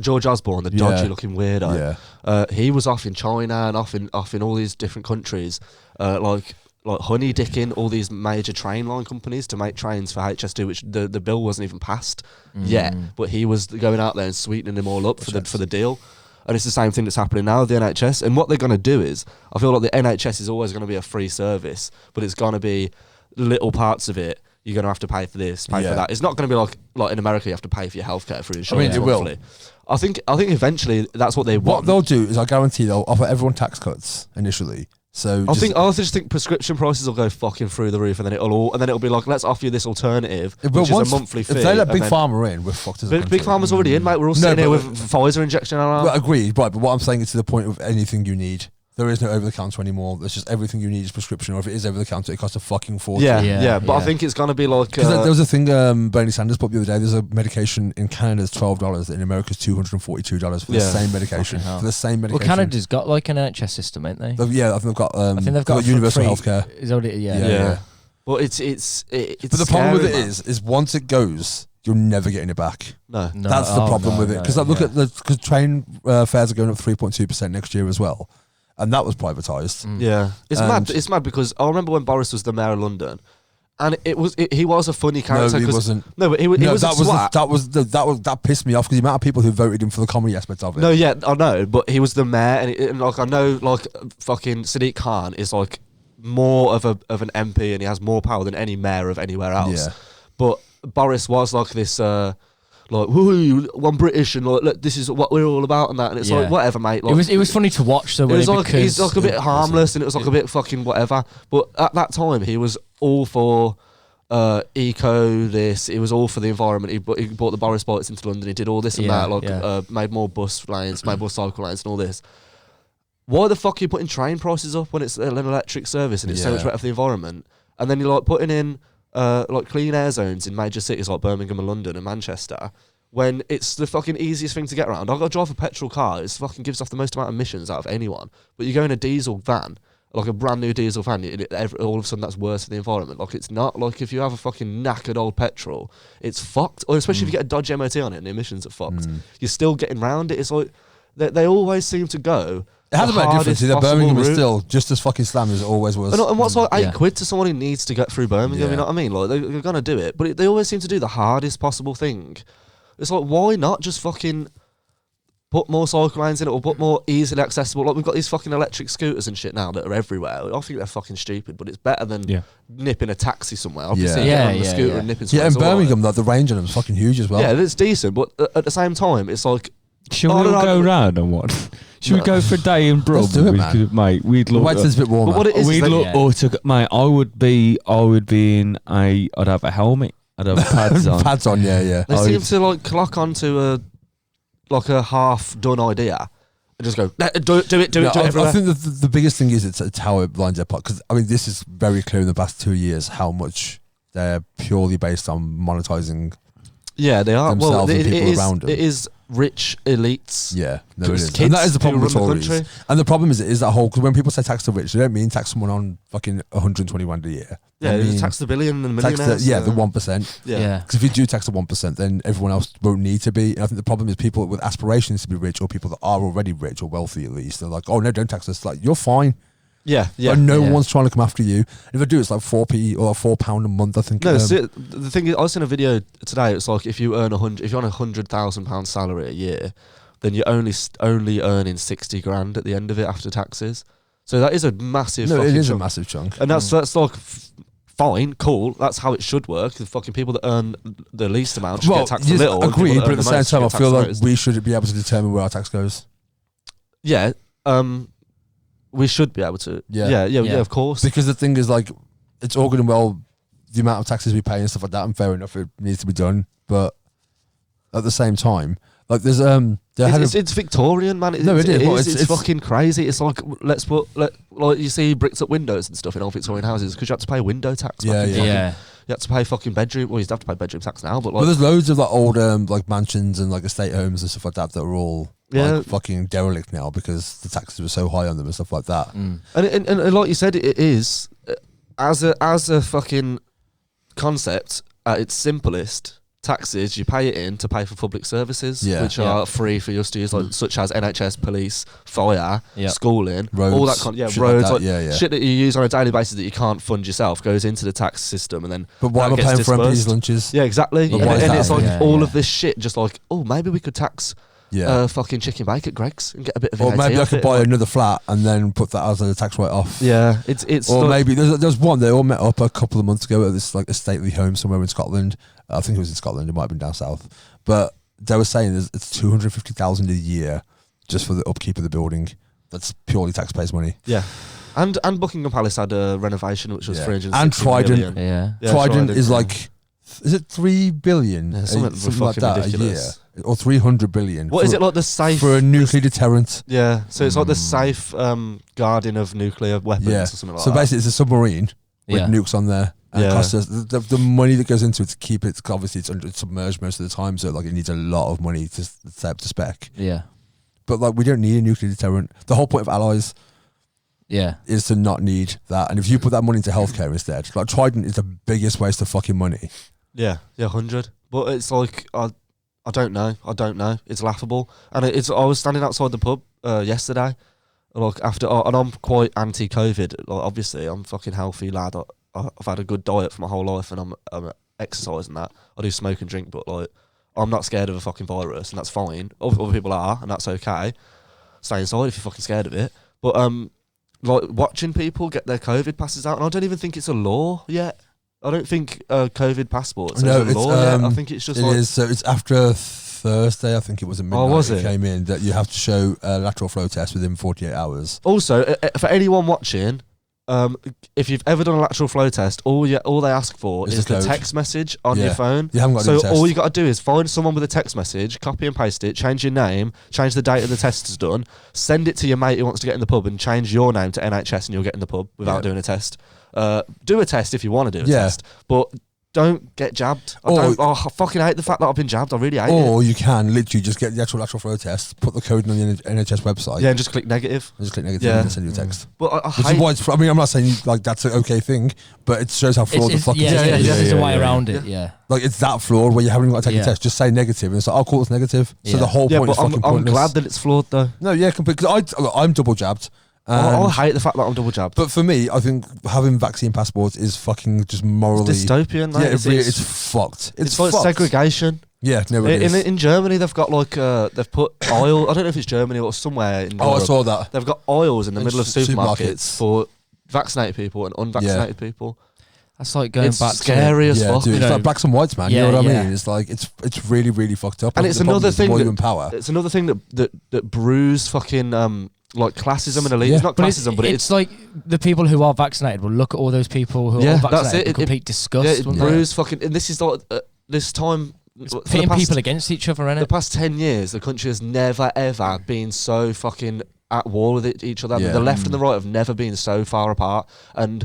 George Osborne, the
Yeah.
dodgy-looking weirdo?
Yeah,
He was off in China and off in all these different countries, like honey dicking all these major train line companies to make trains for HS2, which the bill wasn't even passed yet. But he was going out there and sweetening them all up for the deal. And it's the same thing that's happening now with the NHS. And what they're going to do is, I feel like the NHS is always going to be a free service, but it's going to be little parts of it. You're going to have to pay for this, pay for
Yeah.
that. It's not going to be like in America, you have to pay for your healthcare through insurance.
it will.
monthly. I think eventually that's what they
what
want.
they'll do is, I guarantee they'll offer everyone tax cuts initially. So
I also just think prescription prices will go fucking through the roof, and then it'll be like, let's offer you this alternative, which is a monthly fee.
If they let
and
Big
then-
Pharma in, we're fucked as a
Big
country.
Pharma's already in, mate. We're all
No,
sitting here
but-
with Pfizer injection in our
Well,
arm.
agreed, right? But what I'm saying is to the point of anything you need. There is no over the counter anymore. There's just everything you need is prescription, or if it is over the counter, it costs a fucking fortune.
Yeah. But I
Yeah.
think it's gonna be like
Because there was a thing Bernie Sanders put up the other day. There's a medication in Canada that's $12, in America's $242 for the
Yeah.
same medication.
Fucking hell.
For the same
well,
medication.
Canada's got like an NHS system, ain't they?
Yeah, I think they've got.
I think they've got
universal
free-
healthcare.
Is already
Yeah.
yeah. But it's
But the problem with it
scary, man.
is once it goes, you're never getting it back.
no.
No,
That's the
oh,
problem
no,
with it.
no,
Because look
yeah.
at because train fares are going up 3.2% next year as well, and that was privatised.
Yeah, it's
And-
mad. It's mad because I remember when Boris was the mayor of London, and he was a funny character.
No, he
'cause-
wasn't.
No, but he was
that
a twat.
was that pissed me off because the amount of people who voted him for the comedy aspect of it.
No, yeah, I know, but he was the mayor, and like I know, like fucking Sadiq Khan is like more of an MP, and he has more power than any mayor of anywhere else.
Yeah.
But Boris was like this, like, woo, I'm British, and like, look, this is what we're all about, and that, and it's
Yeah.
like whatever, mate. Like,
It was funny to watch though.
it was like
because
he's like a bit harmless, and it was like a bit fucking whatever. But at that time, he was all for eco. He was all for the environment. He bought the Boris bikes into London. He did all this and
Yeah,
that. Like
yeah.
made more bus lanes, made more cycle lanes, and all this. Why the fuck are you putting train prices up when it's an electric service and it's so much
Yeah.
better for the environment? And then you're like putting in like clean air zones in major cities like Birmingham and London and Manchester, when it's the fucking easiest thing to get around. I've got to drive a petrol car. It fucking gives off the most amount of emissions out of anyone. But you go in a diesel van, like a brand new diesel van, all of a sudden that's worse for the environment. Like, it's not. Like, if you have a fucking knackered old petrol, it's fucked. Or especially if you get a dodgy MOT on it and the emissions are fucked. You're still getting round it. It's like, they always seem to go.
It hasn't made a difference. Either Birmingham is still just as fucking slammed as it always was.
And what's like £8 to someone who needs to get through Birmingham? You know what I mean? Like, they're gonna do it, but they always seem to do the hardest possible thing. It's like, why not just fucking put more cycle lanes in it, or put more easily accessible? Like, we've got these fucking electric scooters and shit now that are everywhere. I think they're fucking stupid, but it's better than nipping a taxi somewhere. Obviously, getting on the scooter and nipping somewhere.
Yeah, in Birmingham, like, the range on them is fucking huge as well.
Yeah, it's decent, but at the same time, it's like,
shall we all go round and what? Should we go for a day in Brum?
Let's do it, man.
Mate, we'd look.
Wait till it's a bit warmer.
But what it is,
We'd look. Mate, I would be in a. I'd have a helmet. I'd have pads on.
Pads on, yeah.
They seem to like clock onto a half done idea and just go do it everywhere.
I think the biggest thing is it's how it lines up, because I mean, this is very clear in the past 2 years how much they're purely based on monetizing.
Yeah, they are.
Themselves
Well,
and people around them.
It is rich elites.
Yeah, no, it is.
Kids
And that is the problem
who
with
run the
Tories.
country.
And the problem is that whole, because when people say tax the rich, they don't mean tax someone on fucking 120 grand a year.
Yeah,
They mean
tax the billion and
tax
millionaires.
the 1%.
Yeah.
Because if you do tax the 1%, then everyone else won't need to be. And I think the problem is people with aspirations to be rich, or people that are already rich or wealthy at least, they're like, oh no, don't tax us. Like, you're fine.
Yeah.
And no one's trying to come after you. And if I do, it's like 4p or £4 a month, I think.
No, the thing is, I was in a video today. It's like, if you're on £100,000 salary a year, then you're only earning 60 grand at the end of it after taxes. So that is a massive.
No, it is
chunk.
a massive chunk,
and that's like fine, cool. That's how it should work. The fucking people that earn the least amount should get taxed a little.
Agreed,
but
at the same time, I feel like we should be able to determine where our tax goes.
Yeah, we should be able to. Yeah, of course.
Because the thing is, like, it's all good and well the amount of taxes we pay and stuff like that, and fair enough, it needs to be done. But at the same time, like, there's
it's Victorian, man.
No, it is.
It's fucking crazy. It's like, like you see bricked up windows and stuff in old Victorian houses because you have to pay window tax.
Yeah.
You have to pay fucking bedroom. Well, you have to pay bedroom tax now, but like,
there's loads of like old like mansions and like estate homes and stuff like that are all like fucking derelict now because the taxes were so high on them and stuff like that.
And like you said, it is as a fucking concept at its simplest. Taxes, you pay it in to pay for public services, which are free for us to use, like such as NHS, police, fire, schooling,
roads,
all that roads,
like
shit that you use on a daily basis that you can't fund yourself goes into the tax system, and then.
But why am I paying for MPs' lunches?
Yeah, exactly.
But
And it's like all
of
of this shit, just like, oh, maybe we could tax. Fucking chicken bake at Greg's and get a bit of VAT.
Or maybe I could buy another flat and then put that as a tax write-off.
Yeah, it's.
Or maybe there's one they all met up a couple of months ago at this like a stately home somewhere in Scotland. I think it was in Scotland. It might have been down south, but they were saying it's 250,000 a year just for the upkeep of the building. That's purely taxpayers' money.
Yeah. And Buckingham Palace had a renovation which was 360
and Trident.
million.
Trident is like. Is it 3 billion?
Yeah, something like that ridiculous.
A year, or 300 billion?
What is it like the safe
for a nuclear deterrent?
Yeah, so it's like the safe guardian of nuclear weapons or something like that.
So basically, it's a submarine with nukes on there. And it costs us the money that goes into it to keep it. Obviously, it's submerged most of the time, so like it needs a lot of money to set up to spec.
Yeah,
but like we don't need a nuclear deterrent. The whole point of allies.
Yeah,
is to not need that, and if you put that money into healthcare instead, like Trident is the biggest waste of fucking money.
Yeah, 100. But it's like I don't know. It's laughable, and I was standing outside the pub yesterday, like after, and I'm quite anti-COVID. Like, obviously, I'm a fucking healthy lad. I've had a good diet for my whole life, and I'm exercising that. I do smoke and drink, but like I'm not scared of a fucking virus, and that's fine. Other people are, and that's okay. Stay inside if you're fucking scared of it. But like watching people get their COVID passes out, and I don't even think it's a law yet. I don't think COVID passports are a law yet. I think it's just
it is. So it's after Thursday, I think it was a midnight.
Oh, was it?
Came in that you have to show a lateral flow test within 48 hours.
Also, for anyone watching, if you've ever done a lateral flow test, all they ask for
Is
is
the
the
code.
text message on
Yeah.
your phone.
You haven't got to do
So
the test.
all you got to do is find someone with a text message, copy and paste it, change your name, change the date of the test is done, send it to your mate who wants to get in the pub, and change your name to NHS, and you'll get in the pub without doing a test. Do a test if you want to do a test, but don't get jabbed. I fucking hate the fact that I've been jabbed. I really hate it.
Or you can literally just get the actual lateral flow test, put the code in on the NHS website.
Yeah, and just click negative.
And just click negative
Yeah.
and send you a text.
But I
Which
hate
is why I mean, I'm not saying like that's an okay thing, but it shows how flawed the fuck it is.
There's a way around it. Yeah.
Like it's that flawed where you haven't even got to take a test. Just say negative, and it's like, oh, cool, it's negative. So the whole point is
but
fucking
I'm
pointless.
glad that it's flawed though.
No, yeah, completely. I'm double jabbed.
I hate the fact that I'm double jabbed.
But for me, I think having vaccine passports is fucking just morally
It's dystopian. Like,
Yeah, it's fucked.
It's like
fucked.
segregation.
Yeah, no, it is.
In Germany, they've got like they've put oil. I don't know if it's Germany or somewhere in
Oh, I
Europe.
saw that.
They've got oils in the
In
middle of
supermarkets.
supermarkets for vaccinated people and unvaccinated people.
That's like going
It's
back
scary
to
as
Yeah,
fuck.
dude,
you
it's
know.
like blacks and whites, man.
Yeah,
you know what I
yeah.
mean? It's like it's really, really fucked up.
And
I
it's
think the problem
another
is the
thing
more
that-
you empower.
It's another thing that brews fucking like classism and elitism.
Yeah.
It's not
But
classism, but
it's like the people who are vaccinated will look at all those people who
Yeah,
are
that's
unvaccinated
it.
with complete disgust.
yeah, it
wouldn't they?
brews fucking. And this is like this time.
It's
for the
pitting
past-
people against each other,
The
innit?
past 10 years, the country has never ever been so fucking at war with each other.
Yeah.
The left and the right have never been so far apart. And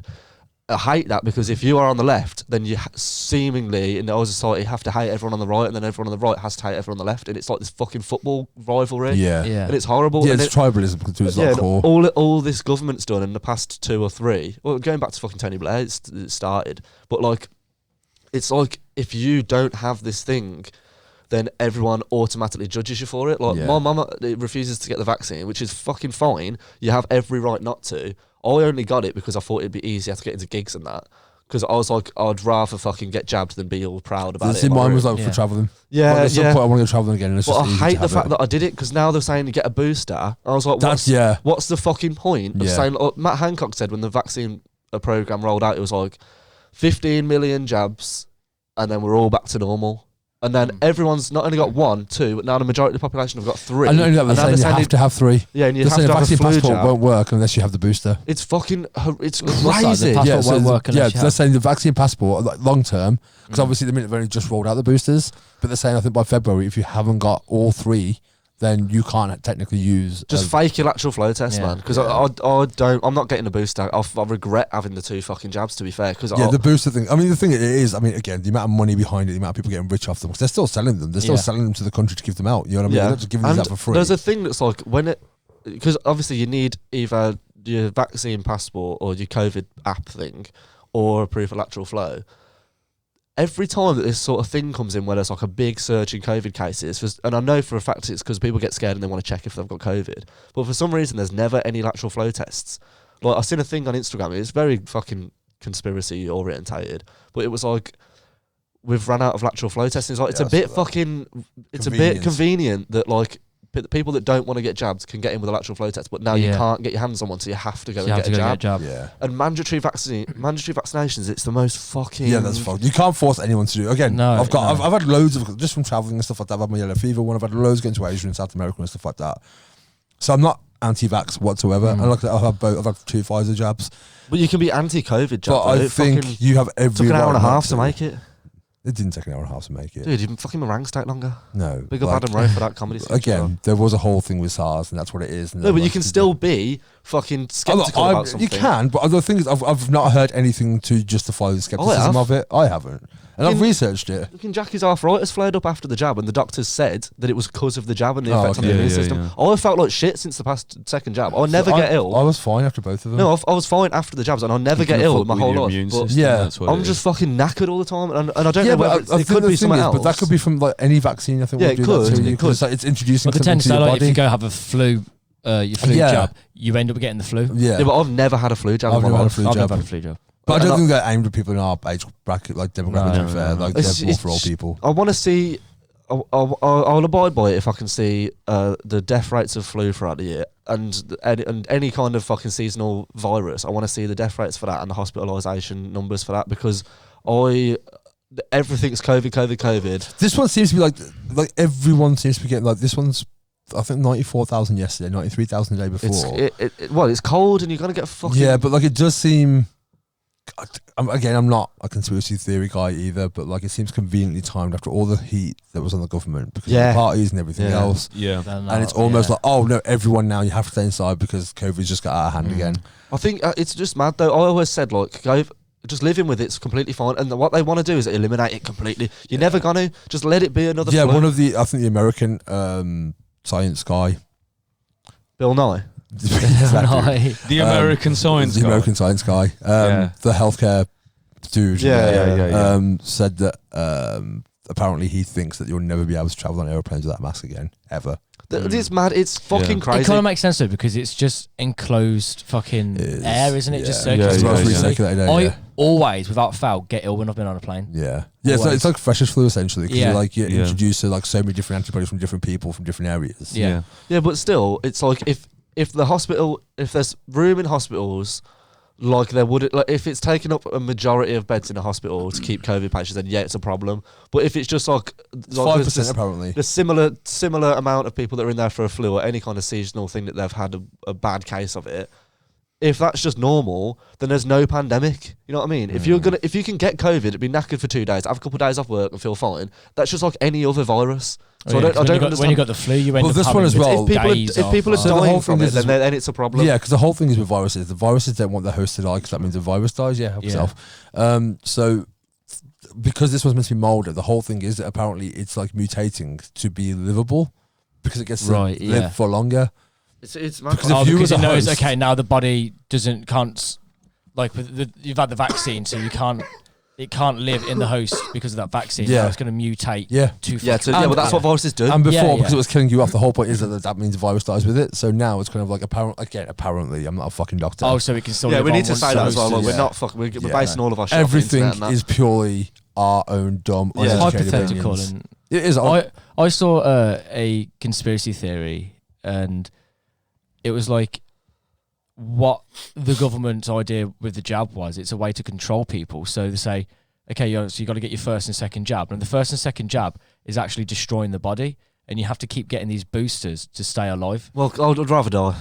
I hate that because if you are on the left, then you seemingly in our society have to hate everyone on the right, and then everyone on the right has to hate everyone on the left. And it's like this fucking football rivalry.
Yeah.
Yeah.
And it's horrible.
Yeah,
and
it's tribalism to its
yeah,
core.
all this government's done in the past 2 or 3. Well, going back to fucking Tony Blair, it started. But like, it's like if you don't have this thing, then everyone automatically judges you for it. Like
Yeah.
my mum refuses to get the vaccine, which is fucking fine. You have every right not to. I only got it because I thought it'd be easier to get into gigs and that. Because I was like, I'd rather fucking get jabbed than be all proud about
See,
it.
mine was like
Yeah.
for travelling.
yeah,
Like, at some
yeah.
point I want to go travelling again. And it's
But
just
I
easy to
hate the
have
fact
it.
that I did it because now they're saying to get a booster. I was like,
That's
what's the fucking point of
Yeah.
saying? Like, Matt Hancock said when the vaccine program rolled out, it was like 15 million jabs, and then we're all back to normal. And then everyone's not only got 1, 2, but now the majority of the population have got 3.
And not only that,
And
they're
now
saying you have to have 3.
yeah, and you
They're
have
saying
to
the
have a
vaccine
flu
passport
jab.
won't work unless you have the booster.
It's fucking, it's
What's that, the
crazy.
passport
so
won't work unless you
they're
have-
saying the vaccine passport like, long term, because obviously the minute they've only just rolled out the boosters, but they're saying I think by February if you haven't got all 3, then you can't technically use.
Just fake your lateral flow test,
Yeah.
man. Because I don't. I'm not getting a booster. I regret having the 2 fucking jabs. To be fair, because
Yeah, the booster thing. I mean, the thing it is, I mean, again, the amount of money behind it, the amount of people getting rich off them, because they're still selling them. They're still
Yeah.
selling them to the country to give them out. You know what I mean? They're not just giving
and
these out for free.
there's a thing that's like when it, because obviously you need either your vaccine passport or your COVID app thing, or a proof of lateral flow. Every time that this sort of thing comes in where there's like a big surge in COVID cases, and I know for a fact it's because people get scared and they want to check if they've got COVID, but for some reason there's never any lateral flow tests. Like, I've seen a thing on Instagram, it's very fucking conspiracy orientated, but it was like, we've run out of lateral flow testing. It's like, it's
Yeah,
a
I saw
bit
that.
fucking, it's a bit
Convenience.
convenient that like, the people that don't want to get jabbed can get in with a lateral flow test, but now you
Yeah.
can't get your hands on one, so you have to go
So you
and
have
get
to
a
go
jab.
get a jab.
Yeah.
And mandatory vaccinations, it's the most fucking...
Yeah, that's fine. You can't force anyone to do it. Again,
No,
I've had loads of, just from travelling and stuff like that, I've had my yellow fever one, I've had loads going to Asia and South America and stuff like that. So I'm not anti-vax whatsoever. And like I've had both, I've had 2 Pfizer jabs.
But you can be anti-COVID jab.
But
though.
I
It
think
fucking
you have every
took an hour and a
right
half
not
to make it.
It didn't take an hour and a half to make it.
Dude, you fucking meringues take longer.
No.
Big up
like,
Adam Rowe for that comedy sketch.
Again, there was a whole thing with SARS and that's what it is. And
No,
then,
but you
like,
can still be fucking
Oh, look,
skeptical about something.
you can, but the thing is, I've not heard anything to justify the skepticism
have.
of it. I haven't. And I've
Fucking-
researched it.
Fucking Jackie's arthritis flared up after the jab, and the doctors said that it was because of the jab and the
Oh,
effect on
okay.
the immune
Yeah,
system.
yeah.
I felt like shit since the past second jab. I'll never get ill.
I was fine after both of them.
No, I was fine after the jabs, and I'll never get ill my whole life. But
Yeah.
that's what
I'm
it
just
is.
fucking knackered all the time, and I don't know
yeah, but
whether
I
it
think
could
the
be
thing
something
is,
else.
but that could be from like any vaccine. I think
Yeah,
will
it
do
could,
that to you,
it
'cause
could.
it's like it's introducing
But the
something
tends
to
to
your
like if
body.
you go have a flu, your flu
Yeah.
jab, you end up getting the flu.
Yeah,
Yeah, but I've never had a flu jab
I've
in my
never had a
life.
flu
I've
jab.
never had a flu jab.
But I
And
don't
I-
think they're aimed at people in our age bracket, like demographic.
No,
to be fair, like
It's-
they're more
it's
for all
just-
people.
I want to see. I'll abide by it if I can see the death rates of flu throughout the year and any kind of fucking seasonal virus. I want to see the death rates for that and the hospitalisation numbers for that, because everything's COVID.
This one seems to be like everyone seems to be getting like this one's I think 94,000 yesterday, 93,000 the day before.
It's cold and you're gonna get fucking.
Yeah, but like it does seem. I'm not a conspiracy theory guy either, but like it seems conveniently timed after all the heat that was on the government because of the parties and everything else.
Yeah.
And it's almost like, oh no, everyone now you have to stay inside because COVID's just got out of hand again.
I think it's just mad though. I always said like, go just living with it's completely fine, and what they want to do is eliminate it completely. You're never gonna just let it be another.
Yeah,
flu.
I think the American science guy,
Bill Nye.
Exactly.
The American science
the
guy.
American science guy, the healthcare dude, said that apparently he thinks that you'll never be able to travel on airplanes without a mask again, ever.
It's mad. It's fucking crazy.
It kind of makes sense though because it's just enclosed fucking air, isn't it?
Yeah.
Just circulating.
I
always, without fail, get ill when I've been on a plane.
Yeah. It's like freshers flu essentially because you're introduced to like so many different antibodies from different people from different areas.
Yeah,
but still, it's like if there's room in hospitals, like there would, like if it's taking up a majority of beds in a hospital to keep COVID patients, then it's a problem. But if it's just like
5% apparently,
the similar amount of people that are in there for a flu or any kind of seasonal thing that they've had a bad case of it, if that's just normal, then there's no pandemic. You know what I mean? If you can get COVID, be knackered for 2 days, have a couple of days off work and feel fine, that's just like any other virus. So I don't understand.
When you got the flu, you end up
this
having
one as well.
If people are dying from it, then it's a problem.
Yeah, because the whole thing is with viruses. The viruses don't want their host to die because that means the virus dies. Yeah, help yourself. So because this was meant to be molded, the whole thing is that apparently it's like mutating to be livable because it gets to live for longer.
It's
because
because it knows, okay, now the body can't like you've had the vaccine, so it can't live in the host because of that vaccine. Yeah, it's going to mutate.
Yeah,
but that's what viruses do.
And before, because it was killing you off, the whole point is that means the virus dies with it. So now it's kind of like apparently, I'm not a fucking doctor.
Oh, so we can still.
Yeah,
live
we
on
need to say that as well. Like,
yeah.
We're not fucking. We're basing all of our shit
everything
off the internet and
is purely our own dumb, uneducated
hypothetical.
opinions.
And
it is.
I saw a conspiracy theory, and it was like what the government's idea with the jab was. It's a way to control people. So they say, okay, so you got to get your first and second jab, and the first and second jab is actually destroying the body, and you have to keep getting these boosters to stay alive.
Well, I'd rather die.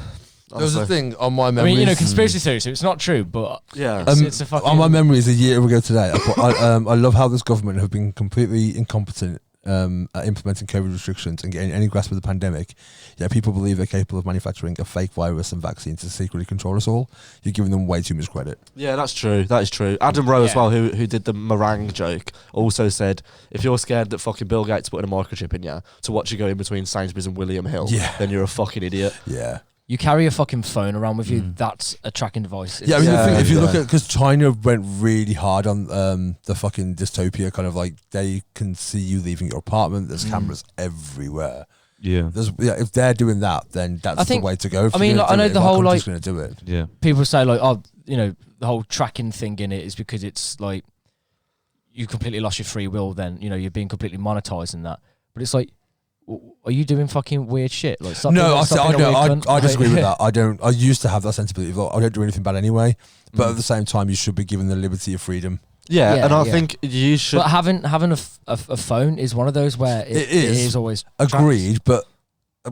There was a thing on my memories.
I mean, conspiracy theory, so it's not true, but it's a fucking...
On my memories a year ago today, I love how this government have been completely incompetent at implementing COVID restrictions and getting any grasp of the pandemic. Yeah, people believe they're capable of manufacturing a fake virus and vaccine to secretly control us all. You're giving them way too much credit.
Yeah, that's true. That is true. Adam Rowe as well, who did the meringue joke, also said, if you're scared that fucking Bill Gates putting a microchip in you to watch you go in between Sainsbury's and William Hill, then you're a fucking idiot.
Yeah.
You carry a fucking phone around with you, that's a tracking device.
Yeah, I mean, the thing, if you look at, because China went really hard on the fucking dystopia, kind of like they can see you leaving your apartment, there's cameras everywhere.
Yeah.
If they're doing that, then that's the way to go.
I mean, I know the whole, like,
going to do it.
Yeah.
People say, like, the whole tracking thing in it is because it's like you completely lost your free will then, you're being completely monetized in that. But it's like, are you doing fucking weird shit? Like,
I disagree with that. I don't. I used to have that sensibility of, I don't do anything bad anyway. But at the same time, you should be given the liberty of freedom.
Yeah, and I think you should.
But having a phone is one of those where it is always
agreed. But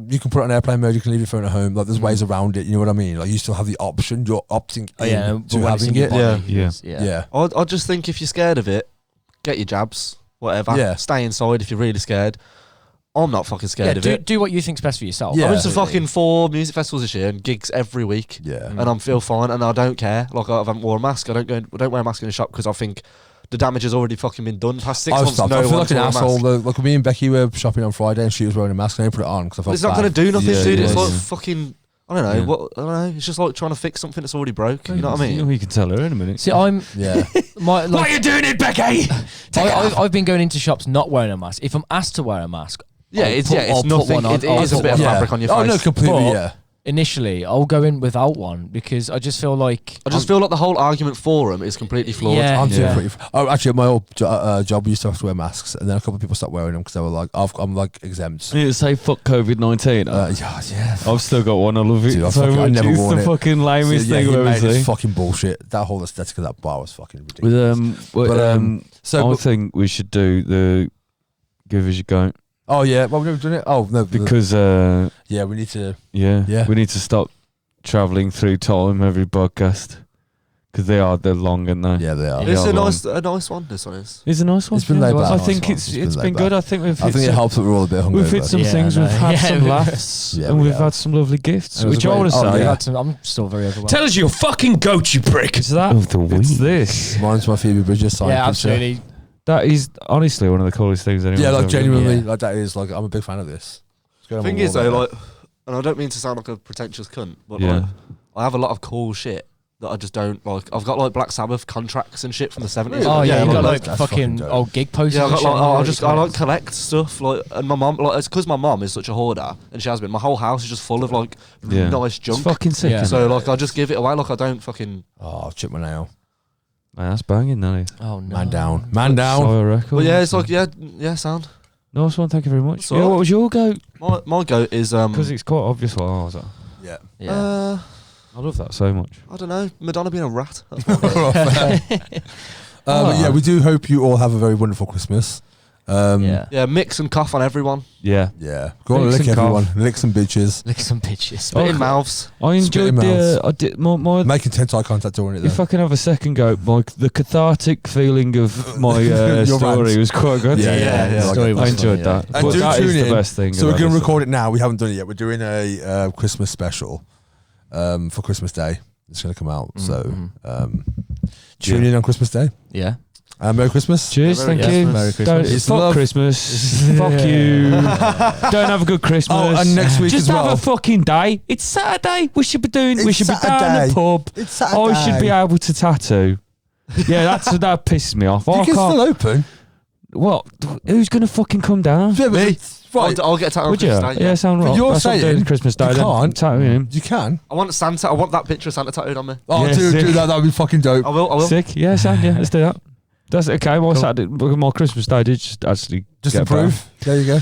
you can put it on airplane mode. You can leave your phone at home. Like, there's ways around it. You know what I mean? Like, you still have the option. You're opting in to having it.
Yeah. I just think if you're scared of it, get your jabs. Whatever.
Yeah.
Stay inside if you're really scared. I'm not fucking scared of it.
Do what you think's best for yourself.
Yeah. I went to fucking 4 music festivals this year and gigs every week.
Yeah.
And I feel fine and I don't care. Like, I haven't worn a mask. I don't wear a mask in a shop because I think the damage has already fucking been done. Past 6 months,
I feel like an asshole. Like, me and Becky were shopping on Friday and she was wearing a mask and I put it on because I felt
it's not going to do nothing, dude. It's like
Yeah.
fucking... I don't know.
Yeah.
I don't know. It's just like trying to fix something that's already broke. You know what I mean?
You can tell her in a minute.
See, I'm...
Yeah.
Why
are you doing it, Becky?
I've been going into shops not wearing a mask. If I'm asked to wear a mask...
It's nothing. It is a bit of fabric on your face.
Oh, no, completely,
Initially, I'll go in without one because I just feel like...
the whole argument for them is completely flawed.
Yeah.
Actually, at my old job, we used to have to wear masks, and then a couple of people stopped wearing them because they were like, I'm like exempt.
You say fuck COVID-19.
Yeah.
I've still got one. I love it.
Dude,
I
never
it's
worn
the
it.
fucking lamest thing I've ever
It's
seen.
fucking bullshit. That whole aesthetic of that bar was fucking ridiculous.
I think we should do the give us a go.
Oh yeah, well we've never done it. Oh no,
because
yeah, we need to.
yeah, we need to stop travelling through time every podcast because they're long, aren't they?
Yeah, they are.
Yeah.
It's
Yeah,
a nice one. This one is.
It's a nice one.
It's been laid back.
I think
Nice one.
it's
been
been
laid
good.
back.
I think we've
I
hit
think it
some,
helps that we're all a bit hungover.
we've hit some
Yeah,
things.
no,
We've had
yeah,
some
we-
laughs,
Yeah,
and
we
we've
have.
had some lovely gifts.
It was
Which I
great.
want to
Oh,
say.
yeah.
I'm still very overwhelmed.
Tell us your fucking goat, you prick.
It's that.
Of the
It's
week.
this.
Mine's my Phoebe Bridgers sign
Yeah,
picture.
absolutely.
That is honestly one of the coolest things anyone's
Yeah, like
ever done.
genuinely,
Yeah.
like that is like I'm a big fan of this. It's going on
Thing
my
is
wall
though,
there.
like, and I don't mean to sound like a pretentious cunt, but
Yeah.
like, I have a lot of cool shit that I just don't like. I've got like Black Sabbath contracts and shit from the 70s.
Oh yeah,
Yeah,
you got
like,
like
that's
fucking
fucking dope.
old gig posters.
Yeah, I
and
got
shit
like,
and all
I
that
like collect stuff like, and my mom like it's because my mom is such a hoarder and she has been. My whole house is just full of like
Yeah.
nice
It's
junk.
fucking sick.
Yeah.
isn't
So
it?
like I just give it away. Like I don't fucking.
Oh, I've chipped my nail.
Man, that's banging, that is.
Oh no.
Man down. Man down.
Soil record.
But yeah, it's like yeah, sound.
Nice one. Thank you very much.
It's
Yeah,
alright.
what was your goat?
My goat is
Because it's quite obvious what ours are.
Yeah.
Yeah.
I love that so much.
I don't know, Madonna being a rat. That's
But yeah, we do hope you all have a very wonderful Christmas.
Yeah.
yeah, mix and cough on everyone.
Yeah.
Yeah. Go on,
Lick
lick
some
everyone. Lick some bitches.
Lick some bitches.
Spit in mouths.
I
Spit
enjoyed
in
the. I did my
Making tense eye contact during it
if
though.
I can have a second go, like the cathartic feeling of my
Your
story
rant.
was quite good.
Yeah,
story
I
I
was
enjoyed
funny,
that.
yeah.
And
But
do
that is
tune
the
in.
best thing.
So we're
about
going to
this
record it now. We haven't done it yet. We're doing a Christmas special for Christmas Day. It's going to come out. So tune in on Christmas Day.
Yeah.
Merry Christmas.
Cheers,
Merry
thank you.
Christmas.
Merry
Don't,
Christmas.
Peace and
fuck
love.
Christmas. Fuck you. Don't have a good Christmas.
Oh, and next week
just
as well.
have a fucking day. It's Saturday. We should be doing. we
It's
should be down
Saturday.
the pub.
It's Saturday.
I should be able to tattoo. Yeah, that pisses me off.
You
I
can
can't.
still open.
What? Who's gonna fucking come down?
Yeah, but
Me?
it's- Right.
I'll get a tattoo on
Would you?
Christmas Day.
Yeah, sound
But
right.
you're
That's what I'm
saying
doing Christmas Day.
you
then.
can't.
Tattooing him.
You can.
I want Santa. I want that picture of Santa tattooed on me.
Oh,
Yeah,
do
sick.
that. That would be fucking dope.
I will.
Sick. Yeah, sound. Yeah, let's do that. That's okay. My Saturday, my Christmas Day did just actually
Just
get
improve. There you go.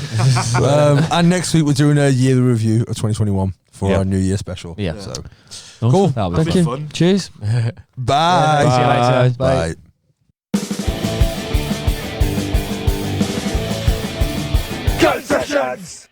And next week we're doing a yearly review of 2021 for
Yeah.
our New Year special.
Yeah.
So
better.
cool.
That'll be
Thank
That'd
you.
be fun.
Cheers.
Bye.
See you later.
Bye.
Goat sessions.